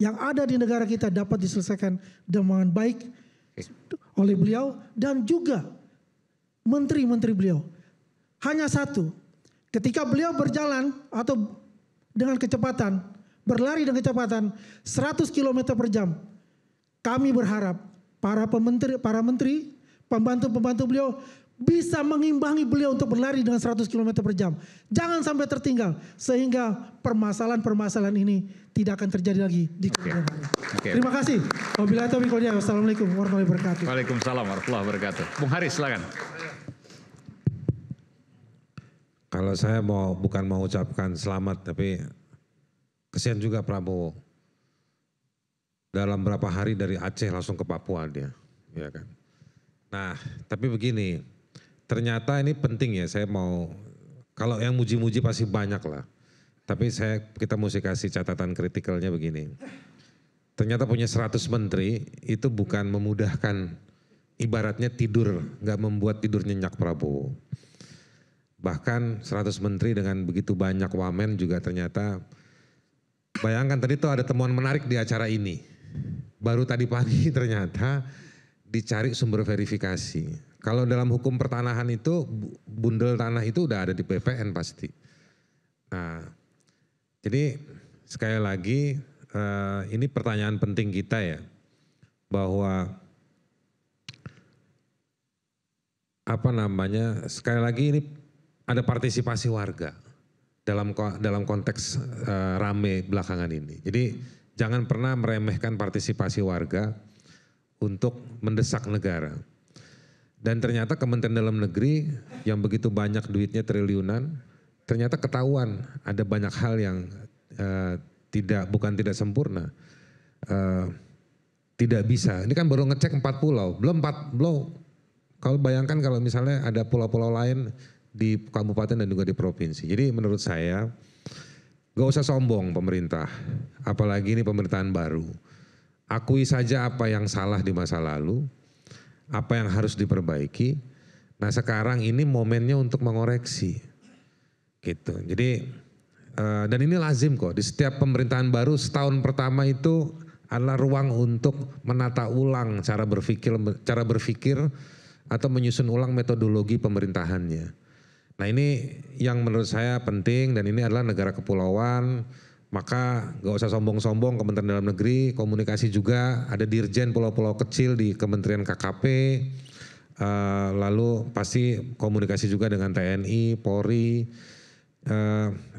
yang ada di negara kita dapat diselesaikan dengan baik oleh beliau dan juga menteri-menteri beliau. Hanya satu, ketika beliau berjalan atau dengan kecepatan, berlari dengan kecepatan 100 km per jam, kami berharap para menteri, pembantu-pembantu beliau bisa mengimbangi beliau untuk berlari dengan 100 km per jam. Jangan sampai tertinggal sehingga permasalahan-permasalahan ini tidak akan terjadi lagi di kemudian hari. Terima kasih. Wabillahi taufiq wal hidayah. Wassalamualaikum warahmatullahi wabarakatuh. Waalaikumsalam warahmatullahi wabarakatuh. Bung Haris, silakan. Kalau saya bukan mau ucapkan selamat, tapi kesian juga Prabowo. Dalam berapa hari dari Aceh langsung ke Papua dia, ya kan. Nah, tapi begini, ternyata ini penting ya, saya mau, kalau yang muji-muji pasti banyak lah. Tapi kita mesti kasih catatan kritikalnya begini. Ternyata punya 100 menteri itu bukan memudahkan, ibaratnya tidur, gak membuat tidur nyenyak Prabowo. Bahkan 100 menteri dengan begitu banyak wamen juga ternyata, bayangkan tadi tuh ada temuan menarik di acara ini. Baru tadi pagi ternyata dicari sumber verifikasi. Kalau dalam hukum pertanahan itu bundel tanah itu udah ada di BPN pasti. Nah, jadi sekali lagi ini pertanyaan penting kita ya, bahwa sekali lagi ini ada partisipasi warga dalam konteks rame belakangan ini. Jadi jangan pernah meremehkan partisipasi warga untuk mendesak negara. Dan ternyata Kementerian Dalam Negeri yang begitu banyak duitnya triliunan, ternyata ketahuan ada banyak hal yang bukan tidak sempurna, tidak bisa. Ini kan baru ngecek 4 pulau, belum. Kalau bayangkan kalau misalnya ada pulau-pulau lain di kabupaten dan juga di provinsi. Jadi menurut saya gak usah sombong pemerintah, apalagi ini pemerintahan baru. Akui saja apa yang salah di masa lalu, apa yang harus diperbaiki. Nah sekarang ini momennya untuk mengoreksi, gitu. Jadi dan ini lazim kok di setiap pemerintahan baru, setahun pertama itu adalah ruang untuk menata ulang cara berpikir atau menyusun ulang metodologi pemerintahannya. Nah ini yang menurut saya penting, dan ini adalah negara kepulauan. Maka gak usah sombong-sombong Kementerian Dalam Negeri, komunikasi juga, ada dirjen pulau-pulau kecil di Kementerian KKP, lalu pasti komunikasi juga dengan TNI, Polri,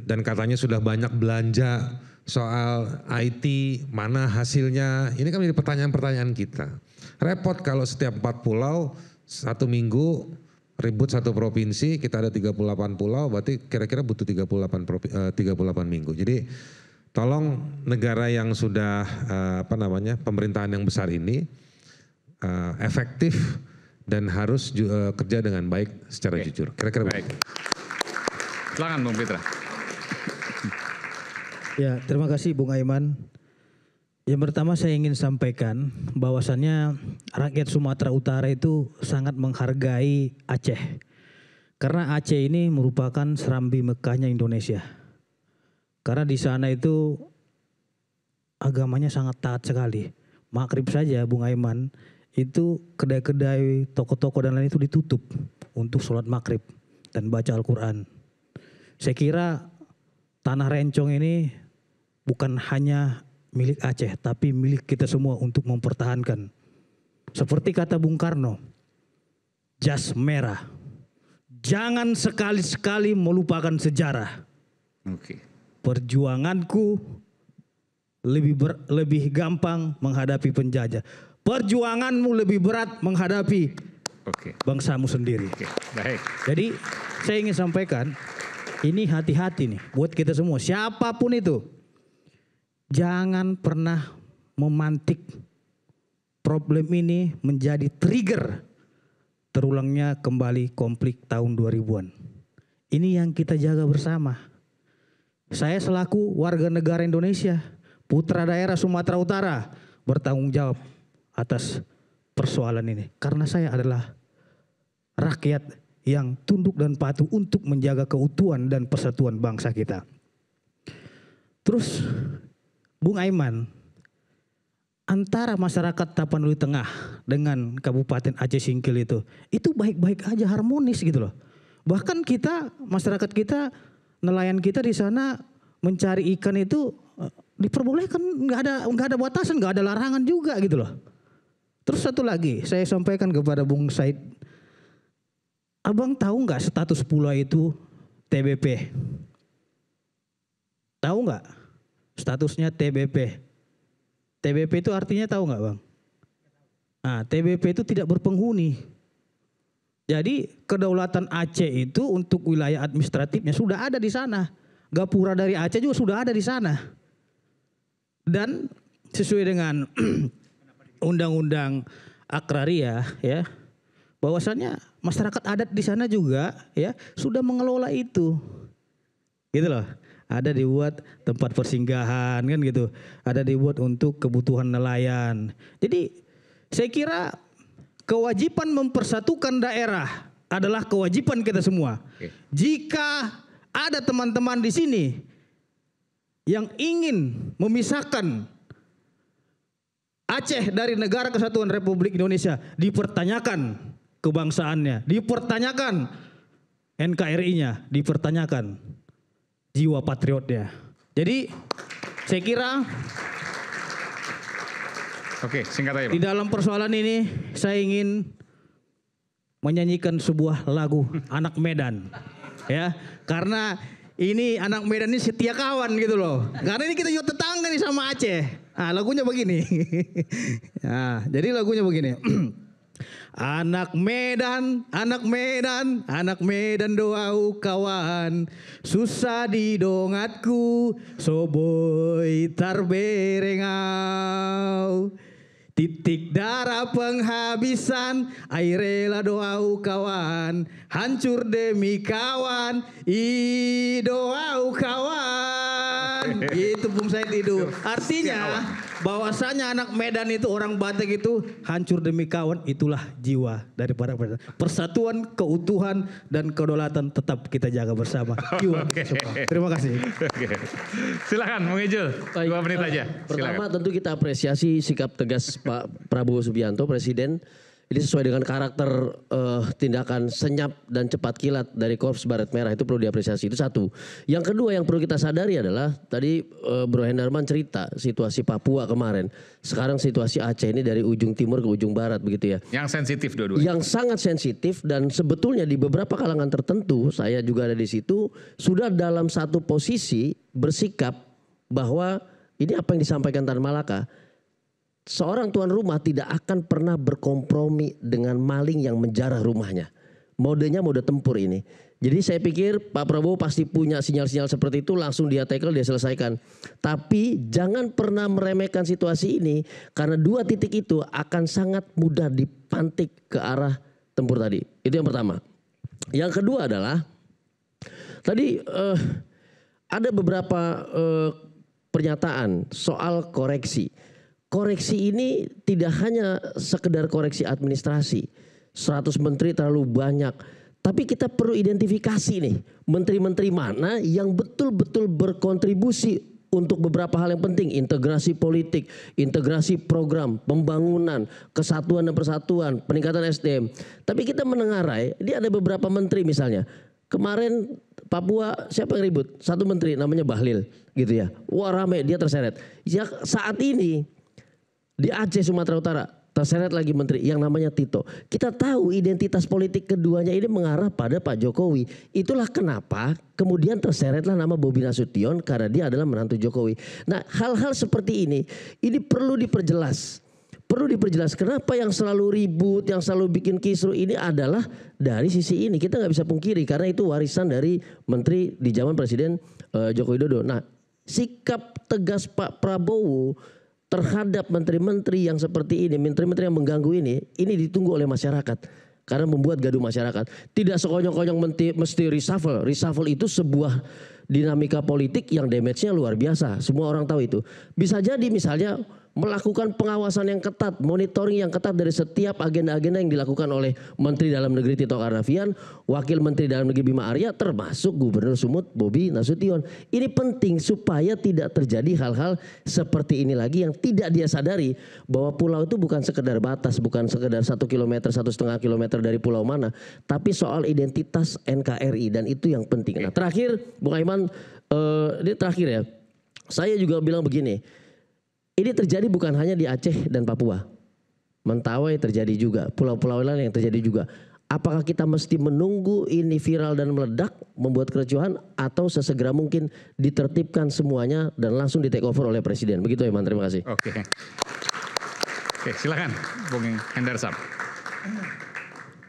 dan katanya sudah banyak belanja soal IT, mana hasilnya, ini kan menjadi pertanyaan-pertanyaan kita. Repot kalau setiap 4 pulau, 1 minggu ribut satu provinsi, kita ada 38 pulau, berarti kira-kira butuh 38 minggu. Jadi tolong negara yang sudah pemerintahan yang besar ini efektif dan harus kerja dengan baik secara jujur. Kira-kira baik. Silakan Bung Pitra. Ya, terima kasih Bung Aiman. Yang pertama saya ingin sampaikan bahwasannya rakyat Sumatera Utara itu sangat menghargai Aceh. Karena Aceh ini merupakan serambi Mekahnya Indonesia. Karena di sana itu agamanya sangat taat sekali. Maghrib saja Bung Aiman, itu kedai-kedai, toko-toko dan lain itu ditutup untuk sholat maghrib dan baca Al-Quran. Saya kira tanah Rencong ini bukan hanya milik Aceh, tapi milik kita semua untuk mempertahankan. Seperti kata Bung Karno, jas merah. Jangan sekali-sekali melupakan sejarah. Perjuanganku lebih gampang menghadapi penjajah. Perjuanganmu lebih berat menghadapi bangsamu sendiri. Baik. Jadi saya ingin sampaikan, ini hati-hati nih buat kita semua, siapapun itu. Jangan pernah memantik problem ini menjadi trigger terulangnya kembali konflik tahun 2000-an. Ini yang kita jaga bersama. Saya selaku warga negara Indonesia, putra daerah Sumatera Utara, bertanggung jawab atas persoalan ini. Karena saya adalah rakyat yang tunduk dan patuh untuk menjaga keutuhan dan persatuan bangsa kita. Terus Bung Aiman, antara masyarakat Tapanuli Tengah dengan Kabupaten Aceh Singkil itu baik-baik aja, harmonis gitu loh. Bahkan kita, masyarakat kita, nelayan kita di sana mencari ikan itu diperbolehkan, nggak ada batasan, nggak ada larangan juga gitu loh. Terus satu lagi saya sampaikan kepada Bung Said, abang tahu nggak status pulau itu TBP? Tahu nggak statusnya TBP? TBP itu artinya tahu nggak bang? Nah, TBP itu tidak berpenghuni. Jadi kedaulatan Aceh itu untuk wilayah administratifnya sudah ada di sana. Gapura dari Aceh juga sudah ada di sana. Dan sesuai dengan undang-undang agraria ya, bahwasannya masyarakat adat di sana juga ya sudah mengelola itu. Gitu loh. Ada dibuat tempat persinggahan kan gitu. Ada dibuat untuk kebutuhan nelayan. Jadi saya kira kewajiban mempersatukan daerah adalah kewajiban kita semua. Jika ada teman-teman di sini yang ingin memisahkan Aceh dari Negara Kesatuan Republik Indonesia, dipertanyakan kebangsaannya, dipertanyakan NKRI-nya, dipertanyakan jiwa patriotnya. Jadi saya kira singkat aja, Bang. Di dalam persoalan ini saya ingin menyanyikan sebuah lagu Anak Medan. Ya, karena ini Anak Medan ini setia kawan gitu loh. Karena ini kita juga tetangga nih sama Aceh. Nah, lagunya begini. Nah, jadi lagunya begini. Anak Medan, anak Medan, anak Medan doau kawan, susah didongatku, soboy tarberengau. Titik darah penghabisan, air rela doau kawan, hancur demi kawan, doau kawan. Gitu Bung Said itu. Artinya bahwasanya anak Medan itu, orang Batak itu hancur demi kawan, itulah jiwa daripada persatuan, keutuhan dan kedaulatan tetap kita jaga bersama. Jiwa. Terima kasih. Silakan Bung Ijul, 2 menit aja. Pertama tentu kita apresiasi sikap tegas Pak Prabowo Subianto Presiden. Ini sesuai dengan karakter tindakan senyap dan cepat kilat dari Korps Baret Merah, itu perlu diapresiasi. Itu satu. Yang kedua yang perlu kita sadari adalah tadi Bro Hendarman cerita situasi Papua kemarin. Sekarang situasi Aceh ini dari ujung timur ke ujung barat begitu ya. Yang sensitif dua-duanya. Yang sangat sensitif, dan sebetulnya di beberapa kalangan tertentu, saya juga ada di situ, sudah dalam satu posisi bersikap bahwa ini apa yang disampaikan Tan Malaka. Seorang tuan rumah tidak akan pernah berkompromi dengan maling yang menjarah rumahnya. Modenya mode tempur ini. Jadi saya pikir Pak Prabowo pasti punya sinyal-sinyal seperti itu, langsung dia tackle, dia selesaikan. Tapi jangan pernah meremehkan situasi ini, karena 2 titik itu akan sangat mudah dipantik ke arah tempur tadi. Itu yang pertama. Yang kedua adalah tadi ada beberapa pernyataan soal koreksi. Koreksi ini tidak hanya sekedar koreksi administrasi. 100 menteri terlalu banyak. Tapi kita perlu identifikasi nih, menteri-menteri mana yang betul-betul berkontribusi untuk beberapa hal yang penting. Integrasi politik, integrasi program, pembangunan, kesatuan dan persatuan, peningkatan SDM. Tapi kita menengarai, ini ada beberapa menteri misalnya. Kemarin Papua siapa yang ribut? 1 menteri namanya Bahlil gitu ya. Wah rame, dia terseret. Ya, saat ini di Aceh Sumatera Utara terseret lagi menteri yang namanya Tito. Kita tahu identitas politik keduanya ini mengarah pada Pak Jokowi. Itulah kenapa kemudian terseretlah nama Bobi Nasution, karena dia adalah menantu Jokowi. Nah, hal-hal seperti ini perlu diperjelas. perlu diperjelas kenapa yang selalu ribut, yang selalu bikin kisruh ini adalah dari sisi ini. Kita nggak bisa pungkiri karena itu warisan dari menteri di zaman Presiden Joko Widodo. Nah, sikap tegas Pak Prabowo terhadap menteri-menteri yang seperti ini, menteri-menteri yang mengganggu ini ditunggu oleh masyarakat. Karena membuat gaduh masyarakat. Tidak sekonyong-konyong mesti reshuffle. Reshuffle itu sebuah dinamika politik yang damage-nya luar biasa. Semua orang tahu itu. Bisa jadi misalnya melakukan pengawasan yang ketat, monitoring yang ketat dari setiap agenda-agenda yang dilakukan oleh Menteri Dalam Negeri Tito Karnavian, Wakil Menteri Dalam Negeri Bima Arya, termasuk Gubernur Sumut Bobi Nasution. Ini penting supaya tidak terjadi hal-hal seperti ini lagi yang tidak dia sadari bahwa pulau itu bukan sekedar batas, bukan sekedar 1 kilometer, 1,5 kilometer dari pulau mana, tapi soal identitas NKRI dan itu yang penting. Nah, terakhir, Bung Aiman, ini terakhir ya, saya juga bilang begini. Ini terjadi bukan hanya di Aceh dan Papua. Mentawai terjadi juga, pulau-pulau lain yang terjadi juga. Apakah kita mesti menunggu ini viral dan meledak, membuat kericuhan, atau sesegera mungkin ditertibkan semuanya dan langsung di take over oleh Presiden? Begitu Iman, terima kasih. Oke, silakan Bung Hendarsam.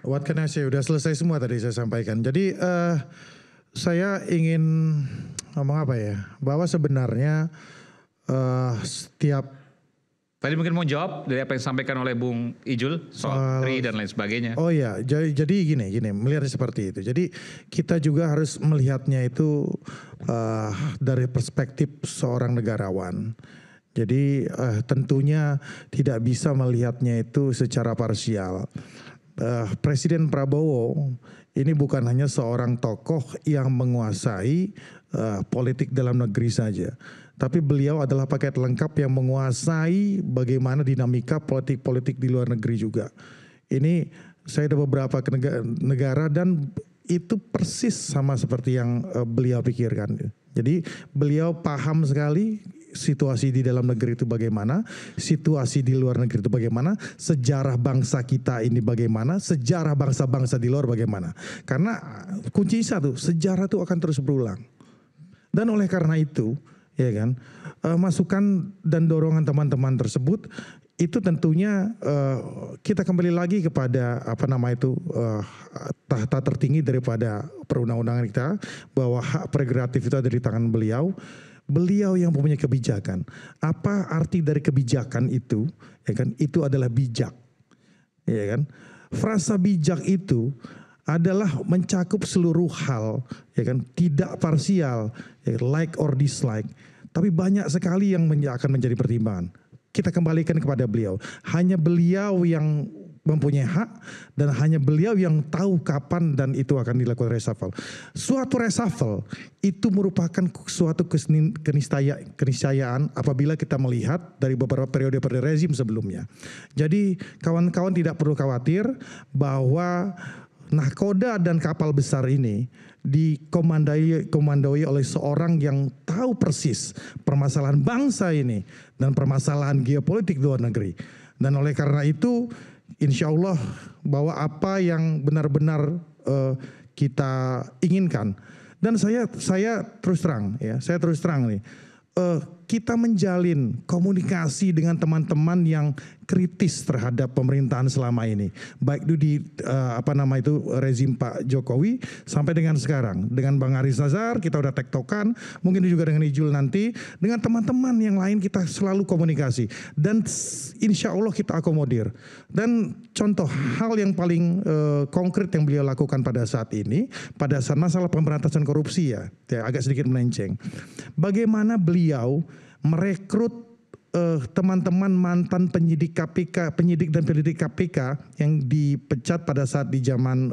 What can I say? Udah selesai semua tadi saya sampaikan. Jadi saya ingin ngomong apa ya? Bahwa sebenarnya setiap tadi mungkin mau jawab dari apa yang disampaikan oleh Bung Ijul soal tri dan lain sebagainya. Oh ya, jadi gini melihatnya seperti itu. Jadi kita juga harus melihatnya itu dari perspektif seorang negarawan. Jadi tentunya tidak bisa melihatnya itu secara parsial. Presiden Prabowo ini bukan hanya seorang tokoh yang menguasai politik dalam negeri saja. Tapi beliau adalah paket lengkap yang menguasai bagaimana dinamika politik-politik di luar negeri juga. Ini saya ada beberapa negara dan itu persis sama seperti yang beliau pikirkan. Jadi beliau paham sekali situasi di dalam negeri itu bagaimana, situasi di luar negeri itu bagaimana, sejarah bangsa kita ini bagaimana, sejarah bangsa-bangsa di luar bagaimana. Karena kunci satu, sejarah itu akan terus berulang. Dan oleh karena itu, ya kan, masukan dan dorongan teman-teman tersebut itu tentunya kita kembali lagi kepada tahta tertinggi daripada perundang-undangan kita, bahwa hak prerogatif itu ada di tangan beliau. Beliau yang mempunyai kebijakan. Apa arti dari kebijakan itu? Ya kan, itu adalah bijak. Ya kan? Frasa bijak itu adalah mencakup seluruh hal, ya kan, tidak parsial, ya, like or dislike. Tapi banyak sekali yang akan menjadi pertimbangan. Kita kembalikan kepada beliau. Hanya beliau yang mempunyai hak dan hanya beliau yang tahu kapan dan itu akan dilakukan reshuffle. Suatu reshuffle itu merupakan suatu keniscayaan apabila kita melihat dari beberapa periode rezim sebelumnya. Jadi kawan-kawan tidak perlu khawatir bahwa nahkoda dan kapal besar ini dikomandoi oleh seorang yang tahu persis permasalahan bangsa ini dan permasalahan geopolitik luar negeri. Dan oleh karena itu, insya Allah bahwa apa yang benar-benar kita inginkan. Dan saya terus terang nih, kita menjalin komunikasi dengan teman-teman yang kritis terhadap pemerintahan selama ini, baik itu di rezim Pak Jokowi sampai dengan sekarang. Dengan Bang Haris Nazar kita udah tektokan, mungkin juga dengan Ijul nanti, dengan teman-teman yang lain kita selalu komunikasi dan insya Allah kita akomodir. Dan contoh hal yang paling konkret yang beliau lakukan pada saat ini, pada saat masalah pemberantasan korupsi ya agak sedikit melenceng. Bagaimana beliau merekrut teman-teman mantan penyidik KPK, penyidik dan penyelidik KPK yang dipecat pada saat di zaman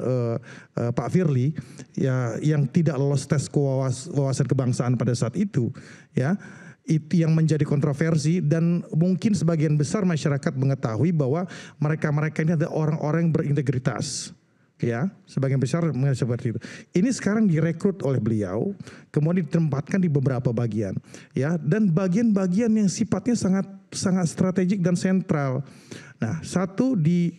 Pak Firly, ya, yang tidak lolos tes wawasan kebangsaan pada saat itu, ya, itu yang menjadi kontroversi dan mungkin sebagian besar masyarakat mengetahui bahwa mereka ini adalah orang-orang yang berintegritas. ya, sebagian besar seperti itu. Ini sekarang direkrut oleh beliau, kemudian ditempatkan di beberapa bagian, ya, dan bagian-bagian yang sifatnya sangat strategik dan sentral. Nah, satu di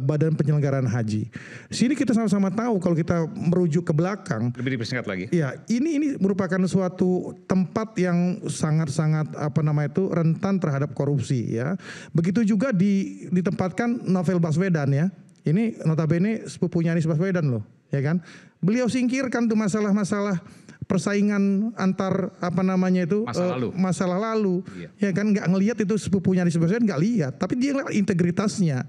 Badan Penyelenggaraan Haji. Sini kita sama-sama tahu kalau kita merujuk ke belakang. Lebih dipersingkat lagi. Ya, ini merupakan suatu tempat yang sangat-sangat rentan terhadap korupsi, ya. Begitu juga ditempatkan Novel Baswedan, ya. Ini notabene sepupunya Anies Baswedan loh, ya kan? Beliau singkirkan tuh masalah-masalah persaingan antar masalah lalu, ya kan? Nggak ngelihat itu sepupunya Anies Baswedan, nggak lihat, tapi dia lihat integritasnya.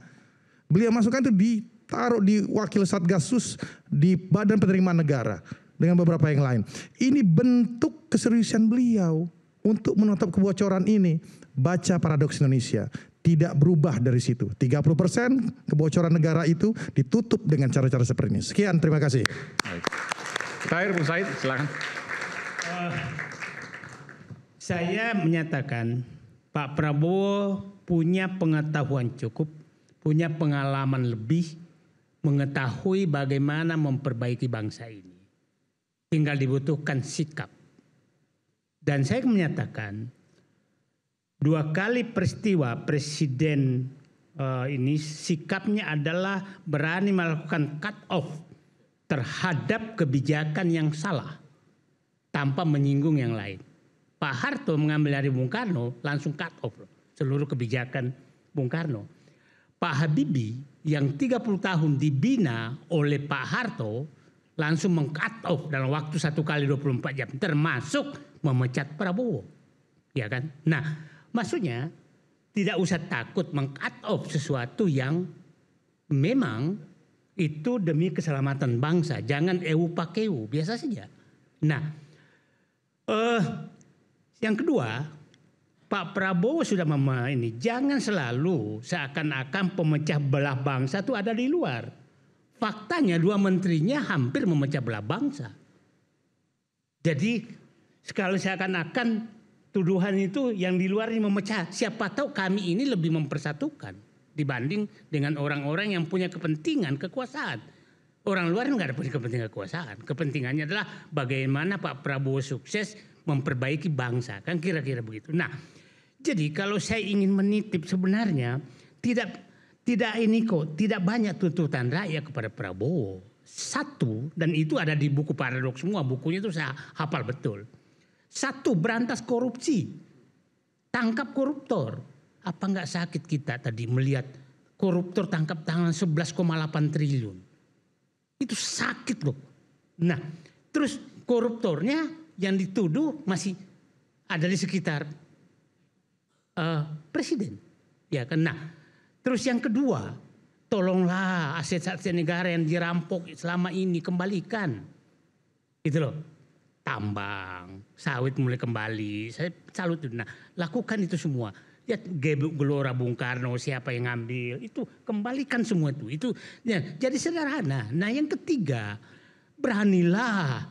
Beliau masukkan itu ditaruh di wakil Satgasus di Badan Penerimaan Negara dengan beberapa yang lain. Ini bentuk keseriusan beliau untuk menutup kebocoran ini. Baca Paradoks Indonesia. Tidak berubah dari situ. 30% kebocoran negara itu ditutup dengan cara-cara seperti ini. Sekian, terima kasih. Terakhir, Bung Said, silakan. Saya menyatakan Pak Prabowo punya pengetahuan cukup, punya pengalaman lebih, mengetahui bagaimana memperbaiki bangsa ini. Tinggal dibutuhkan sikap. Dan saya menyatakan 2 kali peristiwa presiden ini sikapnya adalah berani melakukan cut off terhadap kebijakan yang salah tanpa menyinggung yang lain. Pak Harto mengambil dari Bung Karno langsung cut off seluruh kebijakan Bung Karno. Pak Habibie yang 30 tahun dibina oleh Pak Harto langsung meng-cut off dalam waktu 1 kali 24 jam termasuk memecat Prabowo. Ya kan? Nah, maksudnya tidak usah takut meng-cut off sesuatu yang memang itu demi keselamatan bangsa. Jangan pakeu, biasa saja. Nah, yang kedua, Pak Prabowo sudah ini jangan selalu seakan-akan pemecah belah bangsa itu ada di luar. Faktanya 2 menterinya hampir memecah belah bangsa. Jadi sekali seakan-akan tuduhan itu yang di luar ini memecah. Siapa tahu kami ini lebih mempersatukan dibanding dengan orang-orang yang punya kepentingan kekuasaan. Orang luar nggak ada punya kepentingan kekuasaan. Kepentingannya adalah bagaimana Pak Prabowo sukses memperbaiki bangsa. Kan kira-kira begitu. Nah, jadi kalau saya ingin menitip sebenarnya tidak banyak tuntutan rakyat kepada Prabowo. Satu, dan itu ada di buku Paradoks semua. Bukunya itu saya hafal betul. 1, berantas korupsi, tangkap koruptor. Apa nggak sakit kita tadi melihat koruptor tangkap tangan 11,8 triliun? Itu sakit loh. Nah, terus koruptornya yang dituduh masih ada di sekitar presiden, ya kan? Nah, terus yang kedua, tolonglah aset-aset negara yang dirampok selama ini kembalikan, gitu loh. Tambang, sawit mulai kembali. Saya salut itu. Nah, lakukan itu semua. Ya, gelora Bung Karno siapa yang ngambil itu kembalikan semua itu. Itu ya, jadi sederhana. Nah, yang ketiga, beranilah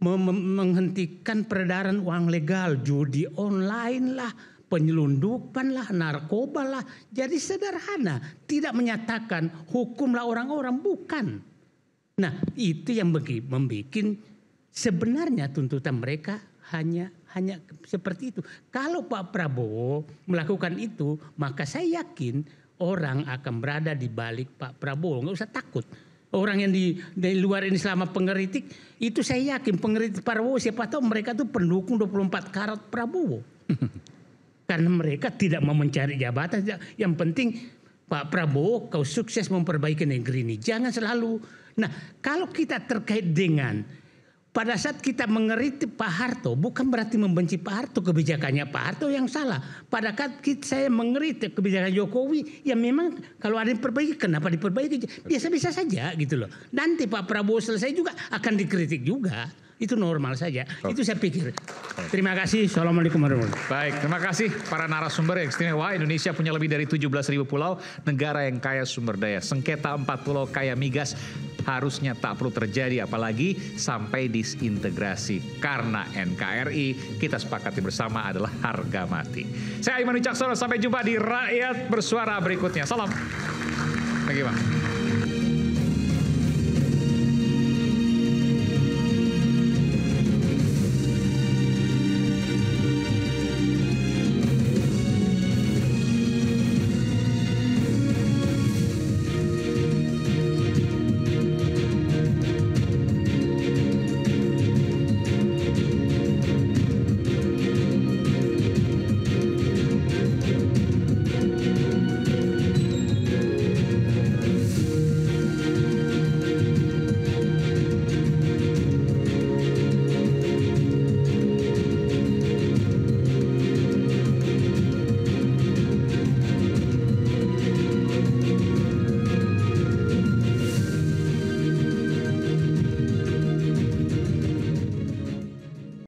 menghentikan peredaran uang legal, judi online lah, penyelundupan lah, narkoba lah. Jadi sederhana, tidak menyatakan hukumlah orang-orang, bukan. Nah, itu yang membuat sebenarnya tuntutan mereka hanya seperti itu. Kalau Pak Prabowo melakukan itu, maka saya yakin orang akan berada di balik Pak Prabowo. Nggak usah takut. Orang yang di luar ini selama pengkritik, itu saya yakin pengkritik Prabowo siapa tahu mereka tuh pendukung 24 karat Prabowo. Karena mereka tidak mau mencari jabatan. Yang penting Pak Prabowo kau sukses memperbaiki negeri ini. Jangan selalu. Nah, kalau kita terkait dengan pada saat kita mengkritik Pak Harto, bukan berarti membenci Pak Harto, kebijakannya Pak Harto yang salah. Pada saat saya mengkritik kebijakan Jokowi, ya memang kalau ada yang diperbaiki, kenapa diperbaiki? Biasa-biasa saja gitu loh. Nanti Pak Prabowo selesai juga akan dikritik juga. Itu normal saja. Itu saya pikir. Terima kasih. Assalamualaikum warahmatullahi wabarakatuh. Baik, terima kasih para narasumber yang istimewa. Indonesia punya lebih dari 17.000 pulau, negara yang kaya sumber daya. Sengketa 4 pulau kaya migas harusnya tak perlu terjadi, apalagi sampai disintegrasi. Karena NKRI kita sepakati bersama adalah harga mati. Saya Aiman Wicaksono, sampai jumpa di Rakyat Bersuara berikutnya. Salam. Bagi Bang.